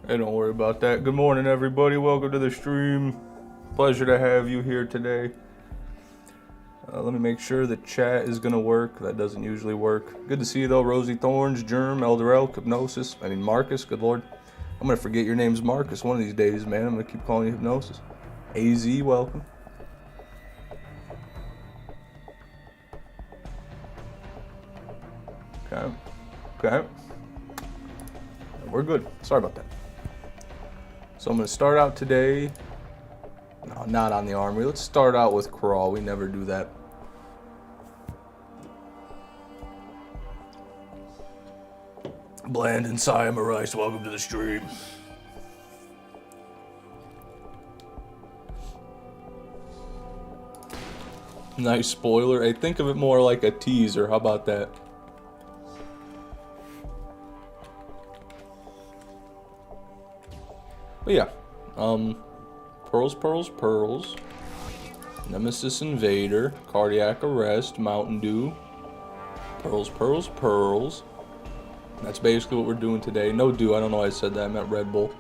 Hey, don't worry about that. Good morning, everybody. Welcome to the stream. Pleasure to have you here today. Let me make sure the chat is gonna work. That doesn't usually work. Good to see you though, Rosie Thorns, Germ, Elder Elk, Hypnosis. Marcus. Good lord, I'm gonna forget your name's Marcus one of these days, man. I'm gonna keep calling you Hypnosis. Az, welcome. Okay. We're good. Sorry about that. So I'm gonna start out today. No, not on the armory. Let's start out with crawl. We never do that. Bland and Siam Rice, welcome to the stream. Nice spoiler. Hey, think of it more like a teaser. How about that? But yeah, Pearls. Nemesis Invader, Cardiac Arrest, Mountain Dew, Pearls. That's basically what we're doing today. No Dew, I don't know why I said that, I meant Red Bull.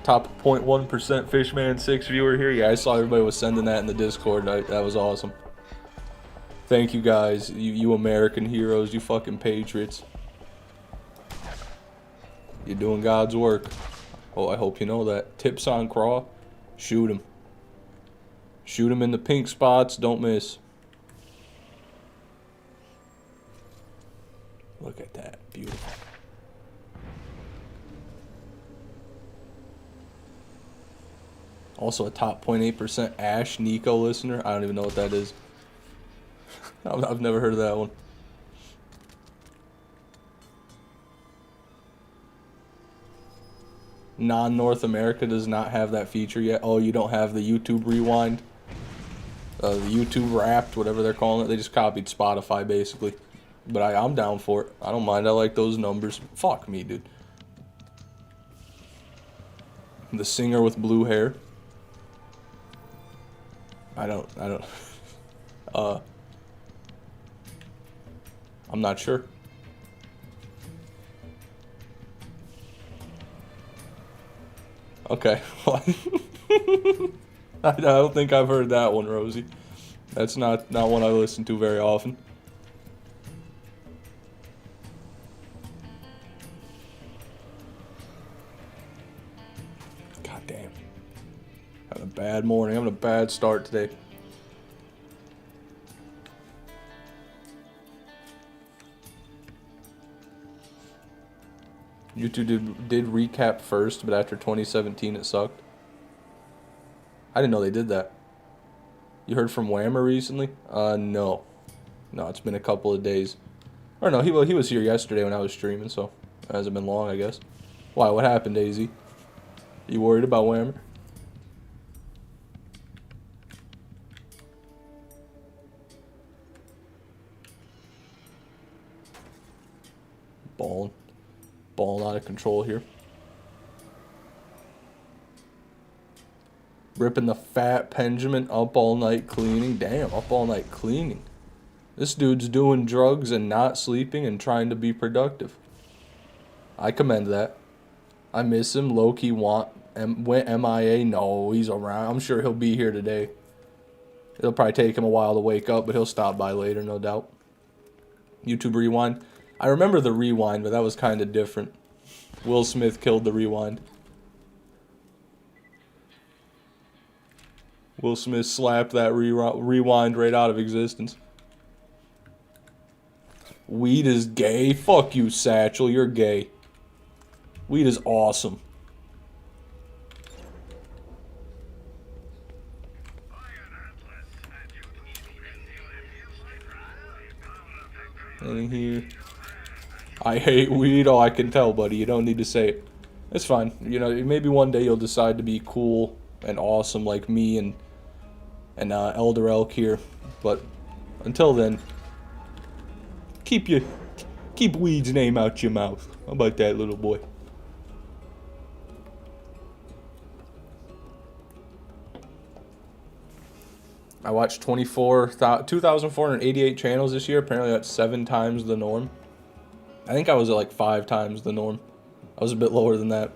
Top 0.1% Fishman6 viewer here. Yeah, I saw everybody was sending that in the Discord. That was awesome. Thank you guys, you American heroes, you fucking patriots. You're doing God's work. Oh, I hope you know that. Tips on Craw, shoot him. Shoot him in the pink spots, don't miss. Look at that, beautiful. Also a top 0.8% Ash Nico listener. I don't even know what that is. I've never heard of that one. Non-North America does not have that feature yet. Oh, you don't have the YouTube Rewind? The YouTube Wrapped, whatever they're calling it. They just copied Spotify, basically. But I'm down for it. I don't mind. I like those numbers. Fuck me, dude. The singer with blue hair. I don't. I'm not sure. Okay. I don't think I've heard that one, Rosie. That's not one I listen to very often. God damn. Having a bad morning. Having a bad start today. YouTube did recap first, but after 2017 it sucked. I didn't know they did that. You heard from Whammer recently? No. No, it's been a couple of days. Or no, he was here yesterday when I was streaming, so it hasn't been long, I guess. Why, what happened, Daisy? You worried about Whammer? Balling out of control here. Ripping the fat Benjamin up all night cleaning. Damn, up all night cleaning. This dude's doing drugs and not sleeping and trying to be productive. I commend that. I miss him. Low-key went MIA. No, he's around. I'm sure he'll be here today. It'll probably take him a while to wake up, but he'll stop by later, no doubt. YouTube Rewind. I remember the Rewind, but that was kind of different. Will Smith killed the Rewind. Will Smith slapped that Rewind right out of existence. Weed is gay? Fuck you, Satchel. You're gay. Weed is awesome. Anything here? I hate weed. Oh, I can tell, buddy. You don't need to say it. It's fine. You know, maybe one day you'll decide to be cool and awesome like me and Elder Elk here. But until then, keep weed's name out your mouth. How about that, little boy? I watched 2,488 channels this year. Apparently that's 7 times the norm. I think I was at like 5 times the norm. I was a bit lower than that.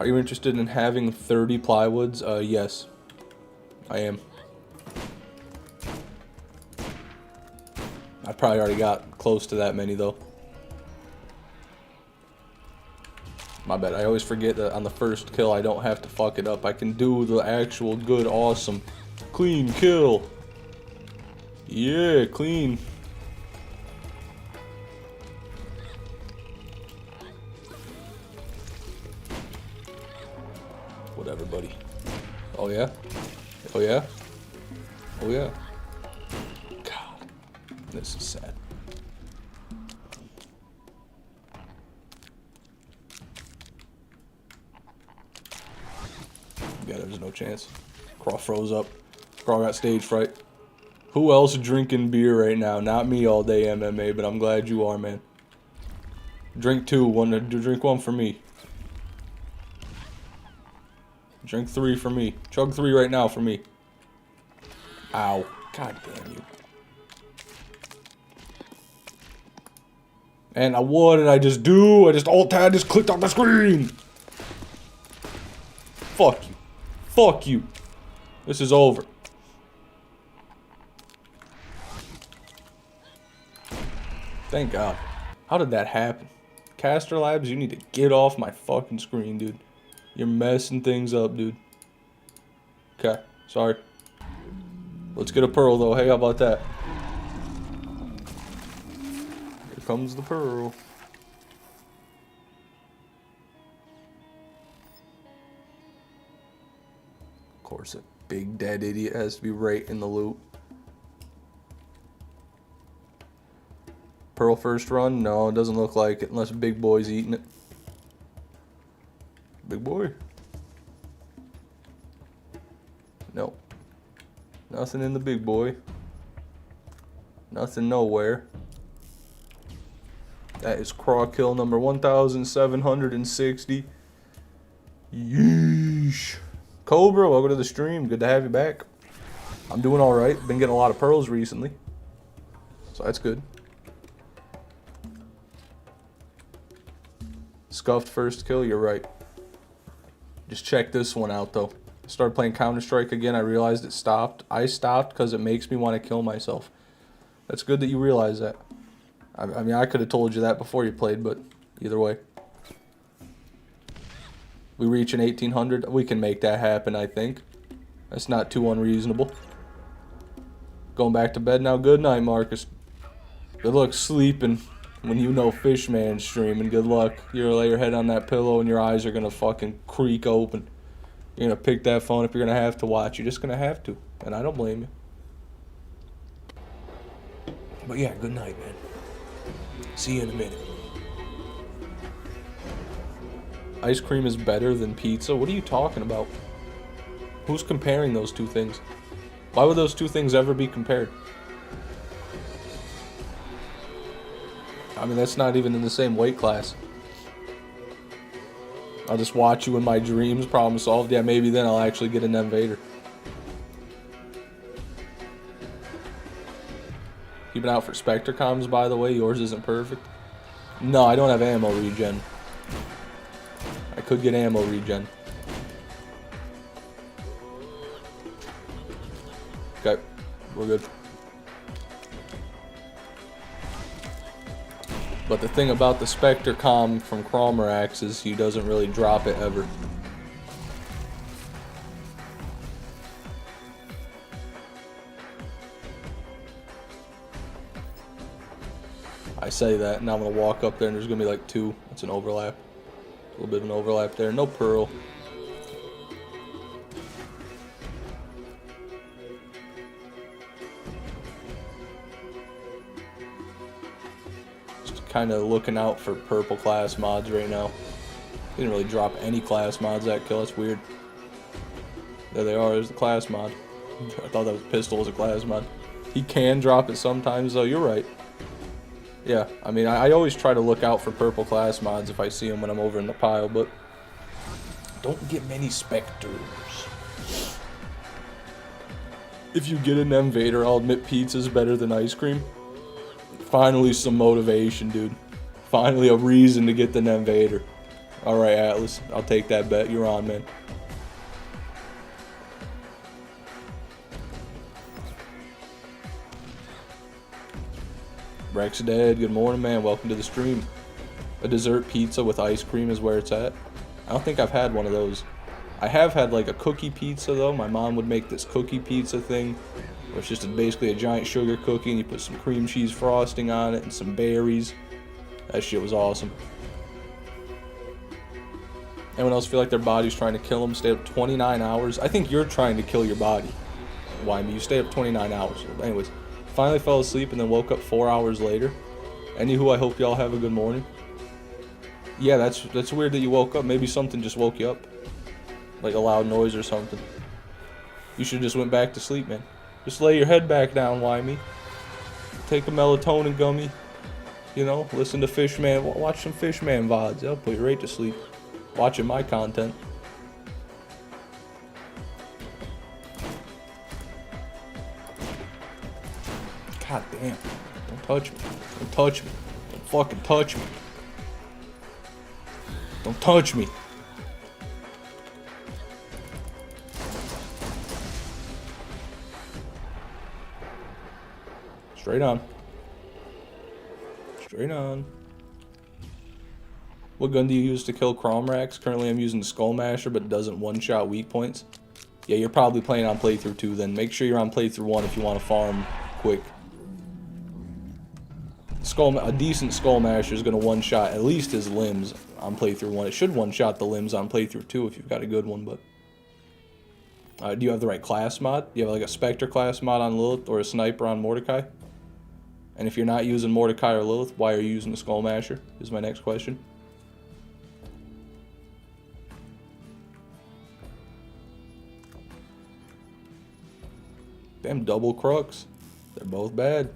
Are you interested in having 30 plywoods? Yes. I am. I probably already got close to that many, though. My bad. I always forget that on the first kill I don't have to fuck it up. I can do the actual good, awesome, clean kill. Yeah, clean. Whatever, buddy. Oh, yeah? Oh, yeah? Oh, yeah. God. This is sad. Yeah, there's no chance. Craw froze up. Craw got stage fright. Who else drinking beer right now? Not me all day, MMA, but I'm glad you are, man. Drink two. Drink one for me. Drink 3 for me. Chug 3 right now for me. Ow. God damn you. And what did I just do? I just alt-tab, just clicked on the screen. Fuck you. Fuck you. This is over. Thank God. How did that happen? Caster Labs, you need to get off my fucking screen, dude. You're messing things up, dude. Okay, sorry. Let's get a pearl, though. Hey, how about that? Here comes the pearl. Of course, a big dead idiot has to be right in the loot. Pearl first run? No, it doesn't look like it, unless Big Boy's eating it. Big Boy? No. Nothing in the Big Boy. Nothing nowhere. That is craw kill number 1760. Yeesh. Cobra, welcome to the stream. Good to have you back. I'm doing alright. Been getting a lot of pearls recently. So that's good. Scuffed first kill, you're right. Just check this one out, though. I started playing Counter-Strike again. I realized it stopped. I stopped because it makes me want to kill myself. That's good that you realize that. I mean, I could have told you that before you played, but either way. We reach an 1800. We can make that happen, I think. That's not too unreasonable. Going back to bed now. Good night, Marcus. Good luck sleeping when you know Fishman's streaming. Good luck. You're gonna lay your head on that pillow and your eyes are gonna fucking creak open. You're gonna pick that phone up. You're gonna have to watch. You're just gonna have to. And I don't blame you. But yeah, good night, man. See you in a minute. Ice cream is better than pizza? What are you talking about? Who's comparing those two things? Why would those two things ever be compared? I mean, that's not even in the same weight class. I'll just watch you in my dreams, problem solved. Yeah, maybe then I'll actually get an Invader. Keeping out for Spectre comms, by the way. Yours isn't perfect. No, I don't have ammo regen. I could get ammo regen. Okay, we're good. But the thing about the Spectre comm from Cromerax is he doesn't really drop it ever. I say that, and I'm going to walk up there, and there's going to be like 2. It's an overlap. A little bit of an overlap there. No pearl. Just kind of looking out for purple class mods right now. Didn't really drop any class mods that kill. That's weird. There they are. There's the class mod. I thought that was pistol was a class mod. He can drop it sometimes, though. You're right. Yeah, I mean, I always try to look out for purple class mods if I see them when I'm over in the pile, but don't get many Spectres. If you get an Invader, I'll admit pizza's better than ice cream. Finally some motivation, dude. Finally a reason to get the Invader. Alright, Atlas. I'll take that bet. You're on, man. Rex Dad, good morning, man. Welcome to the stream. A dessert pizza with ice cream is where it's at. I don't think I've had one of those. I have had like a cookie pizza though. My mom would make this cookie pizza thing, where it's just basically a giant sugar cookie and you put some cream cheese frosting on it and some berries. That shit was awesome. Anyone else feel like their body's trying to kill them? Stay up 29 hours? I think you're trying to kill your body. Why me? You stay up 29 hours. Anyways, finally fell asleep and then woke up 4 hours later. Anywho, I hope y'all have a good morning. Yeah, that's weird that you woke up. Maybe something just woke you up. Like a loud noise or something. You should have just went back to sleep, man. Just lay your head back down, Wymie. Take a melatonin gummy. You know, listen to Fishman. Watch some Fishman VODs. They'll put you right to sleep. Watching my content. God damn. Don't touch me. Don't touch me. Don't fucking touch me. Don't touch me. Straight on. Straight on. What gun do you use to kill Cromrax? Currently I'm using the Skull Masher, but it doesn't one-shot weak points. Yeah, you're probably playing on playthrough 2 then. Make sure you're on playthrough 1 if you want to farm quick. A decent Skull Masher is going to one-shot at least his limbs on playthrough 1. It should one-shot the limbs on playthrough 2 if you've got a good one, but... do you have the right class mod? Do you have like a Spectre class mod on Lilith or a Sniper on Mordecai? And if you're not using Mordecai or Lilith, why are you using the Skull Masher? Is my next question. Damn double crux. They're both bad.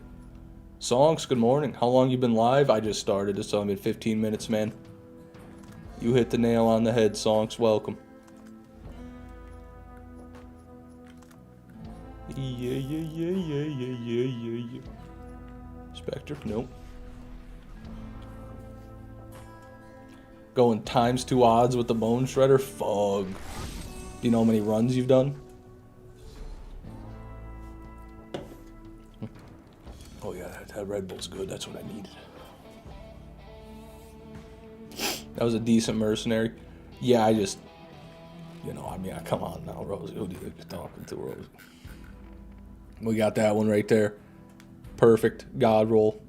Songs, good morning. How long you been live? I just started. It's only been 15 minutes, man. You hit the nail on the head, Songs. Welcome. Yeah. Spectre? Nope. Going ×2 odds with the Bone Shredder? Fug. Do you know how many runs you've done? Oh yeah, that Red Bull's good. That's what I needed. That was a decent mercenary. Yeah, I just... You know, I mean, come on now, Rosie. Who do you think you're talking to, Rosie? We got that one right there. Perfect God roll.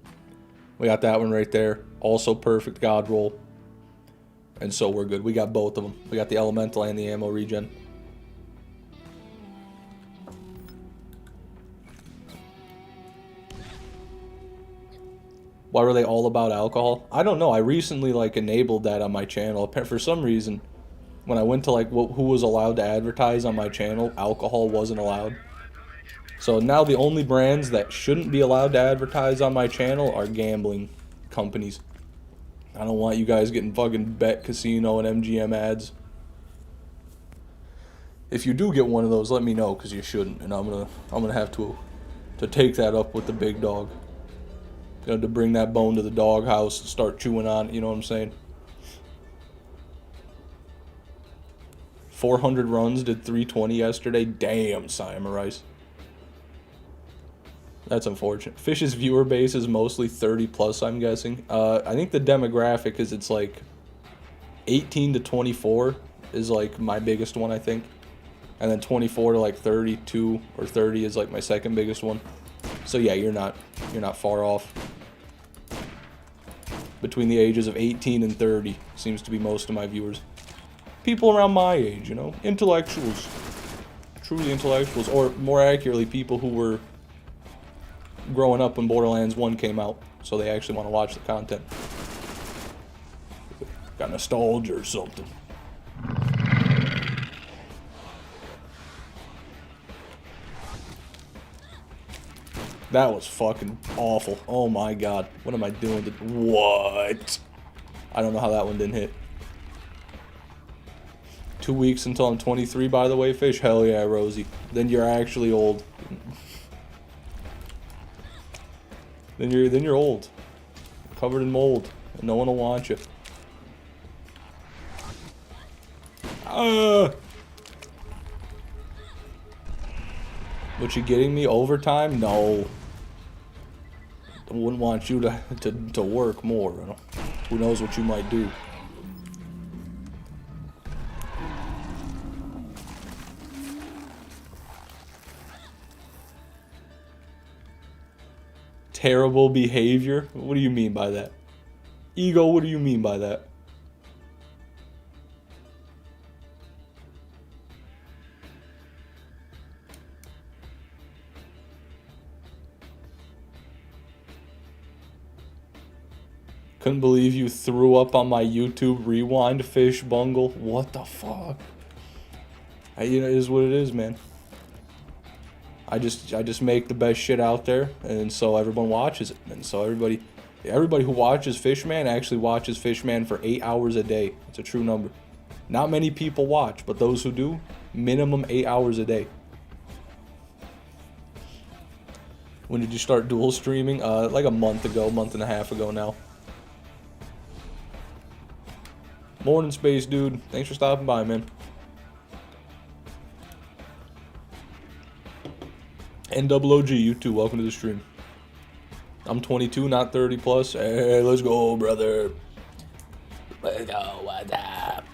We got that one right there. Also perfect God roll. And so we're good. We got both of them. We got the elemental and the ammo regen. Why were they all about alcohol? I don't know. I recently like enabled that on my channel. For some reason, when I went to like who was allowed to advertise on my channel, alcohol wasn't allowed. So now the only brands that shouldn't be allowed to advertise on my channel are gambling companies. I don't want you guys getting fucking Bet Casino and MGM ads. If you do get one of those, let me know, because you shouldn't, and I'm gonna have to take that up with the big dog. You know, to bring that bone to the doghouse and start chewing on it, you know what I'm saying? 400 runs, did 320 yesterday. Damn, Simon Rice. That's unfortunate. Fish's viewer base is mostly 30 plus, I'm guessing. I think the demographic is it's like 18 to 24 is like my biggest one, I think. And then 24 to like 32 or 30 is like my second biggest one. So yeah, you're not far off. Between the ages of 18 and 30 seems to be most of my viewers. People around my age, you know, intellectuals. Truly intellectuals, or more accurately, people who were growing up when Borderlands 1 came out, so they actually want to watch the content. Got nostalgia or something. That was fucking awful. Oh my god. What am I doing? What? I don't know how that one didn't hit. 2 weeks until I'm 23, by the way, Fish. Hell yeah, Rosie. Then you're actually old. Then you're old. Covered in mold. And no one will want you. What, you getting me? Overtime? No. I wouldn't want you to work more. You know? Who knows what you might do. Terrible behavior? What do you mean by that? Ego, what do you mean by that? Couldn't believe you threw up on my YouTube rewind, fish bungle. What the fuck? You know, it is what it is, man. I just make the best shit out there, and so everyone watches it, and so everybody who watches Fishman actually watches Fishman for 8 hours a day. It's a true number. Not many people watch, but those who do, minimum 8 hours a day. When did you start dual streaming? Like a month and a half ago now. Morning, Space Dude. Thanks for stopping by, man. NOOG, you too. Welcome to the stream. I'm 22, not 30 plus. Hey, let's go, brother. Let's go. What's up?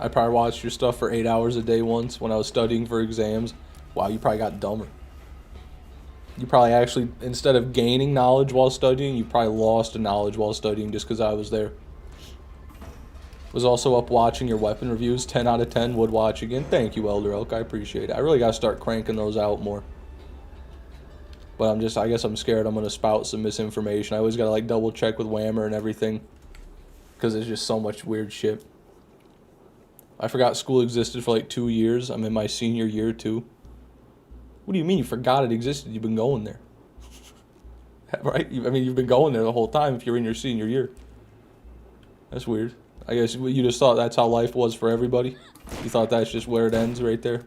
I probably watched your stuff for 8 hours a day once when I was studying for exams. Wow, you probably got dumber. You probably actually, instead of gaining knowledge while studying, you probably lost knowledge while studying just because I was there. Was also up watching your weapon reviews. 10 out of 10 would watch again. Thank you, Elder Elk. I appreciate it. I really got to start cranking those out more. But I guess I'm scared I'm going to spout some misinformation. I always got to like double check with Whammer and everything. Because there's just so much weird shit. I forgot school existed for like 2 years. I'm in my senior year too. What do you mean you forgot it existed? You've been going there. Right? I mean, you've been going there the whole time if you're in your senior year. That's weird. I guess you just thought that's how life was for everybody. You thought that's just where it ends right there.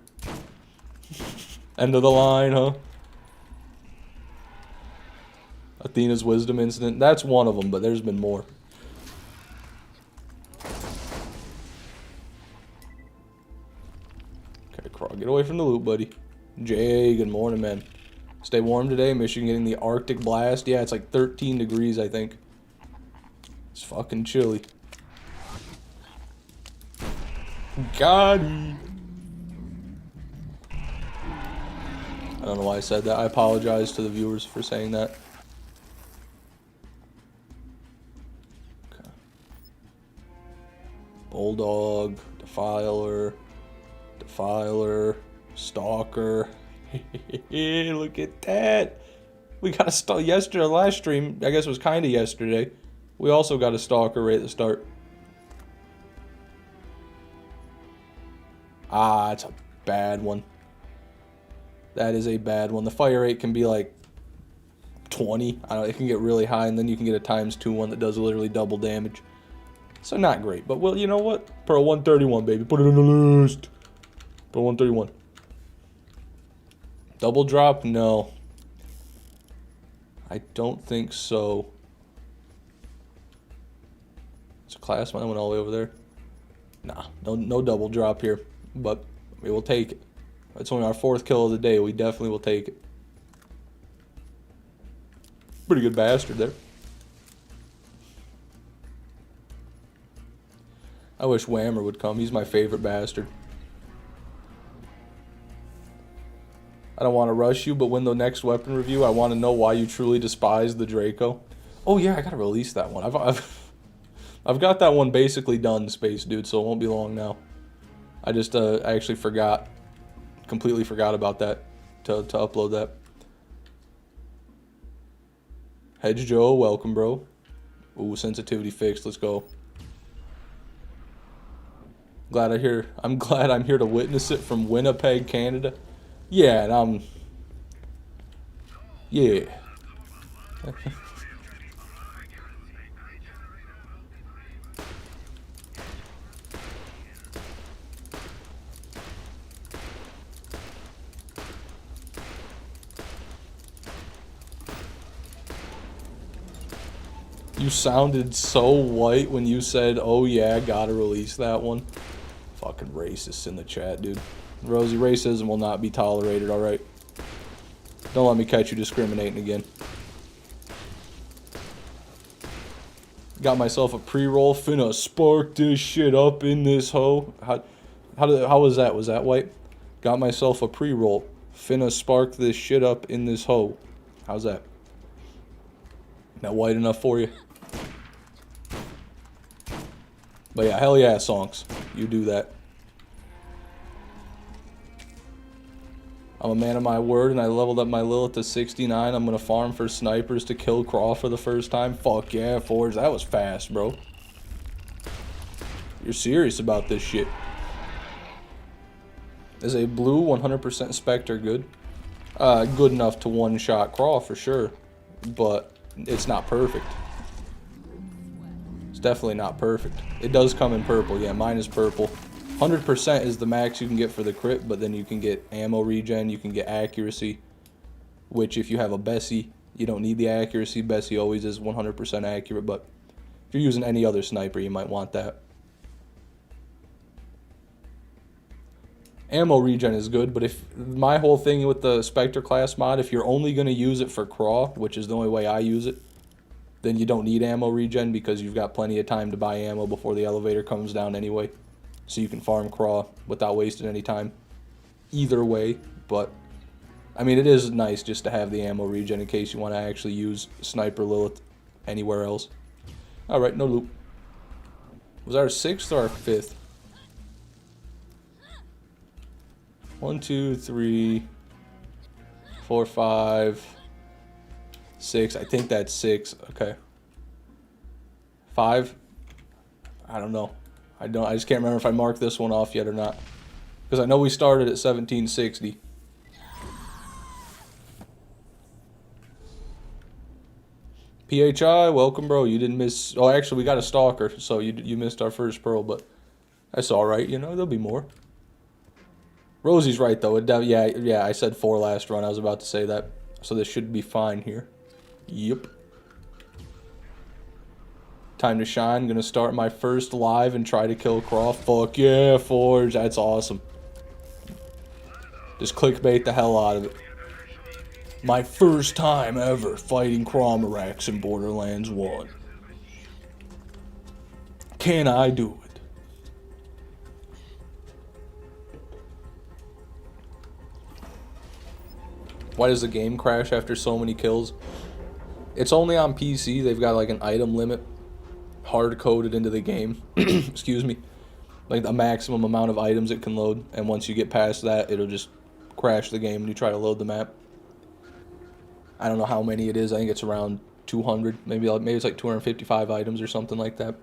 End of the line, huh? Athena's wisdom incident. That's one of them, but there's been more. Get away from the loot, buddy. Jay, good morning, man. Stay warm today. Michigan getting the Arctic blast. Yeah, it's like 13 degrees, I think. It's fucking chilly. Got him. I don't know why I said that. I apologize to the viewers for saying that. Okay. Bulldog, Defiler. Defiler, Stalker. Look at that. We got a stalker yesterday, last stream. I guess it was kind of yesterday. We also got a Stalker right at the start. Ah, it's a bad one. That is a bad one. The fire rate can be like 20. I don't know, it can get really high, and then you can get a ×2 one that does literally double damage. So not great, but well, you know what? Pearl 131, baby. Put it on the list. Pearl 131. Double drop? No. I don't think so. It's a class one. I went all the way over there. Nah, no double drop here, but we will take it. It's only our 4th kill of the day. We definitely will take it. Pretty good bastard there. I wish Whammer would come. He's my favorite bastard. I don't want to rush you, but when the next weapon review, I want to know why you truly despise the Draco. Oh yeah, I gotta release that one. I've got that one basically done, Space Dude, so it won't be long now. I just I actually forgot, completely forgot about that to upload that. Hedge Joe, welcome, bro. Ooh, sensitivity fixed. Let's go. I'm glad I'm here to witness it from Winnipeg, Canada. Yeah, and yeah. You sounded so white when you said, oh yeah, gotta release that one. Fucking racists in the chat, dude. Rosie, racism will not be tolerated, alright? Don't let me catch you discriminating again. Got myself a pre-roll. Finna spark this shit up in this hoe. How was that? Was that white? Got myself a pre-roll. Finna spark this shit up in this hoe. How's that? That white enough for you? But yeah, hell yeah, songs. You do that. I'm a man of my word, and I leveled up my Lilith to 69. I'm gonna farm for snipers to kill Craw for the first time. Fuck yeah, Forge. That was fast, bro. You're serious about this shit. Is a blue 100% Spectre good? Good enough to one-shot Craw for sure, but it's not perfect. It's definitely not perfect. It does come in purple. Yeah, mine is purple. 100% is the max you can get for the crit, but then you can get ammo regen, you can get accuracy, which if you have a Bessie, you don't need the accuracy. Bessie always is 100% accurate, but if you're using any other sniper, you might want that. Ammo regen is good, but if my whole thing with the Spectre class mod, if you're only going to use it for Craw, which is the only way I use it, then you don't need ammo regen because you've got plenty of time to buy ammo before the elevator comes down anyway. So you can farm Craw without wasting any time. Either way, but I mean, it is nice just to have the ammo regen in case you want to actually use Sniper Lilith anywhere else. Alright, no loop. Was our 6th or our 5th? 1, 2, 3, 4, 5, 6. I think that's 6. Okay. 5? I don't know. I just can't remember if I marked this one off yet or not. Because I know we started at 1760. PHI, welcome, bro. You didn't miss... Oh, actually, we got a stalker, so you missed our first pearl, but that's alright, you know, there'll be more. Rosie's right, though. Yeah, I said 4 last run. I was about to say that. So this should be fine here. Yep. Time to shine. Gonna start my first live and try to kill Craw. Fuck yeah, Forge. That's awesome. Just clickbait the hell out of it. My first time ever fighting Crawmerax in Borderlands 1. Can I do it? Why does the game crash after so many kills? It's only on PC. They've got like an item limit hard-coded into the game. Excuse me. Like the maximum amount of items it can load. And once you get past that, it'll just crash the game when you try to load the map. I don't know how many it is. I think it's around 200. Maybe it's like 255 items or something like that.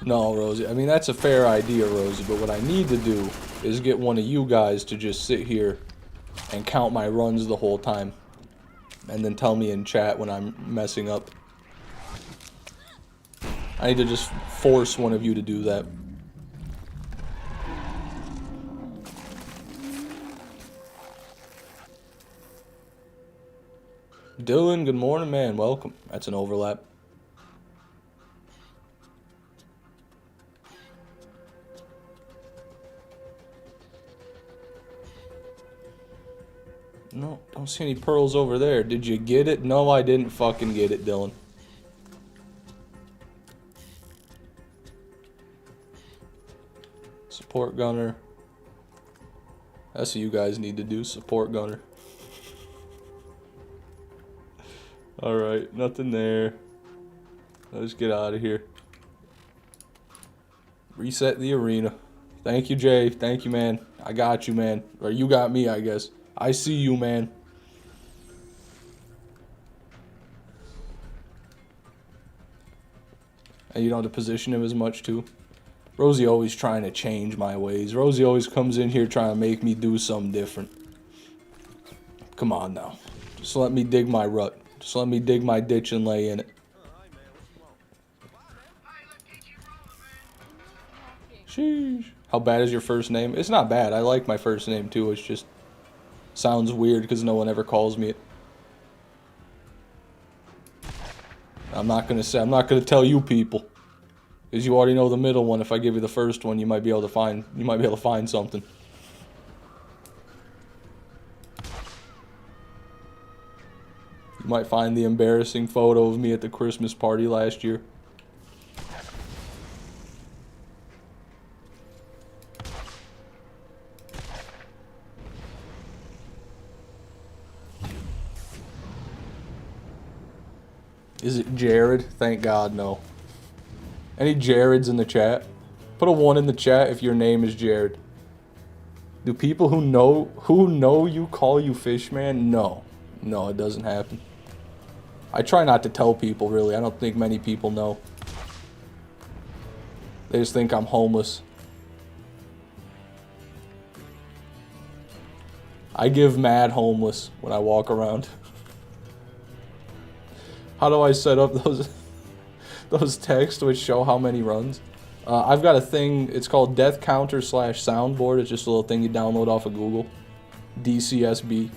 No, Rosie. I mean, that's a fair idea, Rosie, but what I need to do is get one of you guys to just sit here and count my runs the whole time. And then tell me in chat when I'm messing up. I need to just force one of you to do that. Dylan, good morning, man. Welcome. That's an overlap. No, don't see any pearls over there. Did you get it? No, I didn't fucking get it, Dylan. Support gunner. That's what you guys need to do, support gunner. Alright, nothing there. Let's get out of here. Reset the arena. Thank you, Jay. Thank you, man. I got you, man. Or you got me, I guess. I see you, man. And you don't have to position him as much, too. Rosie always trying to change my ways. Rosie always comes in here trying to make me do something different. Come on now. Just let me dig my rut. Just let me dig my ditch and lay in it. Sheesh. How bad is your first name? It's not bad. I like my first name too. It's just sounds weird because no one ever calls me it. I'm not gonna tell you people. Because you already know the middle one. If I give you the first one, you might be able to find something. You might find the embarrassing photo of me at the Christmas party last year. Is it Jared? Thank God, no. Any Jareds in the chat? Put a 1 in the chat if your name is Jared. Do people who know you call you Fishman? No. No, it doesn't happen. I try not to tell people, really. I don't think many people know. They just think I'm homeless. I give mad homeless when I walk around. How do I set up those texts which show how many runs? I've got a thing, it's called Death Counter / Soundboard. It's just a little thing you download off of Google. DCSB.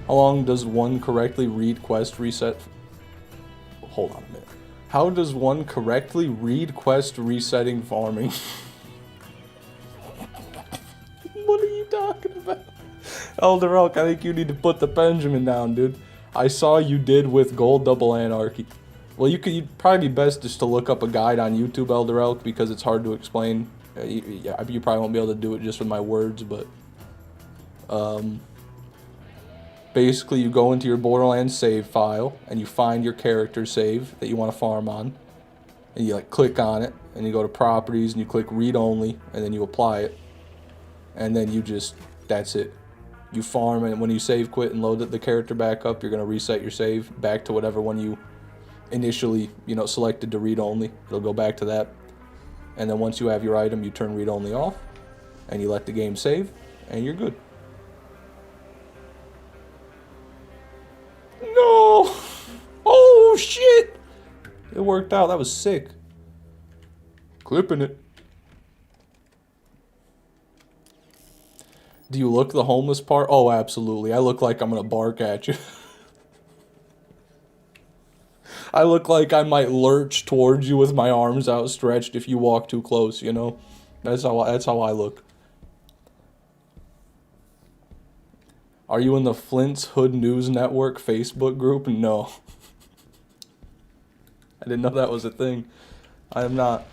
How long does one correctly read quest reset? Hold on a minute. How does one correctly read quest resetting farming? What are you talking about? Elder Elk, I think you need to put the Benjamin down, dude. I saw you did with Gold Double Anarchy. Well, you'd probably be best just to look up a guide on YouTube, Elder Elk, because it's hard to explain. You probably won't be able to do it just with my words, but... basically, you go into your Borderlands save file, and you find your character save that you want to farm on. And you, like, click on it, and you go to Properties, and you click Read Only, and then you apply it. And then you just... that's it. You farm, and when you save quit and load the character back up, you're going to reset your save back to whatever one you initially, selected to read only. It'll go back to that. And then once you have your item, you turn read only off, and you let the game save, and you're good. No! Oh, shit! It worked out. That was sick. Clipping it. Do you look the homeless part? Oh, absolutely. I look like I'm gonna bark at you. I look like I might lurch towards you with my arms outstretched if you walk too close, That's how I look. Are you in the Flint's Hood News Network Facebook group? No. I didn't know that was a thing. I am not.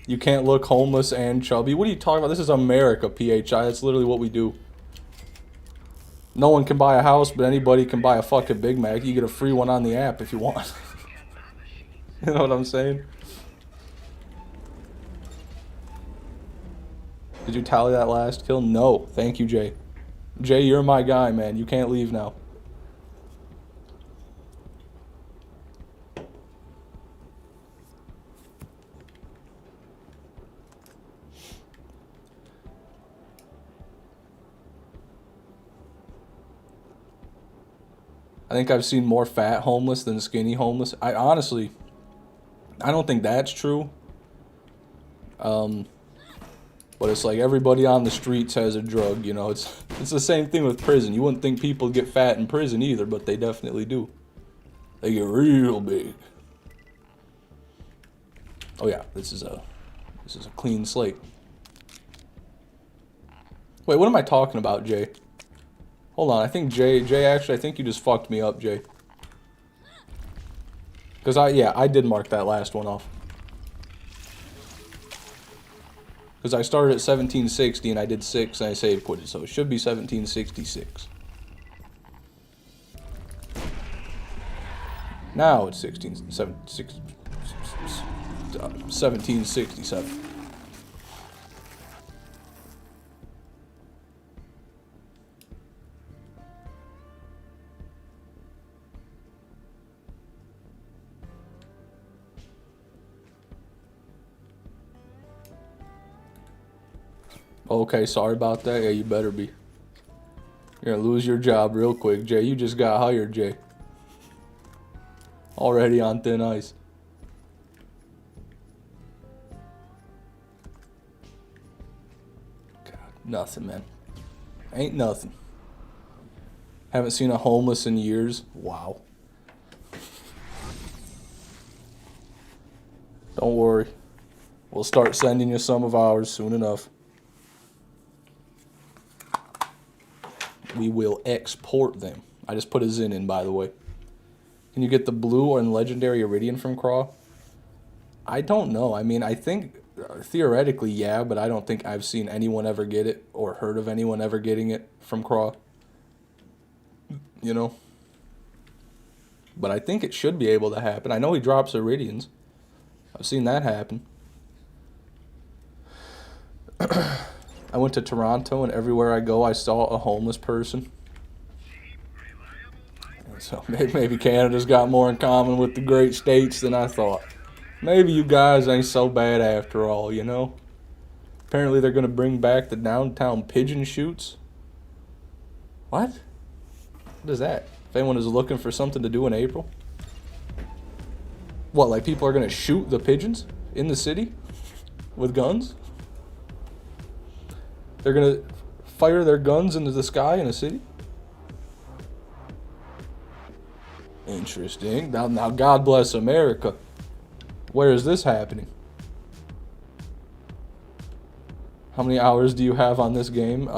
You can't look homeless and chubby. What are you talking about? This is America, PHI. That's literally what we do. No one can buy a house, but anybody can buy a fucking Big Mac. You get a free one on the app if you want. You know what I'm saying? Did you tally that last kill? No. Thank you, Jay. Jay, you're my guy, man. You can't leave now. I think I've seen more fat homeless than skinny homeless. I don't think that's true. But it's like everybody on the streets has a drug, It's the same thing with prison. You wouldn't think people get fat in prison either, but they definitely do. They get real big. Oh yeah, this is a clean slate. Wait, what am I talking about, Jay? Hold on, I think Jay, actually, I think you just fucked me up, Jay. Because I did mark that last one off. Because I started at 1760 and I did 6 and I save quitted, so it should be 1766. Now it's 16, 7, 6, 1767. Okay, sorry about that. Yeah, you better be. You're gonna lose your job real quick, Jay. You just got hired, Jay. Already on thin ice. God, nothing, man. Ain't nothing. Haven't seen a homeless in years. Wow. Don't worry. We'll start sending you some of ours soon enough. We will export them. I just put a Zin in, by the way. Can you get the blue and legendary Iridian from Craw? I don't know. I mean, I think theoretically, yeah, but I don't think I've seen anyone ever get it or heard of anyone ever getting it from Craw. You know? But I think it should be able to happen. I know he drops Iridians. I've seen that happen. I went to Toronto, and everywhere I go, I saw a homeless person. So maybe Canada's got more in common with the great states than I thought. Maybe you guys ain't so bad after all, you know? Apparently they're going to bring back the downtown pigeon shoots. What? What is that? If anyone is looking for something to do in April? What, like people are going to shoot the pigeons in the city with guns? They're going to fire their guns into the sky in a city? Interesting. Now, God bless America. Where is this happening? How many hours do you have on this game?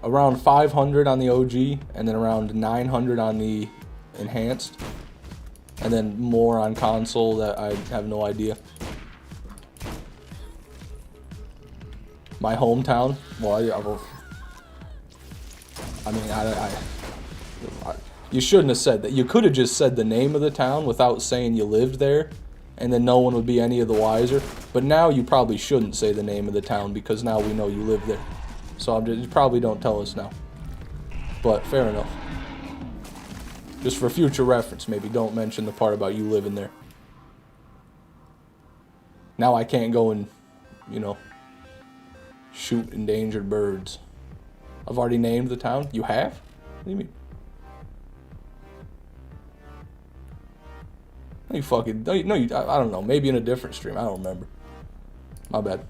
Around 500 on the OG, and then around 900 on the enhanced. And then more on console that I have no idea. My hometown? Well, you shouldn't have said that. You could have just said the name of the town without saying you lived there, and then no one would be any of the wiser. But now you probably shouldn't say the name of the town because now we know you live there. So you probably don't tell us now. But fair enough. Just for future reference, maybe don't mention the part about you living there. Now I can't go and, you know, shoot endangered birds. I've already named the town. You have? What do you mean? No, you fucking... No, I don't know. Maybe in a different stream. I don't remember. My bad.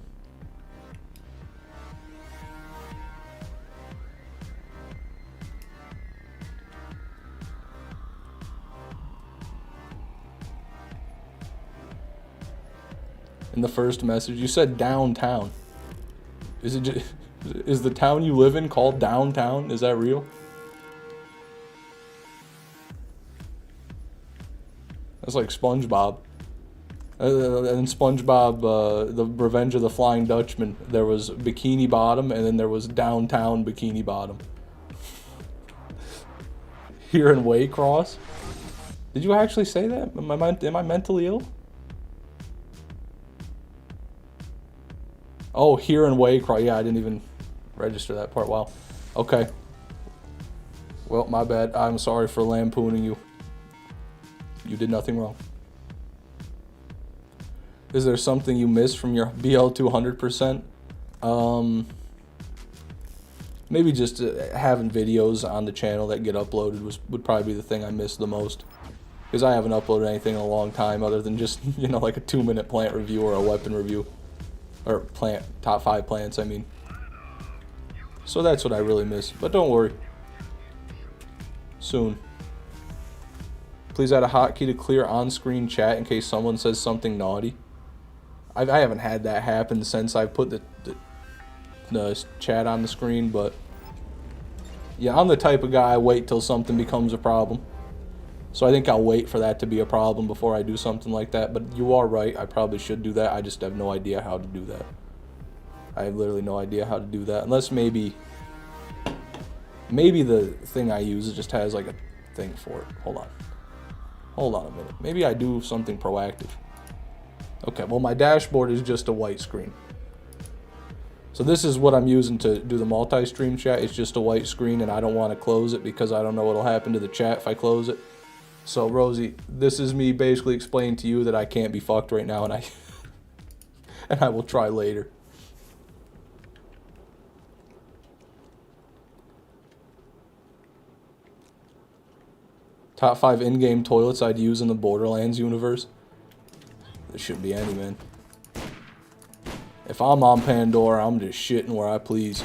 In the first message, you said downtown. Is it just, is the town you live in called downtown? Is that real? That's like SpongeBob. And SpongeBob, the Revenge of the Flying Dutchman, there was Bikini Bottom, and then there was downtown Bikini Bottom. Here in Waycross? Did you actually say that? Am I mentally ill? Oh, here in Waycross. Yeah, I didn't even register that part. Wow. Okay. Well, my bad. I'm sorry for lampooning you. You did nothing wrong. Is there something you missed from your BL200%? Maybe just having videos on the channel that get uploaded would probably be the thing I missed the most. Because I haven't uploaded anything in a long time other than just, you know, like a 2-minute plant review or a weapon review. Or plant, top 5 plants, I mean. So that's what I really miss. But don't worry. Soon. Please add a hotkey to clear on-screen chat in case someone says something naughty. I haven't had that happen since I put the chat on the screen, but... Yeah, I'm the type of guy I wait till something becomes a problem. So I think I'll wait for that to be a problem before I do something like that. But you are right, I probably should do that. I just have no idea how to do that. I have literally no idea how to do that. Unless maybe the thing I use just has like a thing for it. Hold on. Hold on a minute. Maybe I do something proactive. Okay, well, my dashboard is just a white screen. So this is what I'm using to do the multi-stream chat. It's just a white screen, and I don't want to close it because I don't know what'll happen to the chat if I close it. So, Rosie, this is me basically explaining to you that I can't be fucked right now, and I will try later. Top 5 in-game toilets I'd use in the Borderlands universe. There shouldn't be any, man. If I'm on Pandora, I'm just shitting where I please.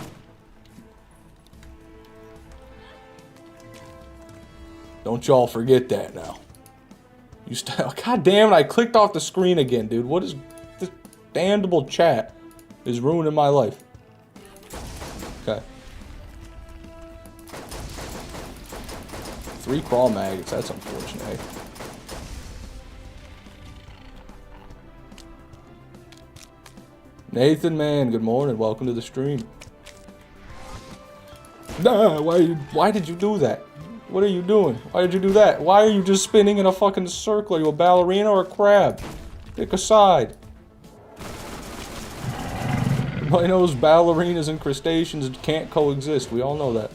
Don't y'all forget that now. God damn it, I clicked off the screen again, dude. What is this damnable chat is ruining my life. Okay. 3 crawl maggots, that's unfortunate. Nathan, man, good morning. Welcome to the stream. Nah, why did you do that? What are you doing? Why did you do that? Why are you just spinning in a fucking circle? Are you a ballerina or a crab? Pick a side. Everybody knows ballerinas and crustaceans can't coexist. We all know that.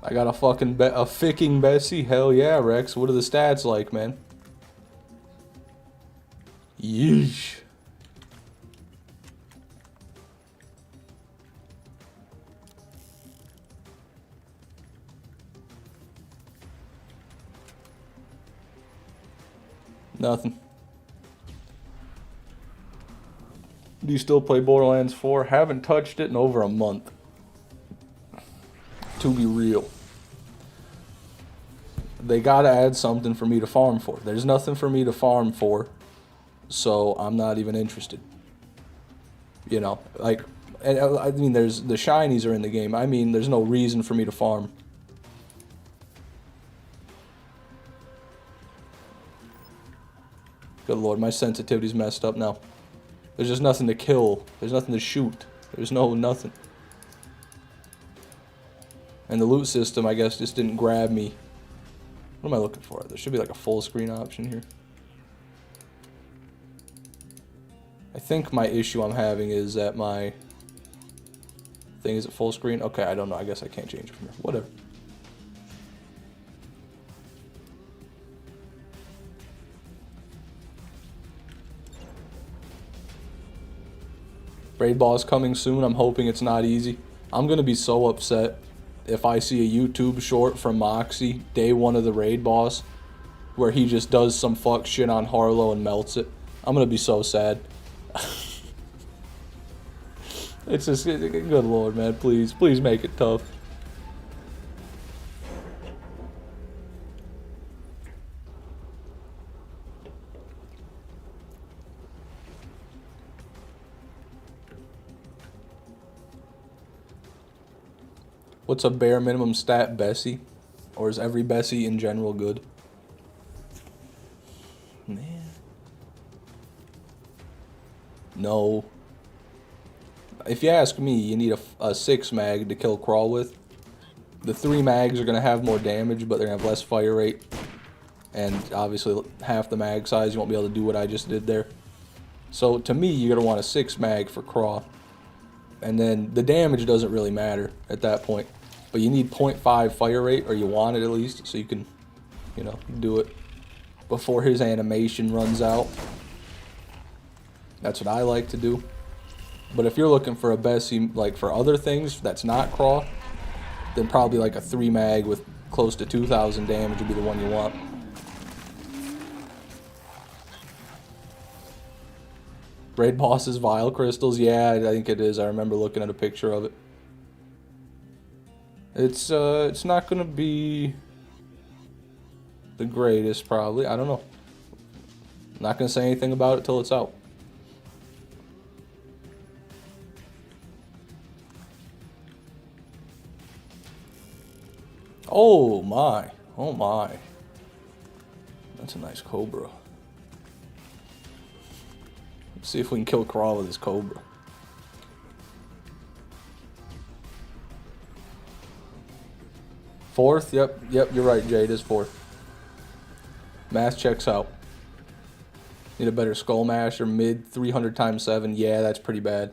I got a fucking a ficking Bessie. Hell yeah, Rex. What are the stats like, man? Yeesh. Nothing. Do you still play Borderlands 4? Haven't touched it in over a month. To be real. They gotta add something for me to farm for. There's nothing for me to farm for, so I'm not even interested. You know, like, and I mean, there's the shinies are in the game. I mean, there's no reason for me to farm. Good lord, my sensitivity's messed up now. There's just nothing to kill. There's nothing to shoot. There's nothing. And the loot system, I guess, just didn't grab me. What am I looking for? There should be like a full screen option here. I think my issue I'm having is that my thing is at full screen. Okay, I don't know. I guess I can't change it from here. Whatever. Raid boss coming soon. I'm hoping it's not easy. I'm going to be so upset if I see a YouTube short from Moxie, day 1 of the raid boss, where he just does some fuck shit on Harlow and melts it. I'm gonna be so sad. It's just, good lord, man, please make it tough. What's a bare minimum stat Bessie? Or is every Bessie in general good? Man. No. If you ask me, you need a 6 mag to kill Crawl with. The 3 mags are going to have more damage, but they're going to have less fire rate. And obviously, half the mag size, you won't be able to do what I just did there. So, to me, you're going to want a 6 mag for Crawl. And then the damage doesn't really matter at that point. But you need 0.5 fire rate, or you want it at least, so you can, you know, do it before his animation runs out. That's what I like to do. But if you're looking for a Bessie, like for other things that's not Craw, then probably like a 3 mag with close to 2,000 damage would be the one you want. Raid bosses, Vile Crystals, yeah, I think it is. I remember looking at a picture of it. It's not gonna be the greatest, probably. I don't know. I'm not going to say anything about it till it's out. Oh my. Oh my. That's a nice cobra. Let's see if we can kill Crawl with this cobra. Fourth? Yep, you're right, Jay. It is fourth. Math checks out. Need a better skull masher. Mid 300 times 7. Yeah, that's pretty bad.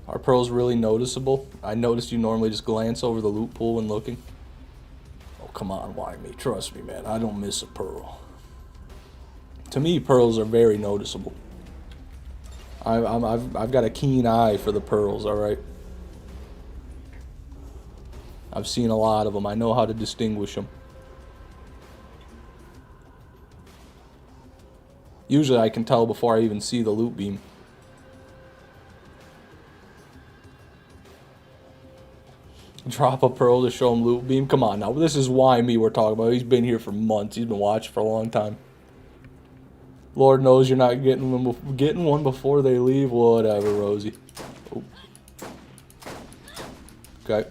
Are pearls really noticeable? I noticed you normally just glance over the loot pool when looking. Oh, come on, why me? Trust me, man. I don't miss a pearl. To me, pearls are very noticeable. I've got a keen eye for the pearls, alright? I've seen a lot of them. I know how to distinguish them. Usually I can tell before I even see the loot beam. Drop a pearl to show him loot beam? Come on now, this is why me we're talking about. He's been here for months. He's been watching for a long time. Lord knows you're not getting one before they leave. Whatever, Rosie. Oh. Okay.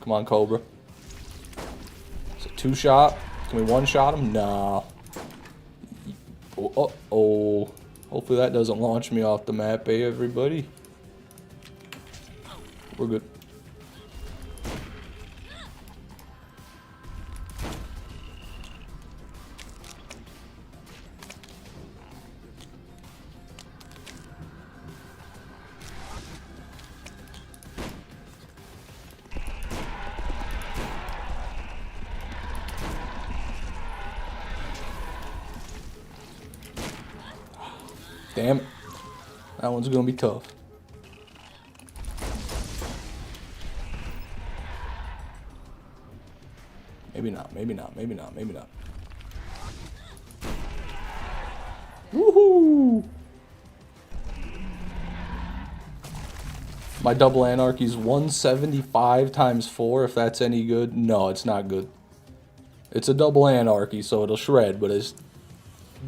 Come on, Cobra. It's a 2-shot. Can we one-shot him? Nah. Uh-oh. Hopefully that doesn't launch me off the map, eh, everybody? We're good. Damn it. That one's gonna be tough. Maybe not, maybe not, maybe not, maybe not. Woohoo! My double anarchy's 175 times 4, if that's any good. No, it's not good. It's a double anarchy, so it'll shred, but it's...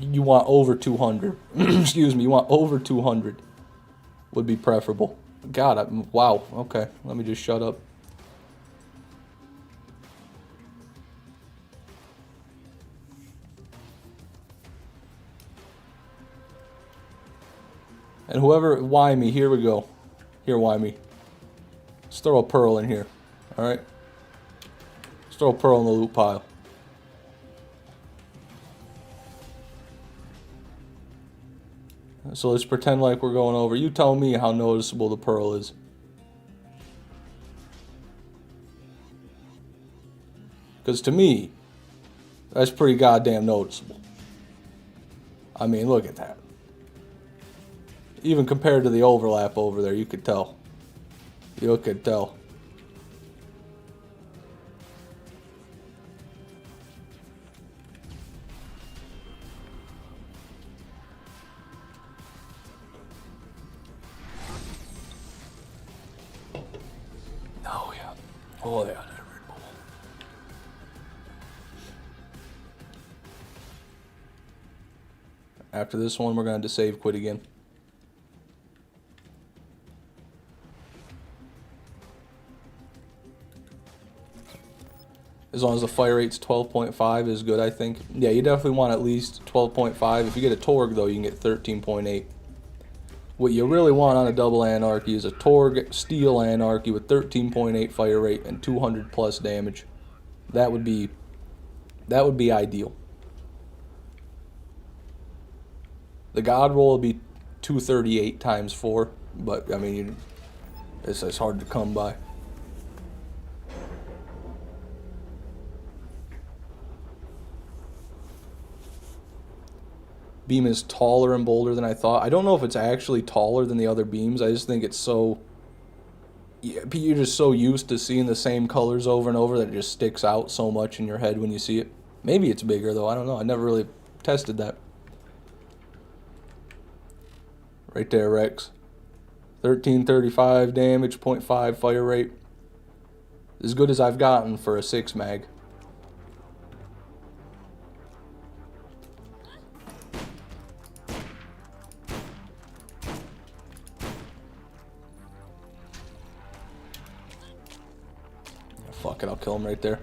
You want over 200. Excuse me, you want over 200 would be preferable. God, wow, okay. Let me just shut up. And whoever, why me, here we go. Here, why me. Let's throw a pearl in here, alright? Let's throw a pearl in the loot pile. So let's pretend like we're going over. You tell me how noticeable the pearl is. Because to me, that's pretty goddamn noticeable. I mean, look at that. Even compared to the overlap over there, you could tell. You could tell. Oh yeah. Oh yeah, that Red Bull. After this one, we're going to save quit again. As long as the fire rate's 12.5 is good, I think. Yeah, you definitely want at least 12.5. If you get a Torg, though, you can get 13.8. What you really want on a double Anarchy is a Torg Steel Anarchy with 13.8 fire rate and 200 plus damage. That would be ideal. The God roll will be 238 times 4, but I mean, it's hard to come by. beam is taller and bolder than I thought. I don't know if it's actually taller than the other beams. I just think it's so... You're just so used to seeing the same colors over and over that it just sticks out so much in your head when you see it. Maybe it's bigger, though. I don't know. I never really tested that. Right there, Rex. 1335 damage, 0.5 fire rate. As good as I've gotten for a 6 mag. Fuck it, I'll kill him right there.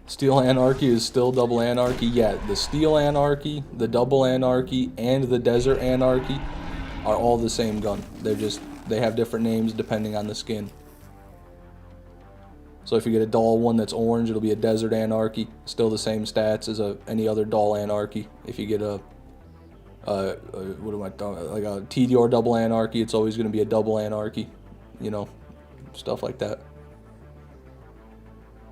Steel Anarchy is still double Anarchy. Yeah, the Steel Anarchy, the double Anarchy, and the Desert Anarchy are all the same gun. They have different names depending on the skin. So if you get a dull one that's orange, it'll be a Desert Anarchy. Still the same stats as any other dull Anarchy. If you get like a TDR double Anarchy, it's always going to be a double Anarchy. You know, stuff like that.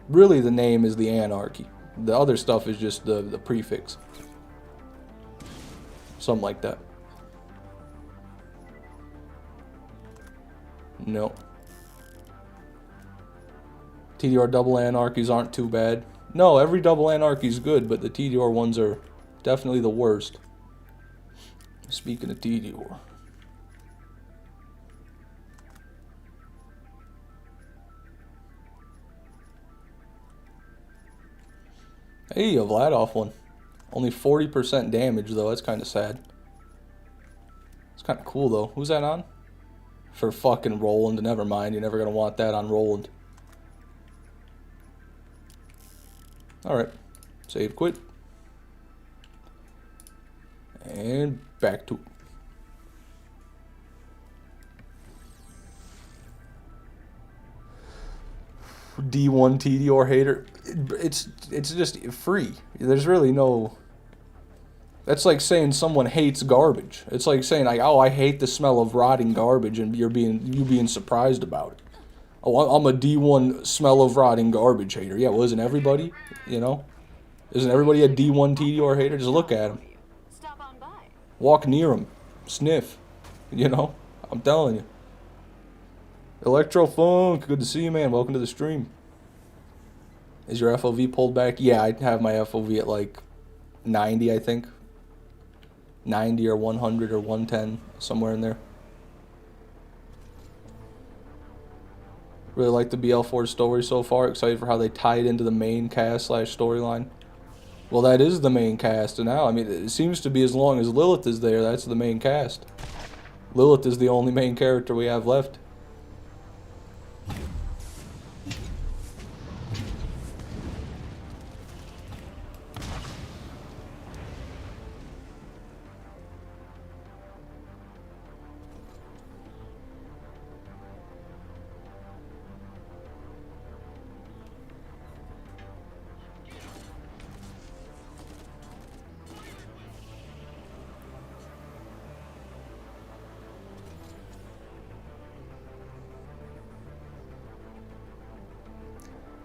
Really, the name is the Anarchy. The other stuff is just the prefix. Something like that. No. TDR double Anarchies aren't too bad. No, every double Anarchy is good, but the TDR ones are definitely the worst. Speaking of TDR. Hey, a Vladoff one. Only 40% damage, though. That's kind of sad. It's kind of cool, though. Who's that on? For fucking Roland. Never mind. You're never going to want that on Roland. Alright. Save, quit. And back to... D1 TDR hater. It's just free. There's really no... That's like saying someone hates garbage. It's like saying, like, oh, I hate the smell of rotting garbage, and you being surprised about it. Oh, I'm a D1 smell of rotting garbage hater. Yeah, well, isn't everybody? You know? Isn't everybody a D1 TDR hater? Just look at him. Walk near him. Sniff. You know? I'm telling you. Electrofunk, good to see you, man. Welcome to the stream. Is your FOV pulled back? Yeah, I have my FOV at like 90, I think. 90 or 100 or 110, somewhere in there. Really like the BL4 story so far. Excited for how they tie it into the main cast / storyline. Well, that is the main cast now. I mean, it seems to be as long as Lilith is there, that's the main cast. Lilith is the only main character we have left.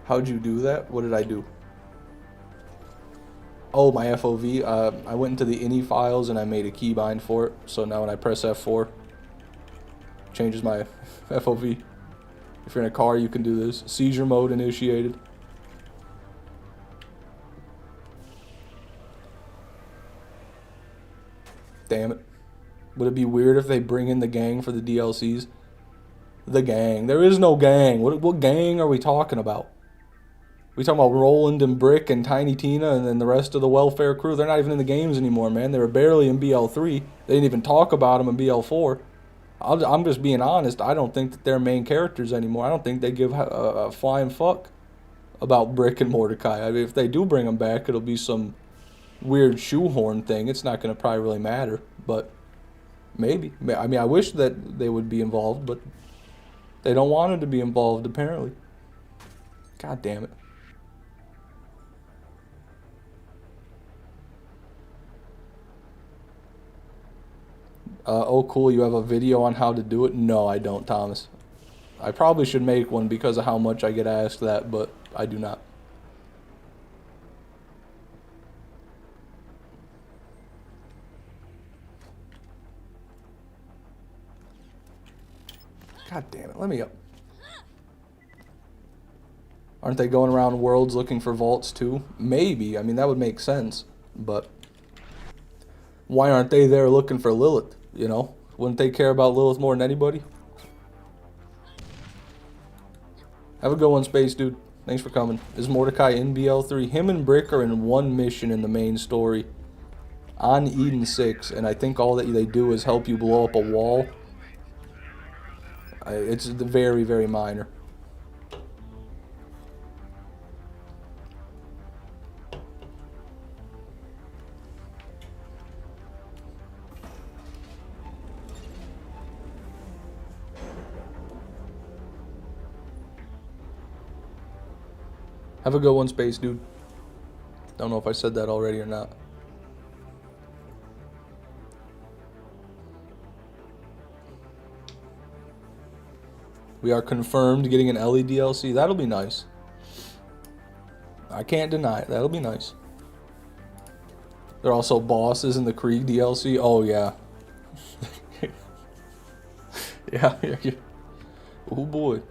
How'd you do that? What did I do? Oh, my FOV. I went into the ini files and I made a keybind for it. So now when I press F4, changes my FOV. If you're in a car, you can do this. Seizure mode initiated. Damn it. Would it be weird if they bring in the gang for the DLCs? The gang. There is no gang. What gang are we talking about? We talking about Roland and Brick and Tiny Tina and then the rest of the welfare crew. They're not even in the games anymore, man. They were barely in BL3. They didn't even talk about them in BL4. I'm just being honest. I don't think that they're main characters anymore. I don't think they give a flying fuck about Brick and Mordecai. I mean, if they do bring them back, it'll be some weird shoehorn thing. It's not going to probably really matter, but maybe. I mean, I wish that they would be involved, but they don't want them to be involved, apparently. God damn it. Oh, cool, you have a video on how to do it? No, I don't, Thomas. I probably should make one because of how much I get asked that, but I do not. God damn it, let me up. Aren't they going around worlds looking for vaults too? Maybe. I mean, that would make sense. But why aren't they there looking for Lilith, you know? Wouldn't they care about Lilith more than anybody? Have a good one, Space Dude. Thanks for coming. Is Mordecai in BL3? Him and Brick are in one mission in the main story on Eden 6, and I think all that they do is help you blow up a wall. It's very, very minor. Have a good one, Space Dude. Don't know if I said that already or not. We are confirmed getting an Ellie DLC. That'll be nice. I can't deny it. That'll be nice. There are also bosses in the Krieg DLC. Oh, yeah. Yeah. Oh, boy.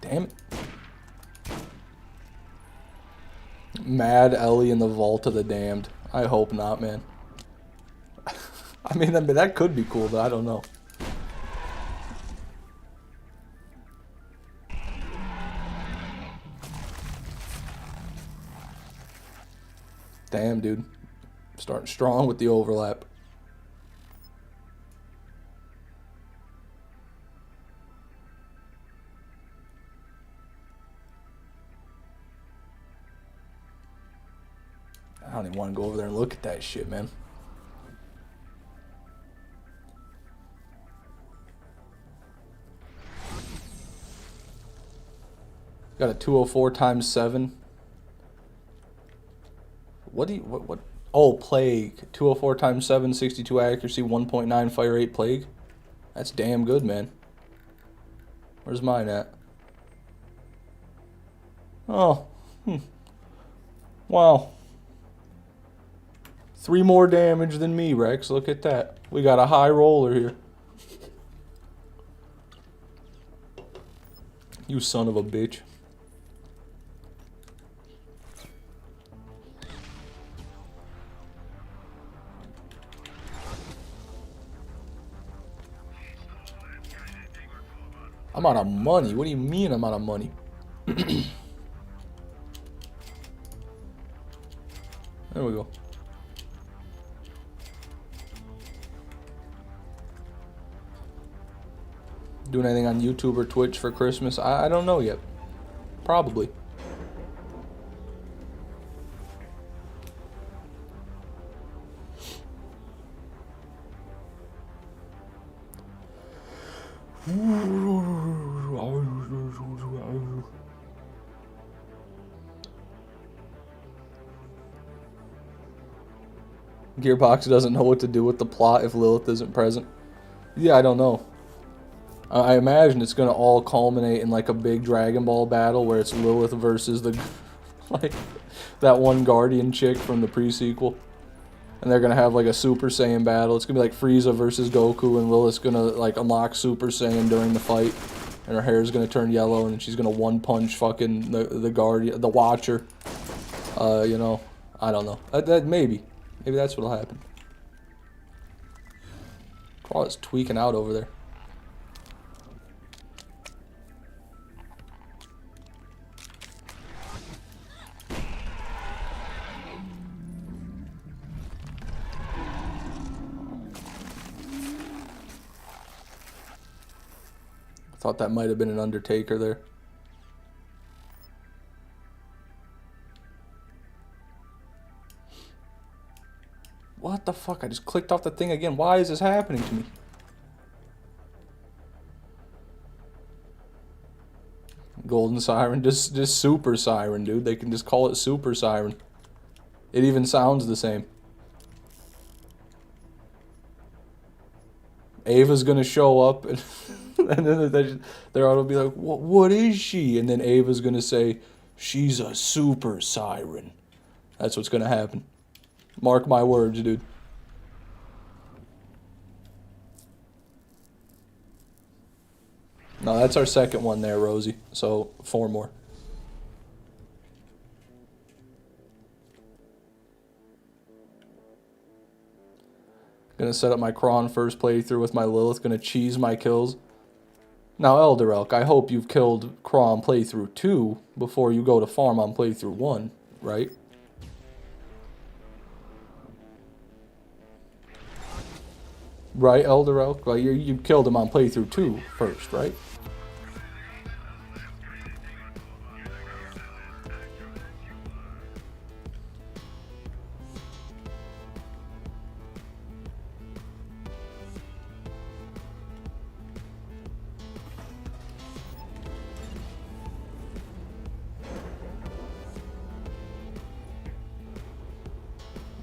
Damn it. Mad Ellie in the Vault of the Damned. I hope not, man. I mean, that could be cool, but I don't know. Damn, dude. Starting strong with the overlap. I don't even want to go over there and look at that shit, man. Got a 204 times 7. What? Oh, Plague. 204 times 7, 62 accuracy, 1.9 fire rate Plague. That's damn good, man. Where's mine at? Oh. Wow. 3 more damage than me, Rex. Look at that. We got a high roller here. You son of a bitch. I'm out of money. What do you mean I'm out of money? There we go. Doing anything on YouTube or Twitch for Christmas? I don't know yet. Probably. Gearbox doesn't know what to do with the plot if Lilith isn't present. Yeah, I don't know. I imagine it's going to all culminate in like a big Dragon Ball battle where it's Lilith versus the like that one Guardian chick from the pre-sequel. And they're going to have like a Super Saiyan battle. It's going to be like Frieza versus Goku, and Lilith's going to like unlock Super Saiyan during the fight. And her hair is going to turn yellow, and she's going to one-punch fucking the Guardian, the Watcher. You know, I don't know. Maybe that's what'll happen. Crawl is tweaking out over there. Thought that might have been an Undertaker there. What the fuck? I just clicked off the thing again. Why is this happening to me? Golden Siren. Just Super Siren, dude. They can just call it Super Siren. It even sounds the same. Ava's gonna show up and... and then they're all gonna be like, what is she? And then Ava's gonna say, she's a super siren. That's what's gonna happen. Mark my words, dude. No, that's our second one there, Rosie. So 4 more. Gonna set up my Kron first playthrough with my Lilith. Gonna cheese my kills. Now, Elder Elk, I hope you've killed Kron playthrough 2 before you go to farm on playthrough 1, right? Right, Elder Elk? Well, you killed him on playthrough 2 first, right?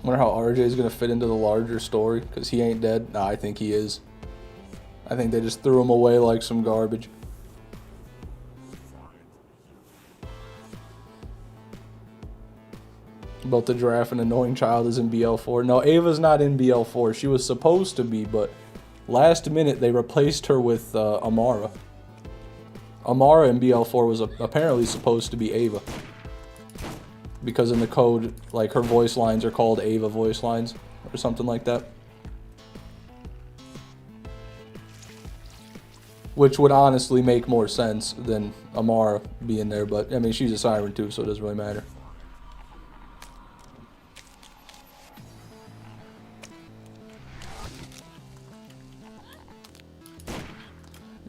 Wonder how RJ is gonna fit into the larger story, because he ain't dead. Nah, I think he is. I think they just threw him away like some garbage. About the giraffe and annoying child is in BL4. No, Ava's not in BL4. She was supposed to be, but last minute they replaced her with Amara. Amara in BL4 was apparently supposed to be Ava. Because in the code, like, her voice lines are called Ava voice lines, or something like that. Which would honestly make more sense than Amara being there, but, I mean, she's a siren too, so it doesn't really matter.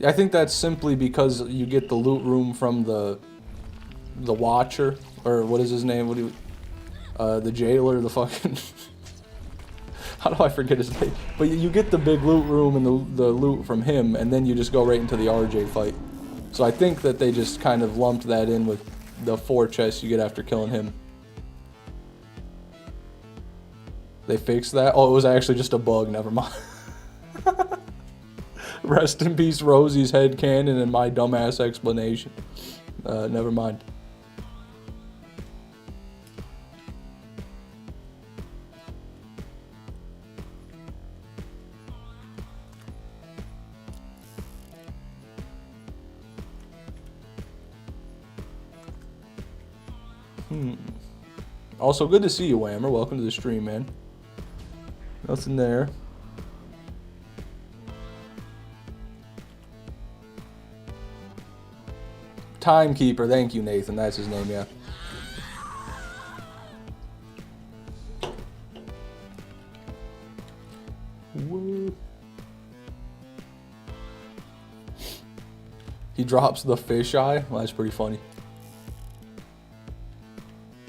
I think that's simply because you get the loot room from the Watcher, or what is his name? What do you, the jailer, the fucking. How do I forget his name? But you get the big loot room and the loot from him, and then you just go right into the RJ fight. So I think that they just kind of lumped that in with the 4 chests you get after killing him. They fixed that? Oh, it was actually just a bug. Never mind. Rest in peace, Rosie's headcanon and my dumbass explanation. Never mind. Also, good to see you, Whammer. Welcome to the stream, man. Nothing there. Timekeeper, thank you, Nathan. That's his name, yeah. Woo. He drops the fisheye. Well, that's pretty funny.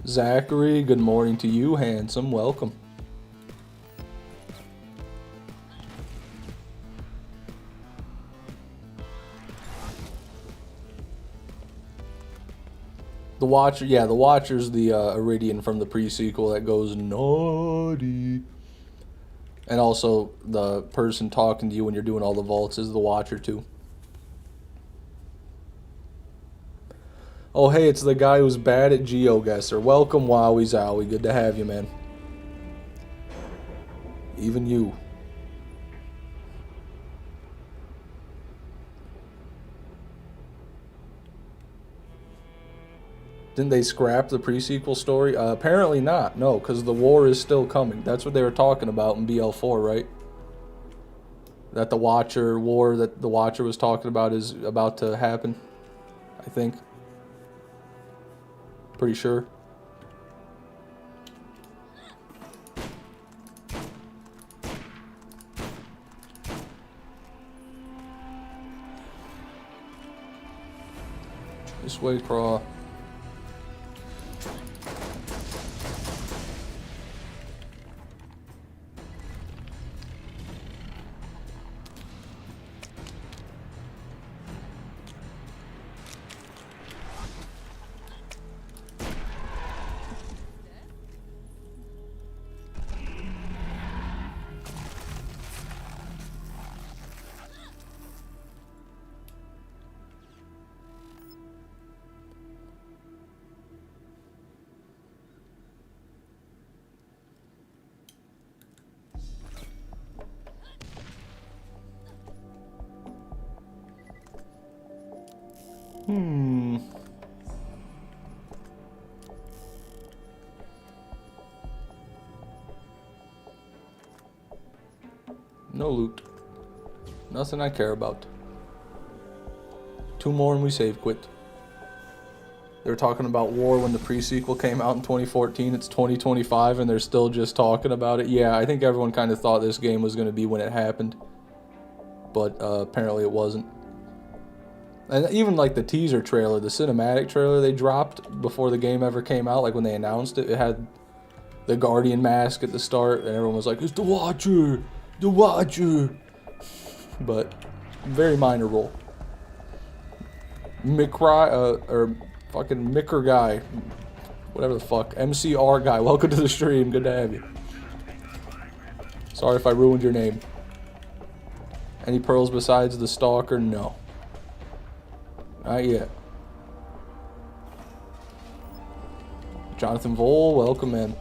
Zachary, good morning to you, handsome. Welcome. The Watcher, yeah, the Watcher's the Iridian from the pre-sequel that goes naughty. And also, the person talking to you when you're doing all the vaults is the Watcher, too. Oh, hey, it's the guy who's bad at GeoGuessr. Welcome, Wowie Zowie. Good to have you, man. Even you. Didn't they scrap the pre-sequel story? Apparently not, no, because the war is still coming. That's what they were talking about in BL4, right? That the Watcher war that the Watcher was talking about is about to happen, I think. Pretty sure. This way, Craw. No loot. Nothing I care about. 2 more and we save quit. They were talking about war when the pre-sequel came out in 2014. It's 2025 and they're still just talking about it. Yeah, I think everyone kind of thought this game was going to be when it happened. But apparently it wasn't. And even like the teaser trailer, the cinematic trailer they dropped before the game ever came out, like when they announced it, it had the Guardian mask at the start and everyone was like, it's the Watcher! The Watcher! But very minor role. Or fucking Micker guy, whatever the fuck, MCR guy, welcome to the stream, good to have you. Sorry if I ruined your name. Any pearls besides the Stalker? No. Not yet. Jonathan Vole, welcome in.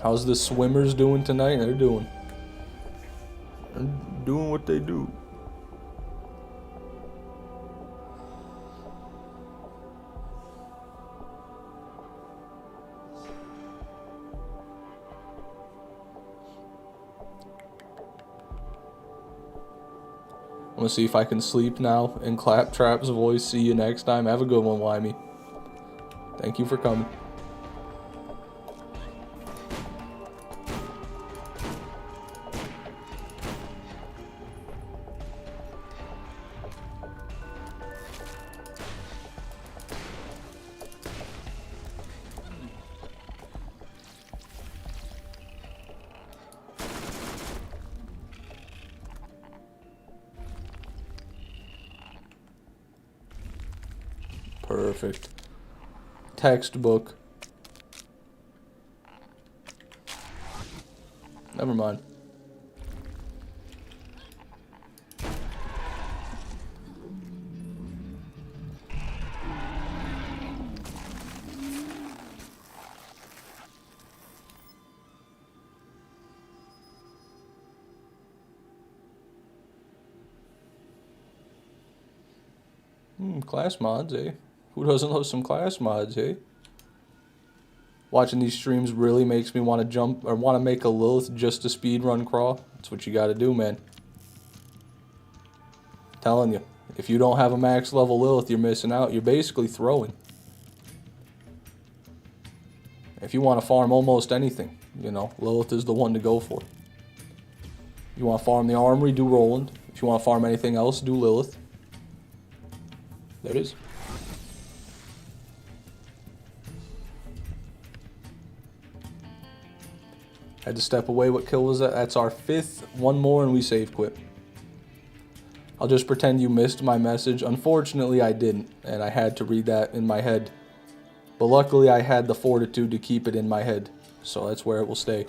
How's the swimmers doing tonight? They're doing what they do. I'm gonna see if I can sleep now in Claptrap's voice. See you next time. Have a good one, Wymie. Thank you for coming. Perfect. Textbook. Never mind. Class mods, eh? Who doesn't love some class mods, eh? Watching these streams really makes me want to jump or want to make a Lilith just to speedrun crawl. That's what you gotta do, man. Telling you. If you don't have a max level Lilith, you're missing out. You're basically throwing. If you want to farm almost anything, you know, Lilith is the one to go for. You want to farm the Armory, do Roland. If you want to farm anything else, do Lilith. There it is. Had to step away. What kill was that? That's our 5th. 1 more and we save quit. I'll just pretend you missed my message. Unfortunately, I didn't, and I had to read that in my head. But luckily, I had the fortitude to keep it in my head, so that's where it will stay.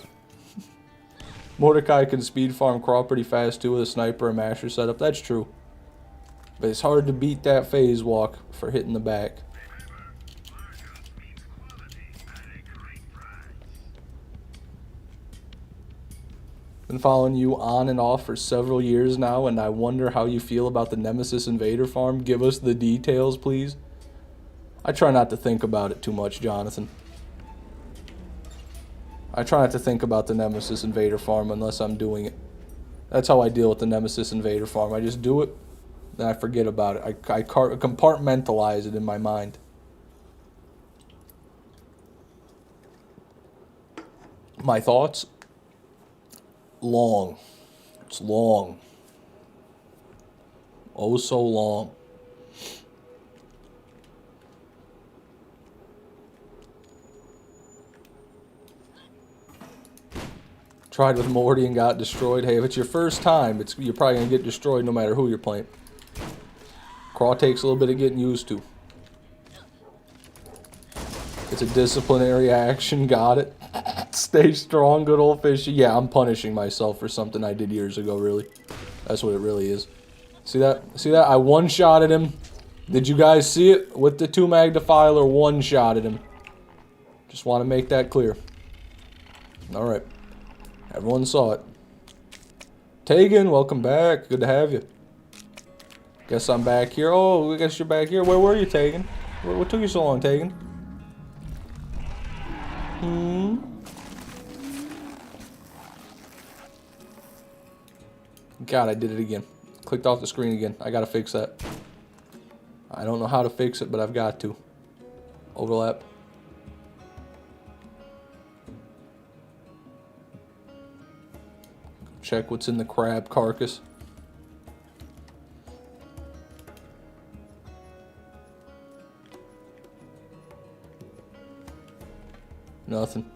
Mordecai can speed farm crawl pretty fast too with a sniper and masher setup. That's true. But it's hard to beat that phase walk for hitting the back. Been following you on and off for several years now, and I wonder how you feel about the Nemesis Invader farm. Give us the details, please. I try not to think about it too much, Jonathan. I try not to think about the Nemesis Invader farm unless I'm doing it. That's how I deal with the Nemesis Invader farm. I just do it, then I forget about it. I compartmentalize it in my mind. My thoughts? Long. It's long. Oh, so long. Tried with Morty and got destroyed. Hey, if it's your first time, you're probably going to get destroyed no matter who you're playing. Crawl takes a little bit of getting used to. It's a disciplinary action. Got it. Stay strong, good old fishy. Yeah, I'm punishing myself for something I did years ago, really. That's what it really is. See that? See that? I one-shotted him. Did you guys see it? With the 2 magnifier, one-shotted him. Just want to make that clear. Alright. Everyone saw it. Tegan, welcome back. Good to have you. Guess I'm back here. Oh, I guess you're back here. Where were you, Tegan? What took you so long, Tegan? God, I did it again. Clicked off the screen again. I gotta fix that. I don't know how to fix it, but I've got to. Overlap. Check what's in the crab carcass. Nothing.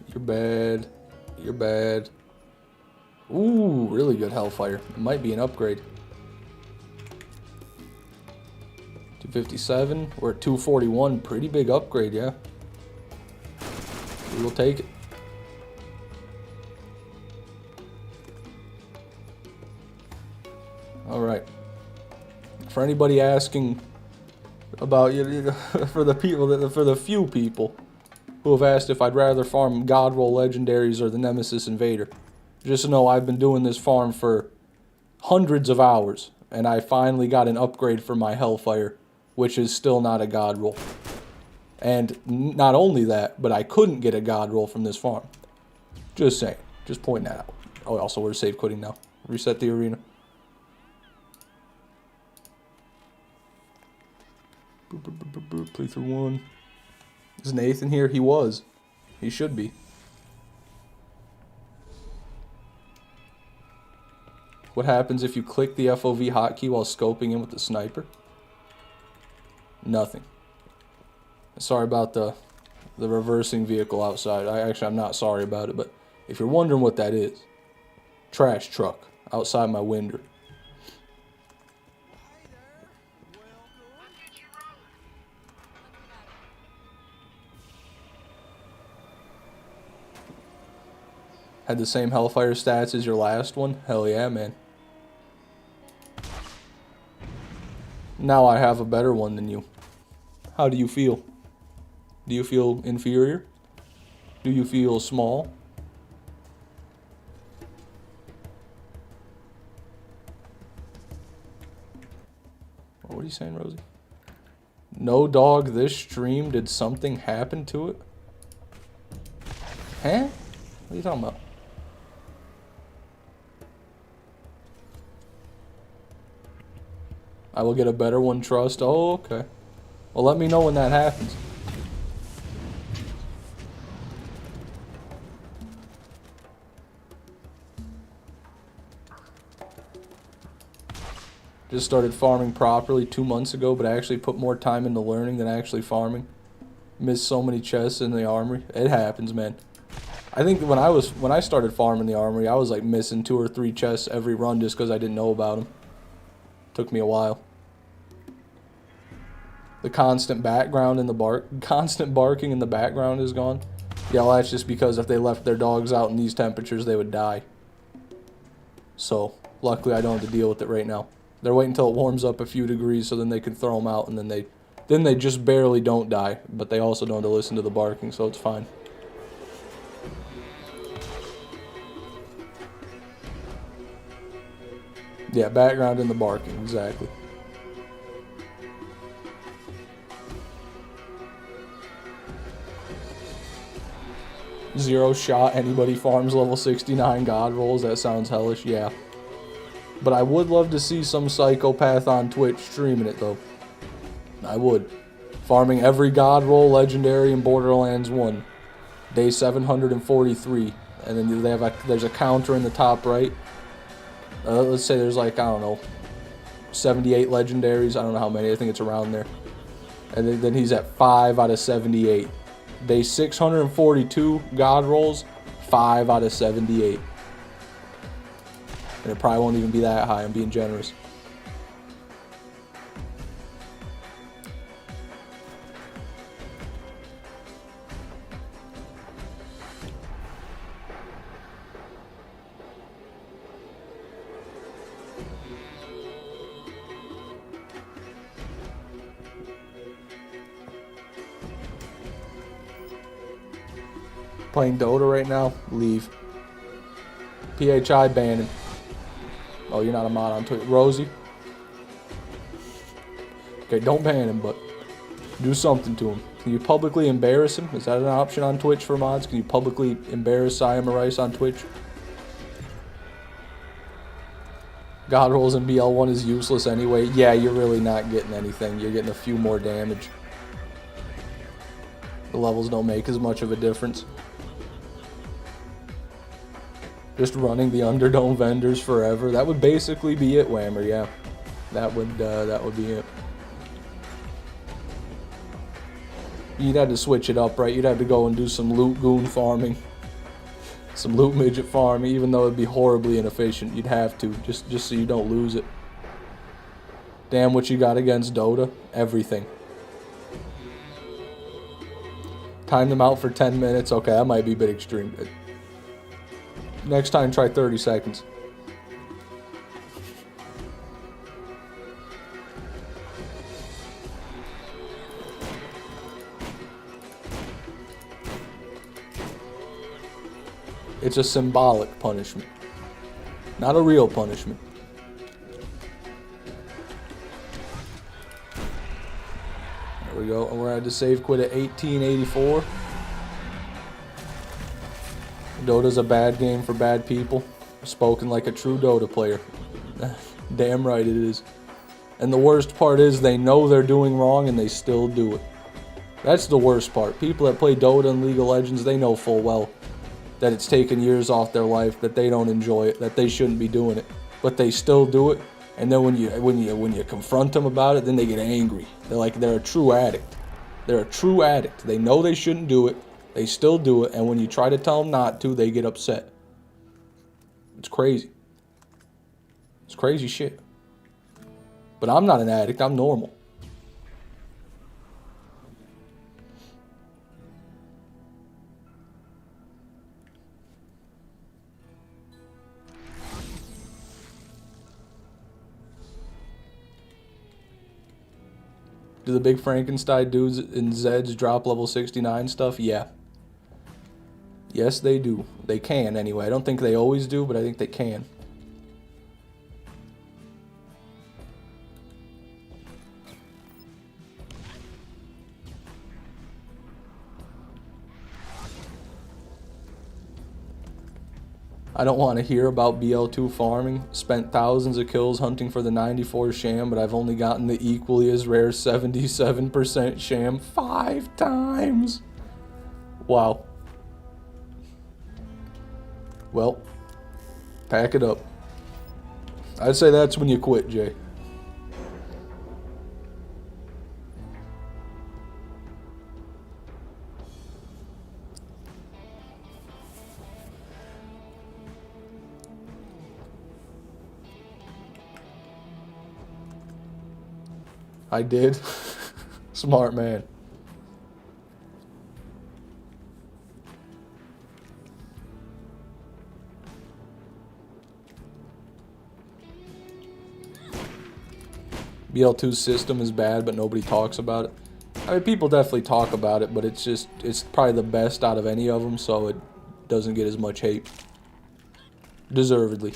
You're bad. You're bad. Ooh, really good Hellfire. It might be an upgrade. 257. We're at 241. Pretty big upgrade, yeah. We will take it. Alright. For anybody asking about, for the few people who have asked if I'd rather farm God Roll Legendaries or the Nemesis Invader, just know I've been doing this farm for hundreds of hours, and I finally got an upgrade for my Hellfire, which is still not a God Roll. And not only that, but I couldn't get a God Roll from this farm. Just saying. Just pointing that out. Oh, also, we're safe quitting now. Reset the arena. Play through one. Is Nathan here? He was. He should be. What happens if you click the FOV hotkey while scoping in with the sniper? Nothing. Sorry about the reversing vehicle outside. I'm not sorry about it, but if you're wondering what that is, trash truck outside my window. Had the same Hellfire stats as your last one? Hell yeah, man. Now I have a better one than you. How do you feel? Do you feel inferior? Do you feel small? What are you saying, Rosie? No dog, this stream, did something happen to it? Huh? What are you talking about? I will get a better one, trust. Oh, okay. Well, let me know when that happens. Just started farming properly 2 months ago, but I actually put more time into learning than actually farming. Missed so many chests in the armory. It happens, man. I think when I started farming the armory, I was like missing 2 or 3 chests every run just because I didn't know about them. Took me a while. The constant barking in the background is gone. Yeah, well, that's just because if they left their dogs out in these temperatures, they would die. So, luckily I don't have to deal with it right now. They're waiting until it warms up a few degrees so then they can throw them out, and then they just barely don't die, but they also don't have to listen to the barking, so it's fine. Yeah, background in the barking, exactly. Zero shot, anybody farms level 69 God rolls, that sounds hellish, yeah. But I would love to see some psychopath on Twitch streaming it, though. I would. Farming every God roll legendary in Borderlands 1. Day 743. And then there's a counter in the top right. Let's say there's like, I don't know, 78 legendaries. I don't know how many. I think it's around there. And then he's at 5 out of 78. Day 642 God rolls, 5 out of 78. And it probably won't even be that high. I'm being generous. Playing Dota right now? Leave. PHI banning. Oh, you're not a mod on Twitch. Rosie? Okay, don't ban him, but do something to him. Can you publicly embarrass him? Is that an option on Twitch for mods? Can you publicly embarrass Siam Rice on Twitch? God rolls in BL1 is useless anyway. Yeah, you're really not getting anything. You're getting a few more damage. The levels don't make as much of a difference. Just running the Underdome vendors forever. That would basically be it, Whammer, yeah. That would be it. You'd have to switch it up, right? You'd have to go and do some loot goon farming. Some loot midget farming, even though it'd be horribly inefficient. You'd have to, just so you don't lose it. Damn, what you got against Dota? Everything. Time them out for 10 minutes. Okay, that might be a bit extreme. Next time, try 30 seconds. It's a symbolic punishment, not a real punishment. There we go. We're at the save quit at 1884. Dota's a bad game for bad people. Spoken like a true Dota player. Damn right it is. And the worst part is they know they're doing wrong and they still do it. That's the worst part. People that play Dota and League of Legends, they know full well that it's taken years off their life, that they don't enjoy it, that they shouldn't be doing it, but they still do it. And then when you confront them about it, then they get angry. They're a true addict. They're a true addict. They know they shouldn't do it, they still do it, and when you try to tell them not to, they get upset. It's crazy. It's crazy shit. But I'm not an addict, I'm normal. Do the big Frankenstein dudes in Zeds drop level 69 stuff? Yeah. Yes, they do. They can, anyway. I don't think they always do, but I think they can. I don't want to hear about BL2 farming. Spent thousands of kills hunting for the 94 sham, but I've only gotten the equally as rare 77% sham 5 times. Wow. Well, pack it up. I'd say that's when you quit, Jay. I did. Smart man. BL2's system is bad, but nobody talks about it. I mean, people definitely talk about it, but it's probably the best out of any of them, so it doesn't get as much hate. Deservedly.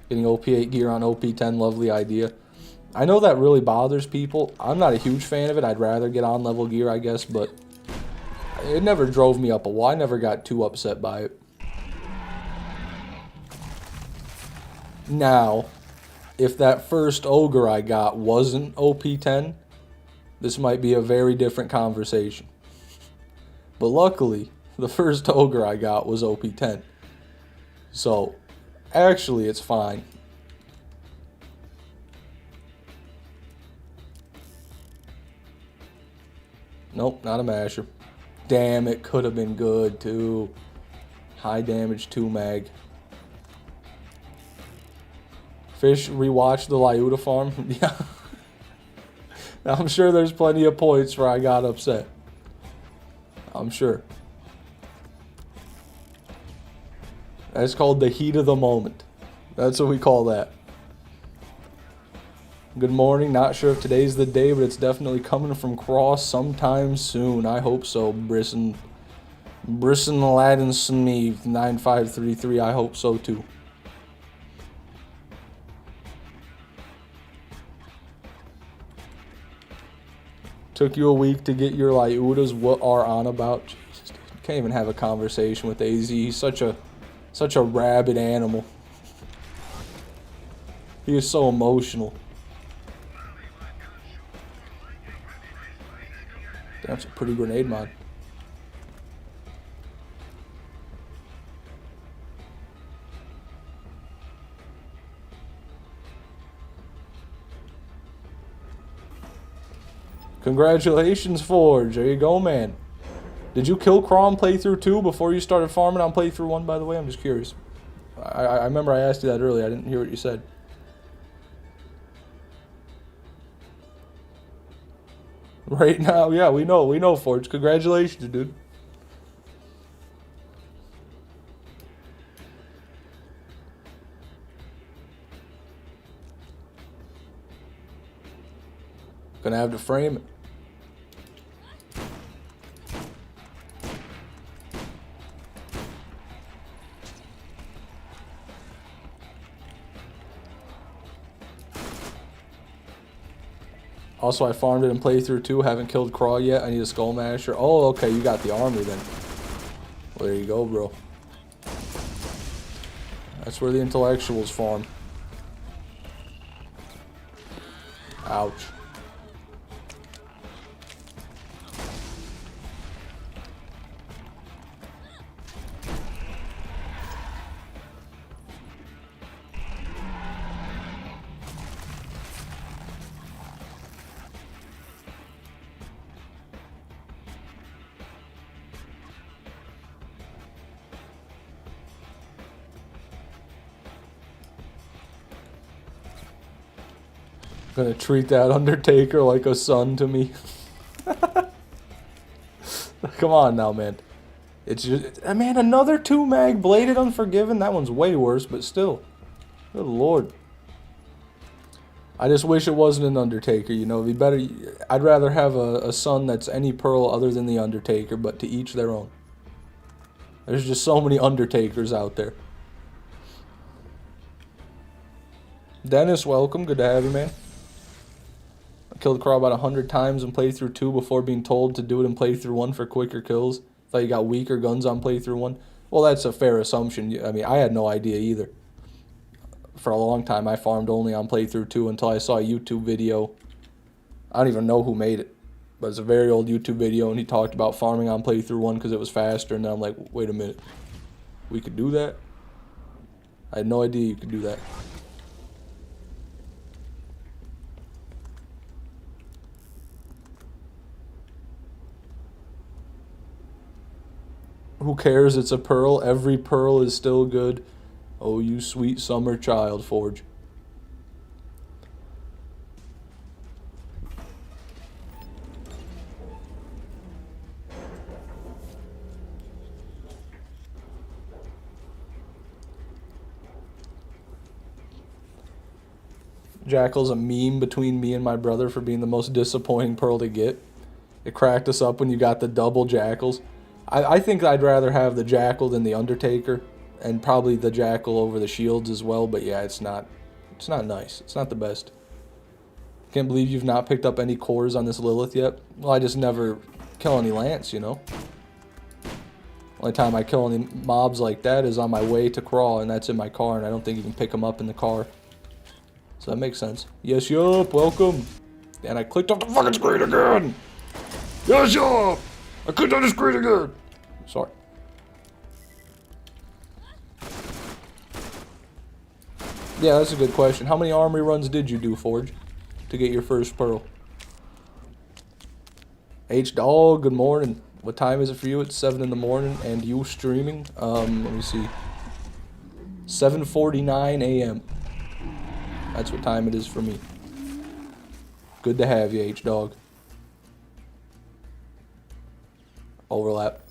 Getting OP8 gear on OP10, lovely idea. I know that really bothers people. I'm not a huge fan of it. I'd rather get on level gear, I guess, but it never drove me up a wall. I never got too upset by it. Now, if that first ogre I got wasn't OP10, this might be a very different conversation. But luckily, the first ogre I got was OP10. So, actually, it's fine. Nope, not a masher. Damn, it could have been good, too. High damage 2 mag. Fish rewatch the Lyuda farm. Yeah. I'm sure there's plenty of points where I got upset. I'm sure. That's called the heat of the moment. That's what we call that. Good morning. Not sure if today's the day, but it's definitely coming from Cross sometime soon. I hope so, Brisson. Brisson Aladdin Sneeve 9533. I hope so too. Took you a week to get your Lyudas. What are on about? Jesus, dude. Can't even have a conversation with AZ. He's such a rabid animal. He is so emotional. That's a pretty grenade mod. Congratulations, Forge. There you go, man. Did you kill Crom playthrough 2 before you started farming on playthrough 1, by the way? I'm just curious. I remember I asked you that earlier. I didn't hear what you said. Right now, yeah, we know, Forge. Congratulations, dude. Gonna have to frame it. Also, I farmed it in playthrough 2. Haven't killed Craw yet. I need a Skull Masher. Oh, okay, you got the armor then. Well, there you go, bro. That's where the intellectuals farm. Ouch. Gonna treat that Undertaker like a son to me. Come on now, man. It's just, man, another 2-mag Bladed Unforgiven. That one's way worse, but still. Good lord. I just wish it wasn't an Undertaker, you know. It'd be better. I'd rather have a son that's any Pearl other than the Undertaker, but to each their own. There's just so many Undertakers out there. Dennis, welcome. Good to have you, man. I killed Crow about 100 times in playthrough 2 before being told to do it in playthrough 1 for quicker kills. Thought you got weaker guns on playthrough 1. Well, that's a fair assumption. I mean, I had no idea either. For a long time, I farmed only on playthrough 2 until I saw a YouTube video. I don't even know who made it, but it's a very old YouTube video, and he talked about farming on playthrough 1 because it was faster, and then I'm like, wait a minute. We could do that? I had no idea you could do that. Who cares? It's a Pearl. Every Pearl is still good. Oh, you sweet summer child, Forge. Jackal's a meme between me and my brother for being the most disappointing Pearl to get. It cracked us up when you got the double Jackals. I think I'd rather have the Jackal than the Undertaker, and probably the Jackal over the Shields as well, but yeah, it's not nice. It's not the best. Can't believe you've not picked up any cores on this Lilith yet. Well, I just never kill any Lance, you know. Only time I kill any mobs like that is on my way to Crawl, and that's in my car, and I don't think you can pick them up in the car. So that makes sense. Yes, yup, welcome. And I clicked off the fucking screen again. Yes, yup. I clicked on the screen again. Sorry. Yeah, that's a good question. How many armory runs did you do, Forge, to get your first Pearl? H-Dog, good morning. What time is it for you? It's 7 in the morning, and you streaming? Let me see. 7:49 a.m. That's what time it is for me. Good to have you, H-Dog. Overlap.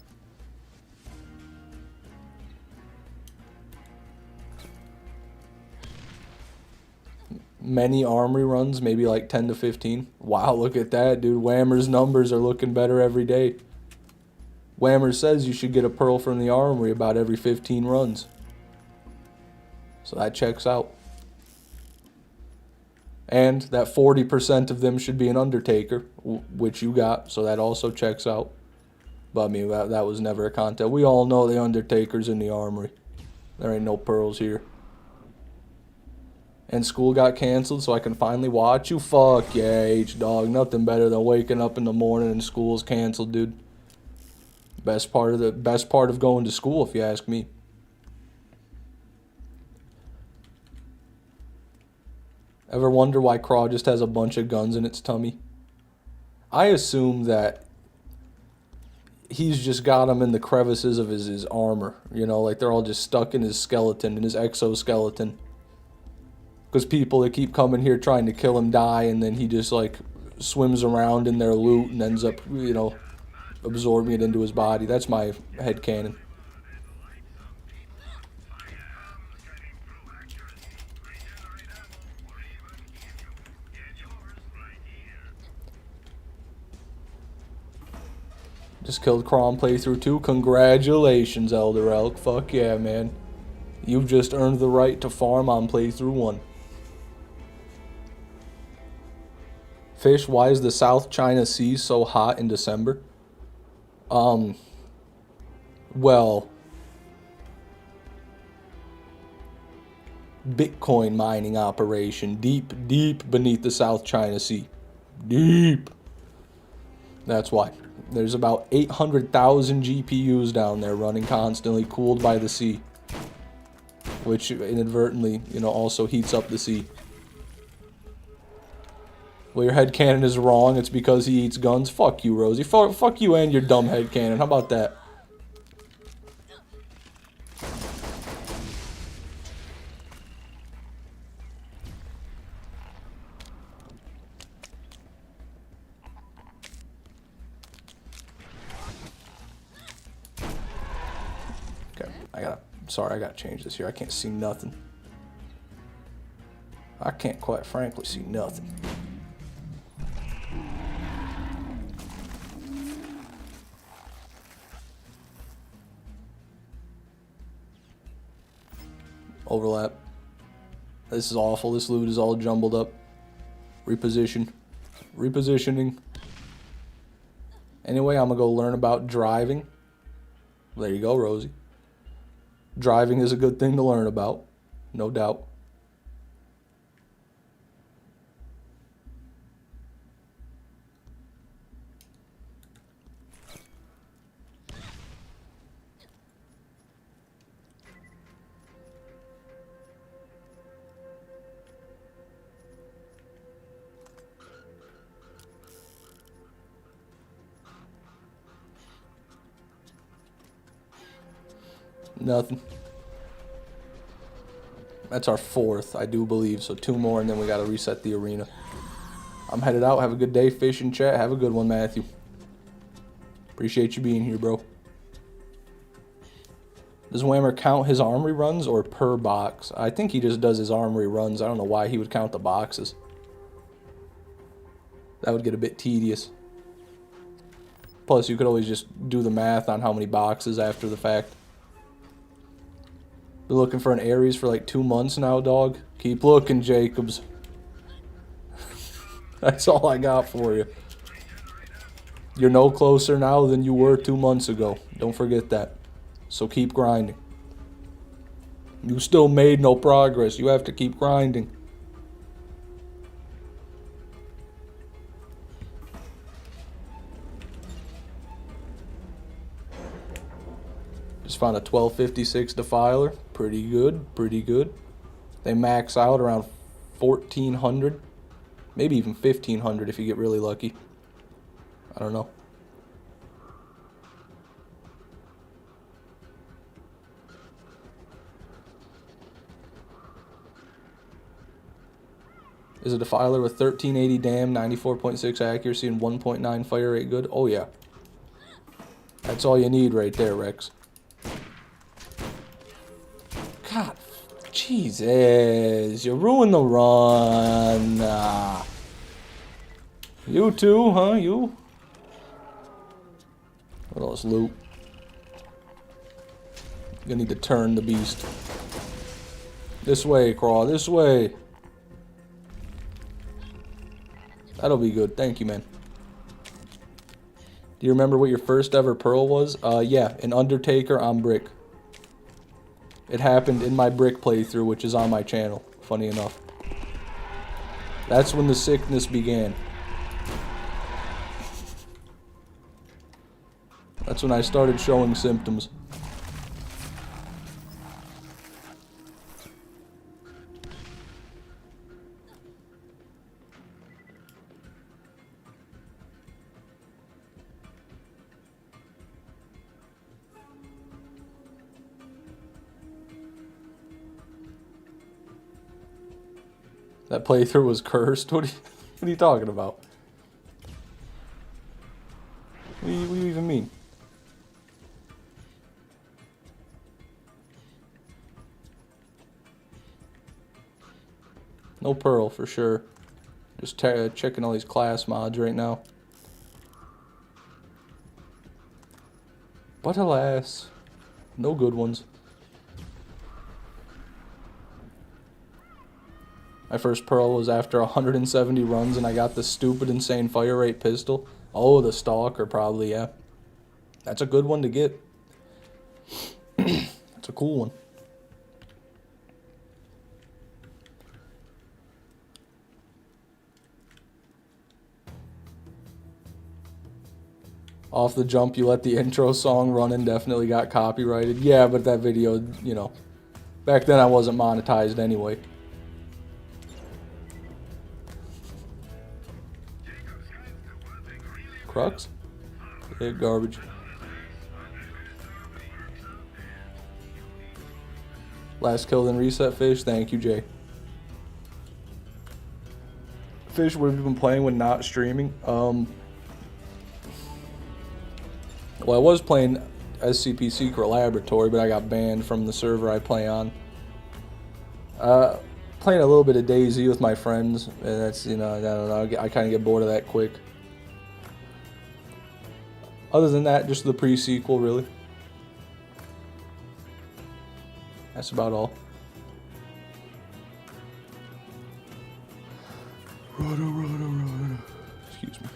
Many armory runs, maybe like 10 to 15. Wow, look at that, dude. Whammer's numbers are looking better every day. Whammer says you should get a pearl from the armory about every 15 runs. So that checks out. And that 40% of them should be an Undertaker, which you got, so that also checks out. But I mean, that was never a contest. We all know the Undertaker's in the armory. There ain't no pearls here. And school got canceled, so I can finally watch you. Fuck yeah, H-Dog. Nothing better than waking up in the morning and school's canceled, dude. Best part of going to school, if you ask me. Ever wonder why Craw just has a bunch of guns in its tummy? I assume that he's just got them in the crevices of his armor. You know, like they're all just stuck in his skeleton, in his exoskeleton. Because people that keep coming here trying to kill him die, and then he just, like, swims around in their loot and ends up, you know, absorbing it into his body. That's my headcanon. Just killed Crom playthrough 2. Congratulations, Elder Elk. Fuck yeah, man. You've just earned the right to farm on playthrough 1. Fish, why is the South China Sea so hot in December? Well, Bitcoin mining operation deep beneath the South China Sea. Deep. That's why. There's about 800,000 GPUs down there running constantly, cooled by the sea. Which inadvertently, you know, also heats up the sea. Well, your headcanon is wrong. It's because he eats guns. Fuck you, Rosie. Fuck you and your dumb headcanon. How about that? Okay, I gotta change this here. I can't see nothing. I can't quite frankly see nothing. Overlap. This is awful. This loot is all jumbled up. Reposition. Repositioning. Anyway, I'm gonna go learn about driving. There you go, Rosie. Driving is a good thing to learn about. No doubt. Nothing. That's our 4th, I do believe. So 2 more, and then we gotta reset the arena. I'm headed out. Have a good day, fish and chat. Have a good one, Matthew. Appreciate you being here, bro. Does Whammer count his armory runs or per box? I think he just does his armory runs. I don't know why he would count the boxes. That would get a bit tedious. Plus, you could always just do the math on how many boxes after the fact. Been looking for an Ares for like 2 months now, dog. Keep looking, Jacobs. That's all I got for you. You're no closer now than you were 2 months ago. Don't forget that. So keep grinding. You still made no progress. You have to keep grinding. Just found a 1256 Defiler. Pretty good, pretty good. They max out around 1400. Maybe even 1500 if you get really lucky. I don't know. Is a Defiler with 1380 dam, 94.6 accuracy, and 1.9 fire rate good? Oh yeah. That's all you need right there, Rex. God, Jesus, you ruined the run. You too, huh? You? What else? Loot. Gonna need to turn the beast. This way, Craw, this way. That'll be good. Thank you, man. Do you remember what your first ever pearl was? Yeah, an Undertaker on brick. It happened in my brick playthrough, which is on my channel, funny enough. That's when the sickness began. That's when I started showing symptoms. That playthrough was cursed? What are you talking about? What do you even mean? No pearl for sure. Just checking all these class mods right now. But alas, no good ones. My first pearl was after 170 runs and I got the stupid insane fire rate pistol. Oh, the stalker probably, yeah. That's a good one to get. That's a cool one. Off the jump, you let the intro song run and definitely got copyrighted. Yeah, but that video, you know, back then I wasn't monetized anyway. Crux? Yeah, garbage. Last kill then reset fish. Thank you, Jay. Fish, what have you been playing when not streaming? Well, I was playing SCP Secret Laboratory, but I got banned from the server I play on. Playing a little bit of DayZ with my friends, and that's, you know, I don't know, I kind of get bored of that quick. Other than that, just the pre-sequel, really. That's about all. Excuse me.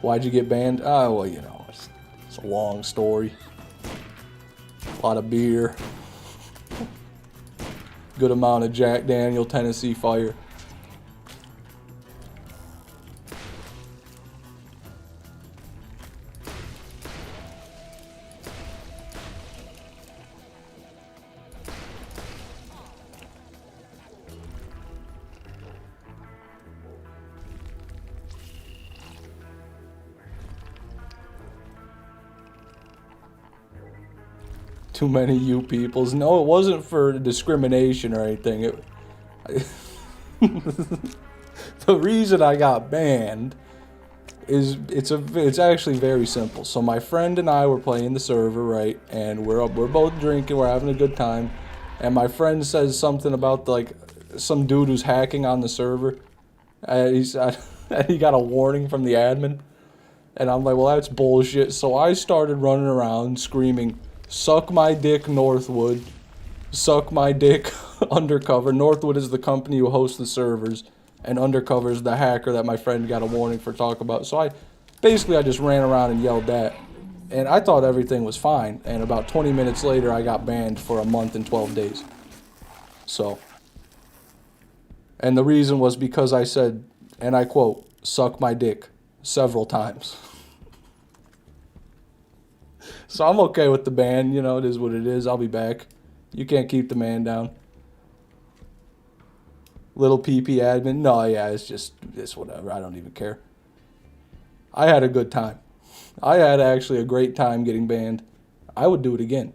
Why'd you get banned? Oh, well, you know, it's a long story. A lot of beer. Good amount of Jack Daniel Tennessee Fire. Too many you peoples. No, it wasn't for discrimination or anything. The reason I got banned is it's actually very simple. So my friend and I were playing the server, right, and we're both drinking, we're having a good time, and my friend says something about like some dude who's hacking on the server. He got a warning from the admin, and I'm like, well, that's bullshit. So I started running around screaming, "Suck my dick, Northwood. Suck my dick, Undercover." Northwood is the company who hosts the servers, and Undercover is the hacker that my friend got a warning for talk about. So I just ran around and yelled that. And I thought everything was fine. And about 20 minutes later, I got banned for a month and 12 days. So. And the reason was because I said, and I quote, "suck my dick," several times. So I'm okay with the ban, you know, it is what it is. I'll be back. You can't keep the man down. Little PP admin. No, yeah, it's whatever. I don't even care. I had a good time. I had actually a great time getting banned. I would do it again.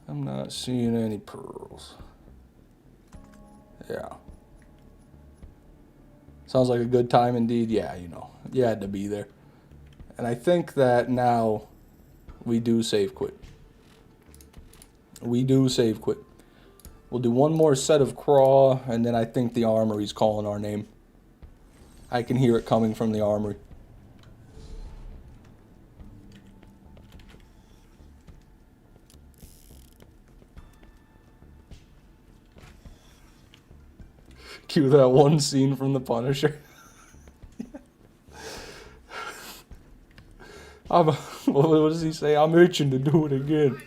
I'm not seeing any pearls. Yeah. Sounds like a good time indeed. Yeah, you know, You had to be there. And I think that now we do save quit. We do save quit. We'll do one more set of craw, and then I think the armory's calling our name. I can hear it coming from the armory. Cue that one scene from The Punisher. What does he say? I'm itching to do it again.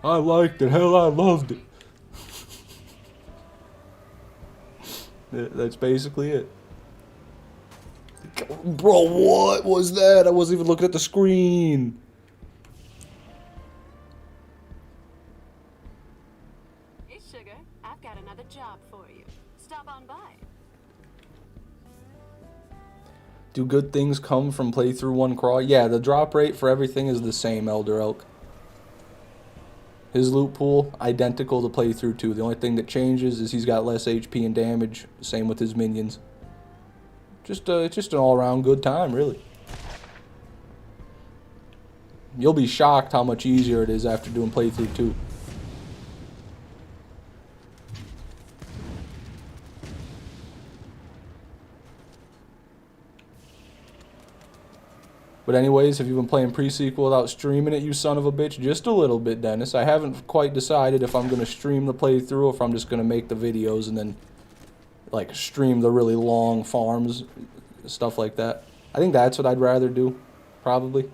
I liked it. Hell, I loved it. That's basically it. Bro, what was that? I wasn't even looking at the screen. Hey, sugar. I've got another job for you. Stop on by. Do good things come from playthrough 1 crawl? Yeah, the drop rate for everything is the same, Elder Elk. His loot pool, identical to playthrough 2. The only thing that changes is he's got less HP and damage. Same with his minions. Just an all-around good time, really. You'll be shocked how much easier it is after doing playthrough 2. But anyways, have you been playing pre-sequel without streaming it, you son of a bitch? Just a little bit, Dennis. I haven't quite decided if I'm going to stream the playthrough or if I'm just going to make the videos and then, like, stream the really long farms, stuff like that. I think that's what I'd rather do, probably.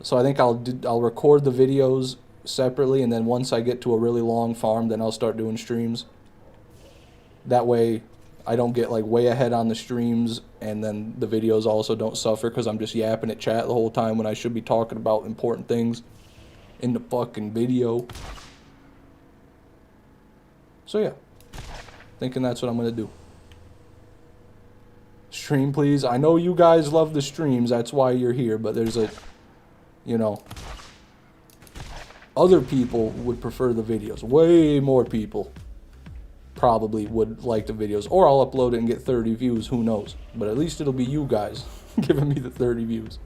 So I think I'll record the videos separately, and then once I get to a really long farm, then I'll start doing streams. That way I don't get like way ahead on the streams, and then the videos also don't suffer because I'm just yapping at chat the whole time when I should be talking about important things in the fucking video. So yeah, thinking that's what I'm gonna do. Stream, please. I know you guys love the streams, that's why you're here, but there's a, you know, other people would prefer the videos. Way more people probably would like the videos, or I'll upload it and get 30 views, who knows, but at least it'll be you guys giving me the 30 views.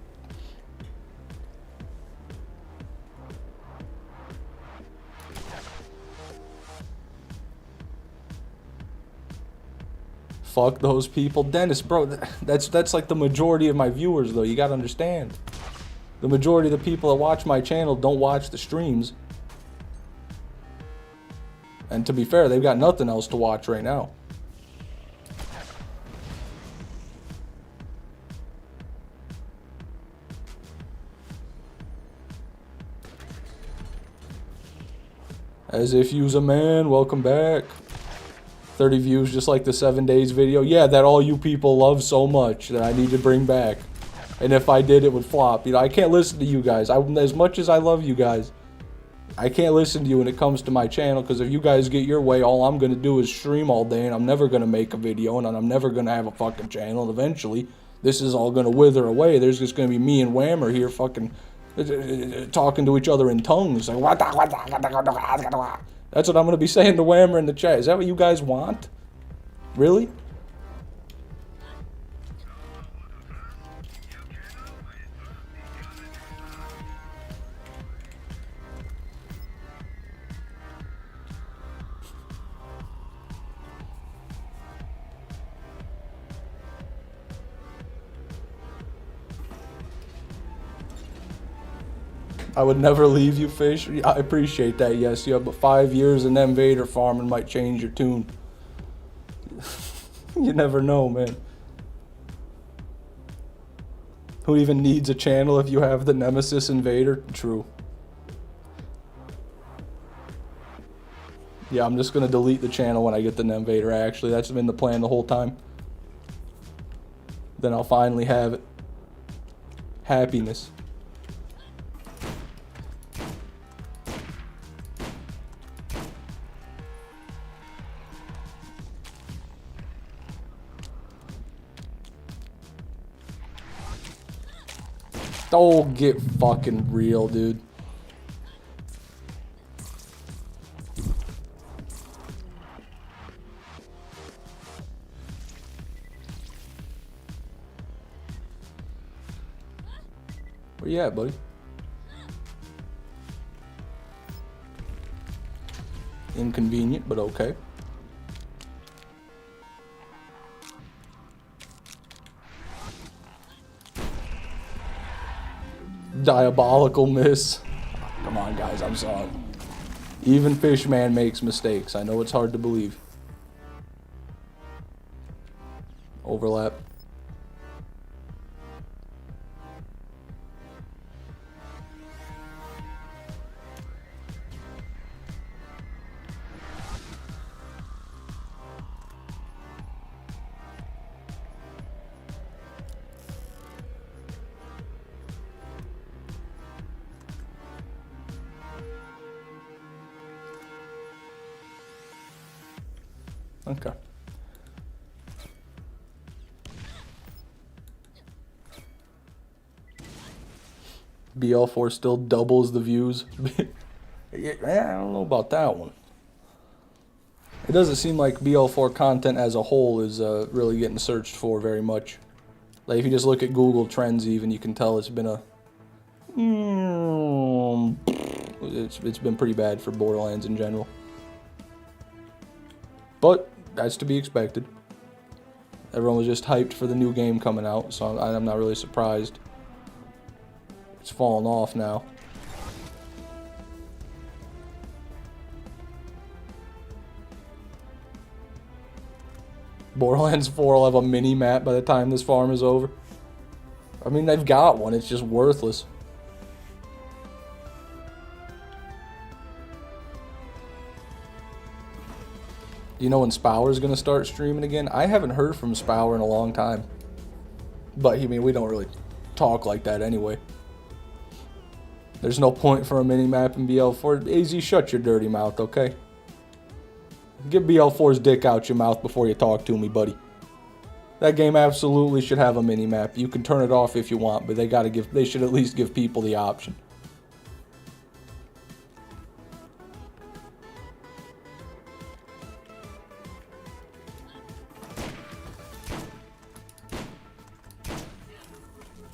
Fuck those people. Dennis, bro, that's like the majority of my viewers, though. You gotta understand, the majority of the people that watch my channel don't watch the streams. And to be fair, they've got nothing else to watch right now. As if you's a man, welcome back. 30 views just like the 7 days video. Yeah, that all you people love so much that I need to bring back. And if I did, it would flop. You know, I can't listen to you guys. As much as I love you guys, I can't listen to you when it comes to my channel, because if you guys get your way, all I'm going to do is stream all day, and I'm never going to make a video, and I'm never going to have a fucking channel, and eventually this is all going to wither away. There's just going to be me and Whammer here fucking talking to each other in tongues. Like, that's what I'm going to be saying to Whammer in the chat. Is that what you guys want? Really? I would never leave you, Fish. I appreciate that, yes. You have but 5 years in Invader farming might change your tune. You never know, man. Who even needs a channel if you have the Nemesis Invader? True. Yeah, I'm just going to delete the channel when I get the Invader, actually. That's been the plan the whole time. Then I'll finally have it. Happiness. Oh, get fucking real, dude. Where you at, buddy? Inconvenient, but okay. Diabolical miss. Come on, guys, I'm sorry. Even Fishman makes mistakes. I know it's hard to believe. Overlap. Okay. BL4 still doubles the views. Yeah, I don't know about that one. It doesn't seem like BL4 content as a whole is really getting searched for very much. Like if you just look at Google Trends even, you can tell it's been a... It's been pretty bad for Borderlands in general. But that's to be expected. Everyone was just hyped for the new game coming out, so I'm not really surprised. It's fallen off now. Borderlands 4 will have a mini map by the time this farm is over. I mean, they've got one, it's just worthless. You know when Spower's gonna start streaming again? I haven't heard from Spower in a long time. But, I mean, we don't really talk like that anyway. There's no point for a mini-map in BL4. AZ, shut your dirty mouth, okay? Get BL4's dick out your mouth before you talk to me, buddy. That game absolutely should have a mini-map. You can turn it off if you want, but they should at least give people the option.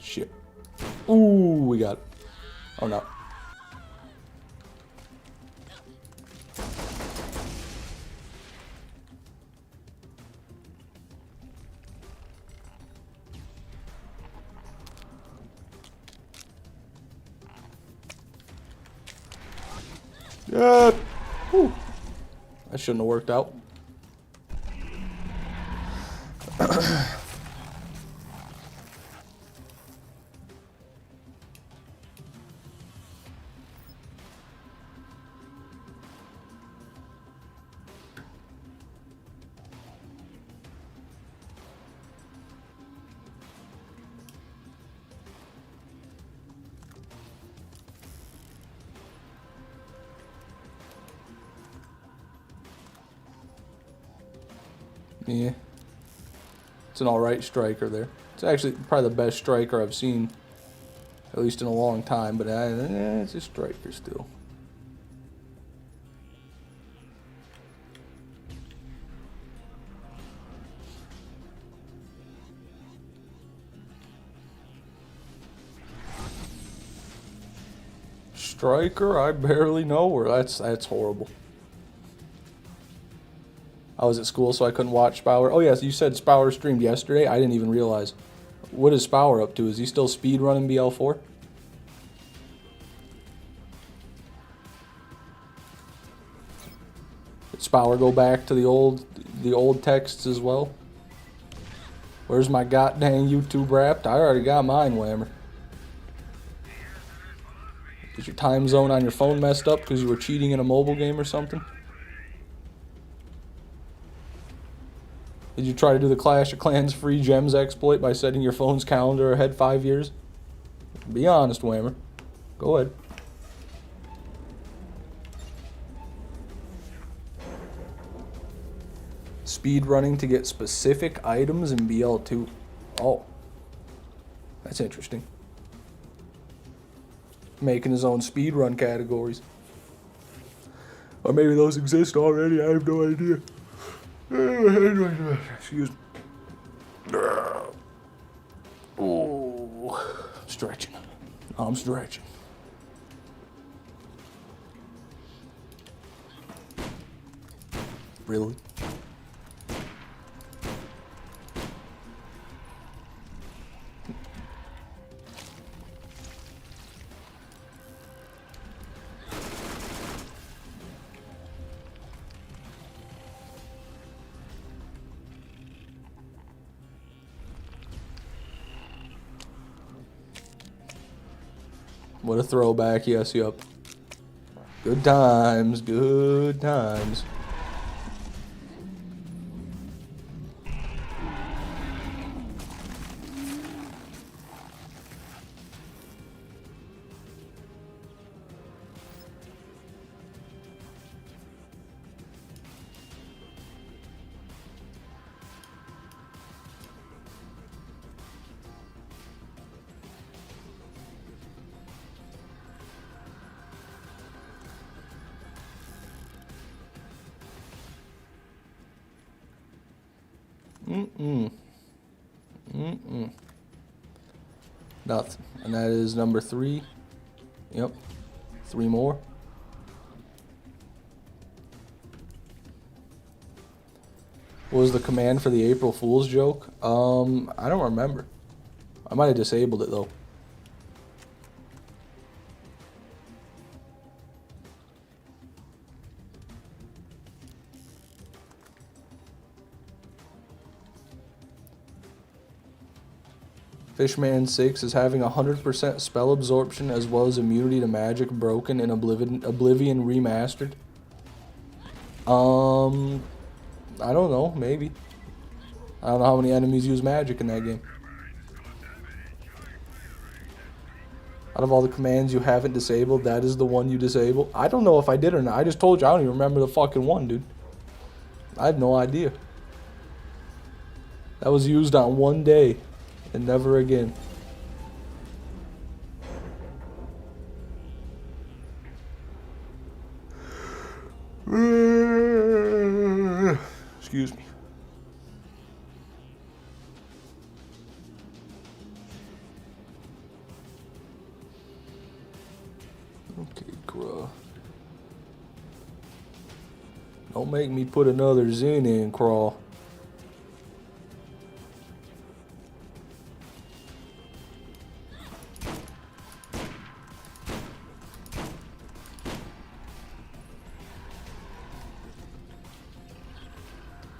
Shit. Ooh, we got it. Oh no. Yeah. Whew. That shouldn't have worked out. Yeah. It's an alright striker there. It's actually probably the best striker I've seen, at least in a long time, but it's a striker still. Striker, I barely know her. That's horrible. I was at school, so I couldn't watch Spower. Oh, yes, you said Spower streamed yesterday? I didn't even realize. What is Spower up to? Is he still speedrunning BL4? Did Spower go back to the old texts as well? Where's my goddamn YouTube Wrapped? I already got mine, Whammer. Is your time zone on your phone messed up because you were cheating in a mobile game or something? Did you try to do the Clash of Clans free gems exploit by setting your phone's calendar ahead 5 years? Be honest, Whammer. Go ahead. Speed running to get specific items in BL2. Oh. That's interesting. Making his own speedrun categories. Or maybe those exist already, I have no idea. Excuse me. Oh, stretching. I'm stretching. Really? What a throwback. Yes, yup. Good times, good times. Nothing. And that is number 3. Yep. 3 more. What was the command for the April Fool's joke? I don't remember. I might have disabled it though. Fishman 6 is having 100% spell absorption as well as immunity to magic broken in Oblivion remastered. I don't know, maybe. I don't know how many enemies use magic in that game. Out of all the commands you haven't disabled, that is the one you disable. I don't know if I did or not. I just told you I don't even remember the fucking one, dude. I have no idea. That was used on one day and never again. Excuse me. Okay, Craw. Don't make me put another Zen in, Craw.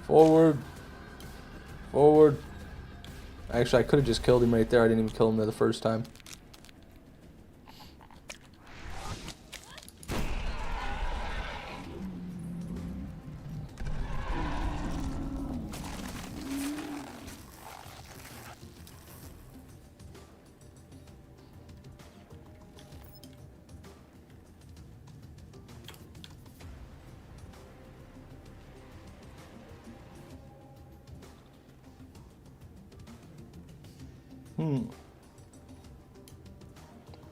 Forward. Forward. Actually, I could have just killed him right there. I didn't even kill him there the first time.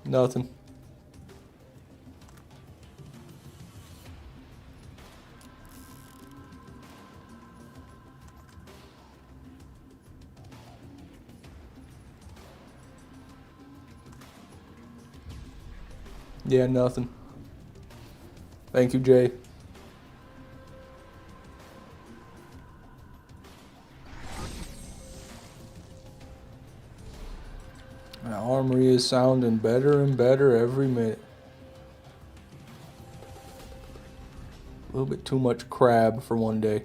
Nothing. Yeah, nothing. Thank you, Jay. My armory is sounding better and better every minute. A little bit too much crab for one day.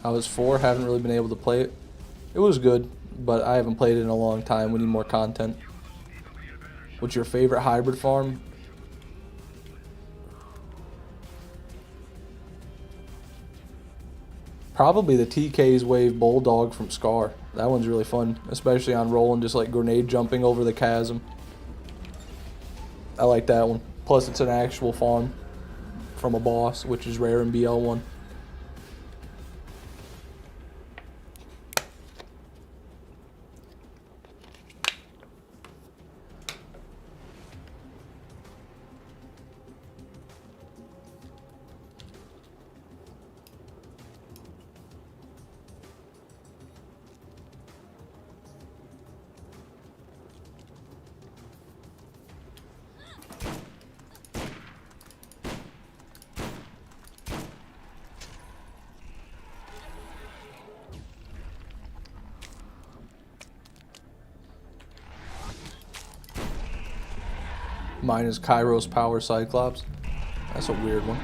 I was 4, haven't really been able to play it. It was good, but I haven't played it in a long time. We need more content. What's your favorite hybrid farm? Probably the TK's Wave Bulldog from Scar. That one's really fun, especially on rolling, just like grenade jumping over the chasm. I like that one. Plus, it's an actual farm from a boss, which is rare in BL1. Mine is Kairos Power Cyclops. That's a weird one.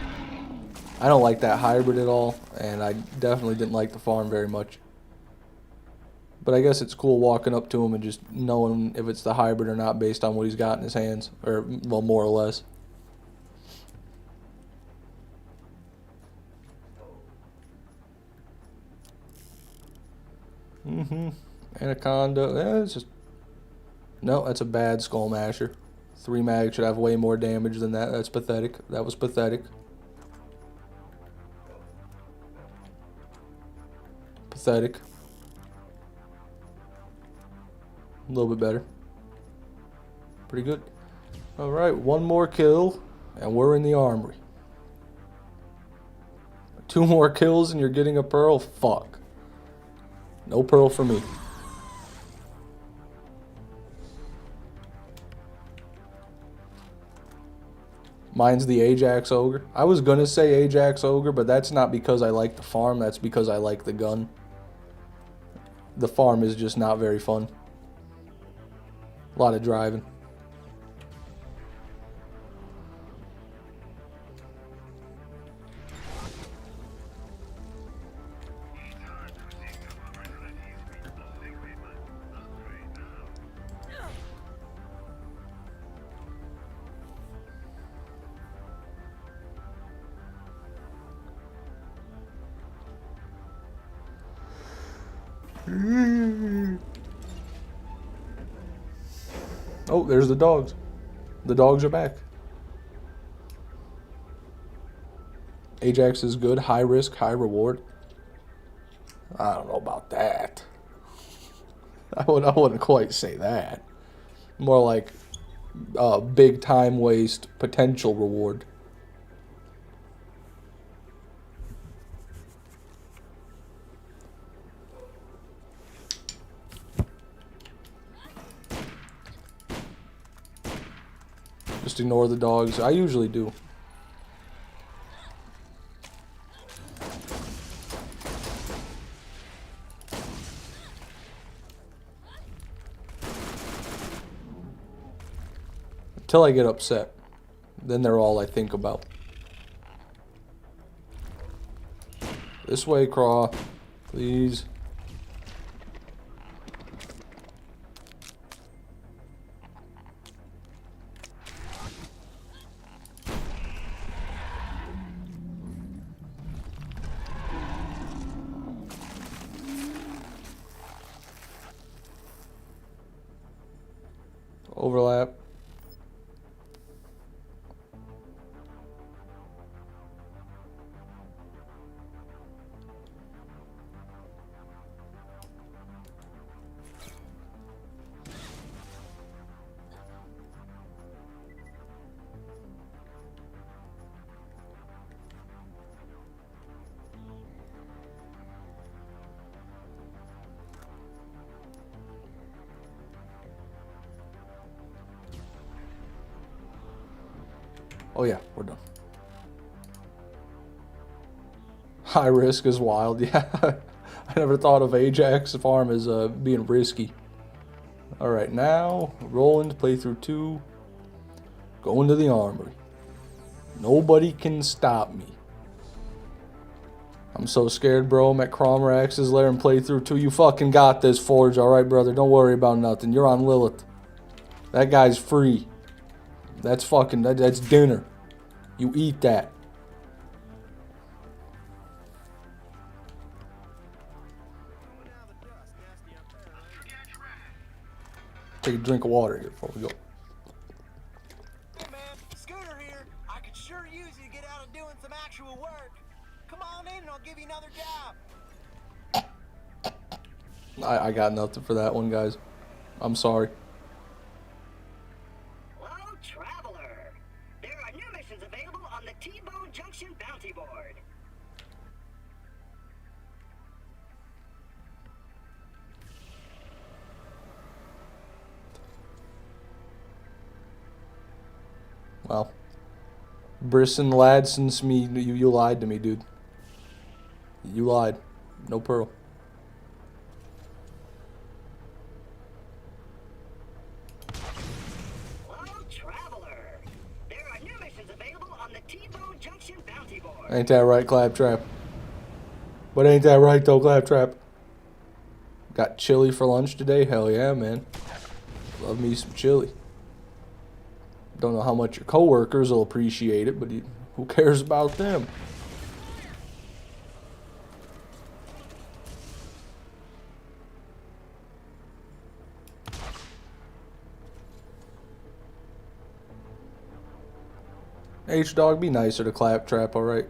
I don't like that hybrid at all, and I definitely didn't like the farm very much. But I guess it's cool walking up to him and just knowing if it's the hybrid or not based on what he's got in his hands. Or, well, more or less. Anaconda. It's just... No, that's a bad Skull Masher. 3 mag should have way more damage than that. That's pathetic. That was pathetic. Pathetic. A little bit better. Pretty good. Alright, 1 more kill, and we're in the armory. 2 more kills and you're getting a pearl? Fuck. No pearl for me. Mine's the Ajax Ogre. I was gonna say Ajax Ogre, but that's not because I like the farm, that's because I like the gun. The farm is just not very fun. A lot of driving. Oh, there's the dogs. The dogs are back. Ajax is good. High risk, high reward. I don't know about that. I wouldn't quite say that. More like big time waste, potential reward. Just ignore the dogs. I usually do. Until I get upset. Then they're all I think about. This way, Craw. Please. Overlap. Oh yeah, we're done. High risk is wild. Yeah, I never thought of Ajax farm as being risky. Alright, now, Roland, playthrough 2. Going to the armory. Nobody can stop me. I'm so scared, bro. I'm at Cromrax's lair in playthrough 2. You fucking got this, Forge. Alright, brother. Don't worry about nothing. You're on Lilith. That guy's free. That's fucking... That's dinner. You eat that. Take a drink of water here before we go. Hey man, Scooter here. I could sure use you to get out and doing some actual work. Come on in and I'll give you another job. I got nothing for that one, guys. I'm sorry. Hello, traveler. There are new missions available on the T-Bone Junction Bounty Board. Well, Brisson Ladson's me. You lied to me, dude. You lied. No pearl. Hello, traveler. Ain't that right, Claptrap? But ain't that right, though, Claptrap? Got chili for lunch today? Hell yeah, man. Love me some chili. Don't know how much your coworkers will appreciate it, but who cares about them? H-Dog, be nicer to Claptrap, alright?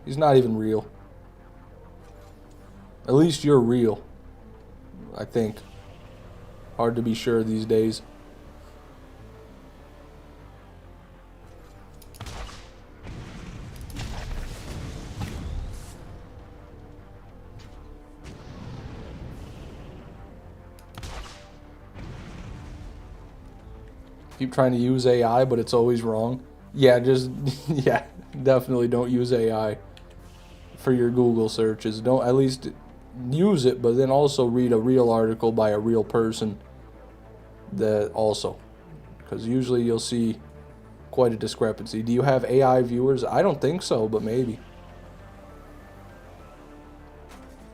He's not even real. At least you're real. I think. Hard to be sure these days. Keep trying to use AI, but it's always wrong. Yeah, just, yeah, definitely don't use AI for your Google searches. Don't, at least use it, but then also read a real article by a real person that also, because usually you'll see quite a discrepancy. Do you have AI viewers? I don't think so, but maybe.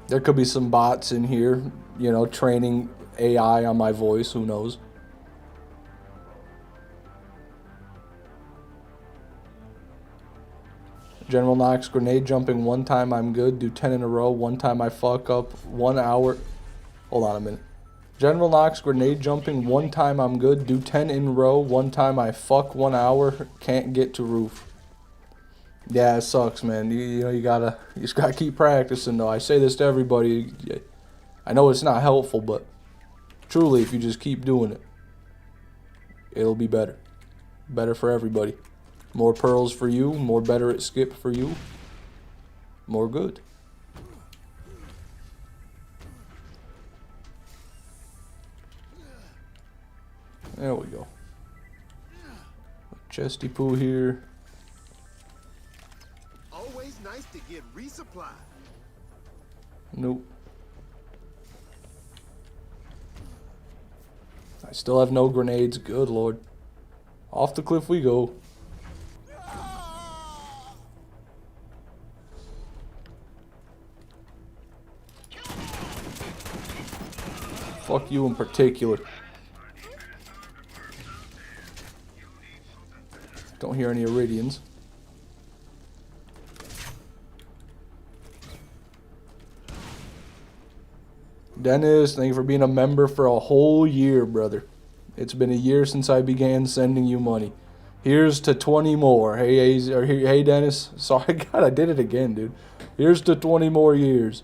There could be some bots in here, you know, training AI on my voice, who knows. General Knox, grenade jumping 1 time I'm good, do 10 in a row, 1 time I fuck up, 1 hour. Hold on a minute. General Knox, grenade jumping 1 time I'm good, do 10 in a row, 1 time I fuck 1 hour, can't get to roof. Yeah, it sucks, man. You know, you just gotta keep practicing, though. I say this to everybody. I know it's not helpful, but truly, if you just keep doing it, it'll be better. Better for everybody. More pearls for you, more better at skip for you, more good. There we go. Chesty poo here. Always nice to get resupplied. Nope. I still have no grenades. Good lord. Off the cliff we go. Fuck you in particular. Don't hear any Iridians. Dennis, thank you for being a member for a whole year, brother. It's been a year since I began sending you money. Here's to 20 more. Hey, Dennis. Sorry, God, I did it again, dude. Here's to 20 more years.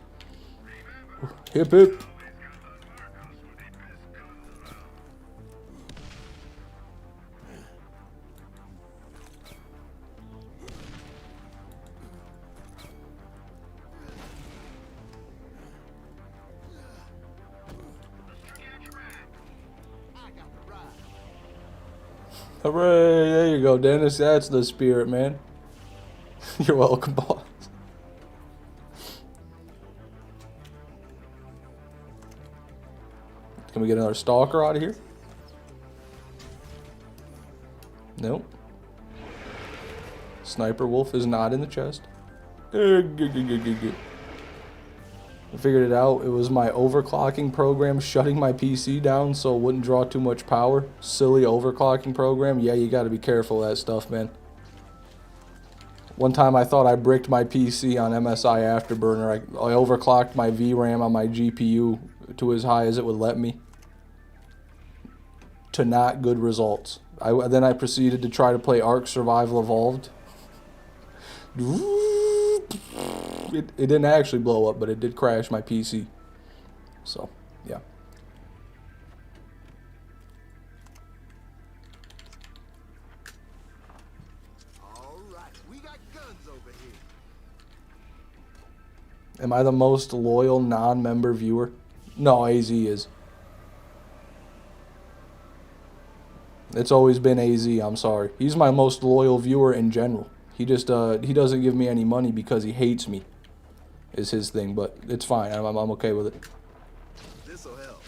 Hip, hip. Hooray! There you go, Dennis. That's the spirit, man. You're welcome, boss. Can we get another stalker out of here? Nope. Sniper wolf is not in the chest. I figured it out. It was my overclocking program shutting my PC down so it wouldn't draw too much power. Silly overclocking program. Yeah, you gotta be careful of that stuff, man. One time I thought I bricked my PC on MSI Afterburner. I overclocked my VRAM on my GPU to as high as it would let me. To not good results. Then I proceeded to try to play Ark Survival Evolved. It didn't actually blow up, but it did crash my PC. So, yeah. All right, we got guns over here. Am I the most loyal non-member viewer? No, AZ is. It's always been AZ, I'm sorry. He's my most loyal viewer in general. He just, he doesn't give me any money because he hates me. Is his thing, but it's fine. I'm okay with it. This'll help.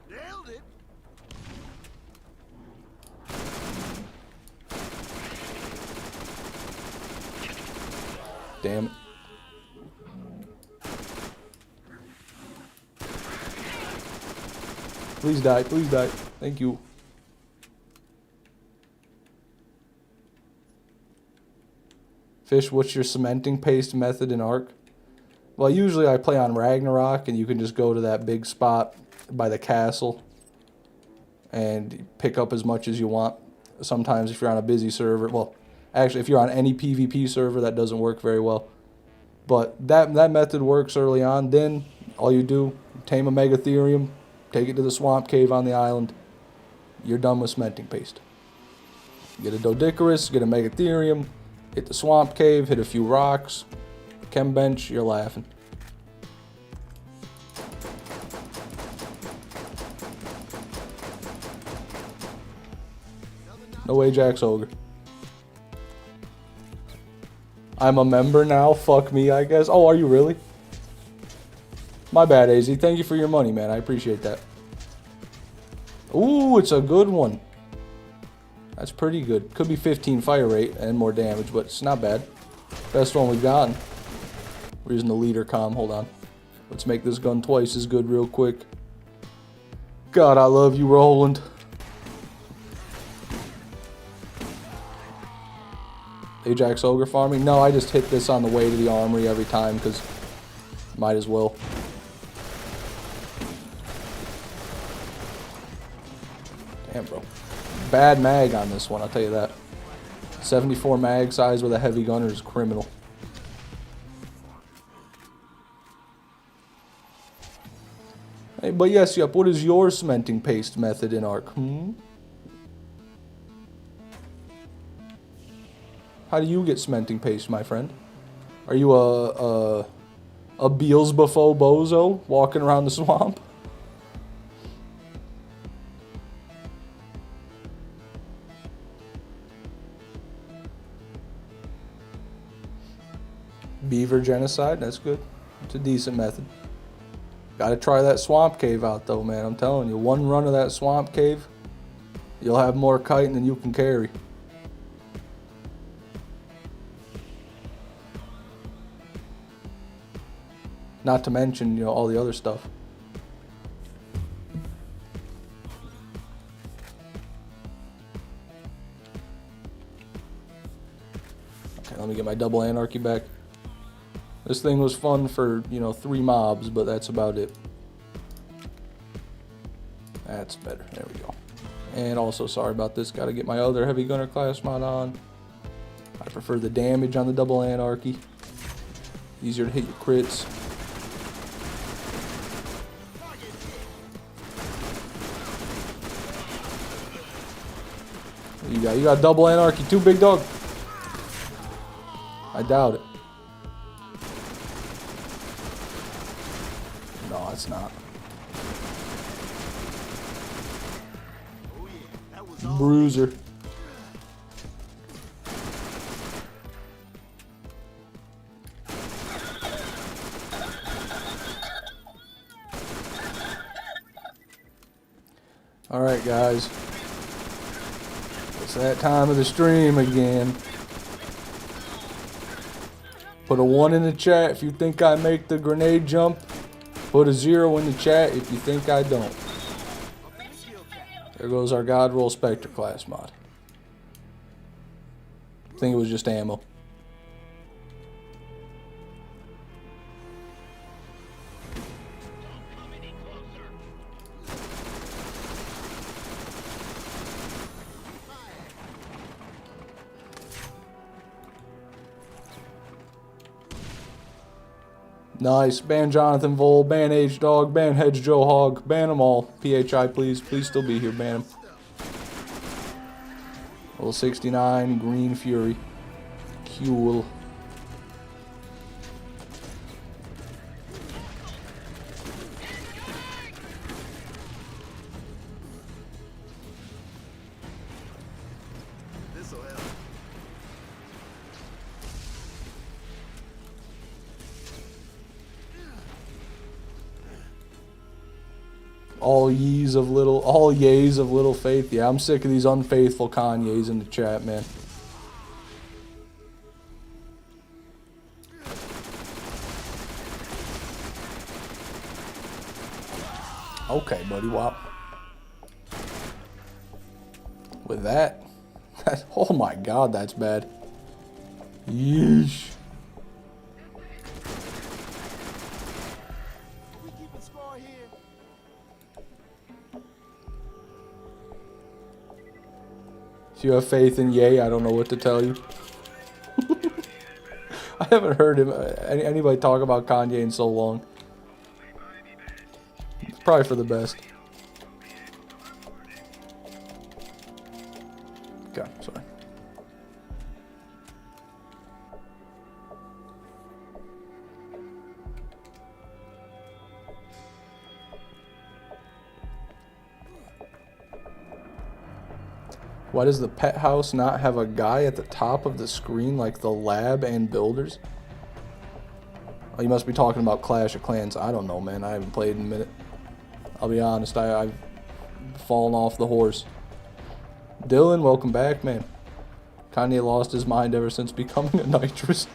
Nailed it. damn it. Please die, please die. Thank you. Fish, what's your cementing paste method in Ark? Well, usually I play on Ragnarok, and you can just go to that big spot by the castle and pick up as much as you want. Sometimes if you're on a busy server, well, actually if you're on any PvP server, that doesn't work very well. But that method works early on. Then all you do, tame a Megatherium, take it to the swamp cave on the island. You're done with cementing paste. Get a Doedicurus, get a Megatherium, hit the swamp cave, hit a few rocks, chem bench, you're laughing. No Ajax Ogre. I'm a member now, fuck me, I guess. Oh, are you really? My bad, AZ. Thank you for your money, man. I appreciate that. Ooh, it's a good one. That's pretty good. Could be 15 fire rate and more damage, but it's not bad. Best one we've gotten. We're using the leader comm. Hold on. Let's make this gun twice as good real quick. God, I love you, Roland. Ajax Ogre farming? No, I just hit this on the way to the armory every time because might as well. Damn, bro. Bad mag on this one, I'll tell you that. 74 mag size with a heavy gunner is criminal. Hey, but yes, yep, what is your cementing paste method in Ark? How do you get cementing paste, my friend? Are you a Beelzebufo bozo walking around the swamp? Beaver genocide, that's good. It's a decent method. Gotta try that swamp cave out though, man. I'm telling you, one run of that swamp cave, you'll have more chitin than you can carry. Not to mention, you know, all the other stuff. Okay, let me get my double anarchy back. This thing was fun for, you know, 3 mobs, but that's about it. That's better. There we go. And also, sorry about this. Got to get my other heavy gunner class mod on. I prefer the damage on the double anarchy. Easier to hit your crits. You got double anarchy too, big dog? I doubt it. No, it's not. Bruiser. Alright, guys. It's that time of the stream again. Put a 1 in the chat if you think I make the grenade jump. Put a 0 in the chat if you think I don't. There goes our God Roll Spectre class mod. I think it was just ammo. Nice. Ban Jonathan Vole, ban H-Dog, ban Hedge Joe Hog, ban them all. PHI, please. Please still be here. Ban them. Level 69, Green Fury. Cool. This'll help. All yays of little faith. Yeah, I'm sick of these unfaithful Kanye's in the chat, man. Okay, buddy, wow. With that, oh my god, that's bad. Yeesh. We keeping score here. If you have faith in Ye, I don't know what to tell you. I haven't heard him anybody talk about Kanye in so long. It's probably for the best. Okay, sorry. Why does the pet house not have a guy at the top of the screen like the lab and builders? Oh, you must be talking about Clash of Clans. I don't know, man. I haven't played in a minute. I'll be honest, I've fallen off the horse. Dylan, welcome back, man. Kanye lost his mind ever since becoming a nitrous.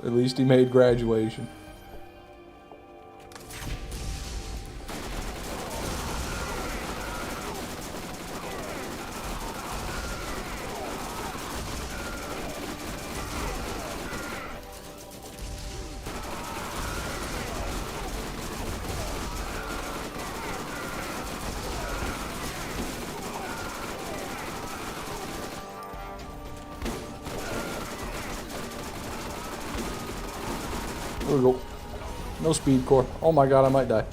At least he made graduation. There we go. No speed core. Oh my god, I might die.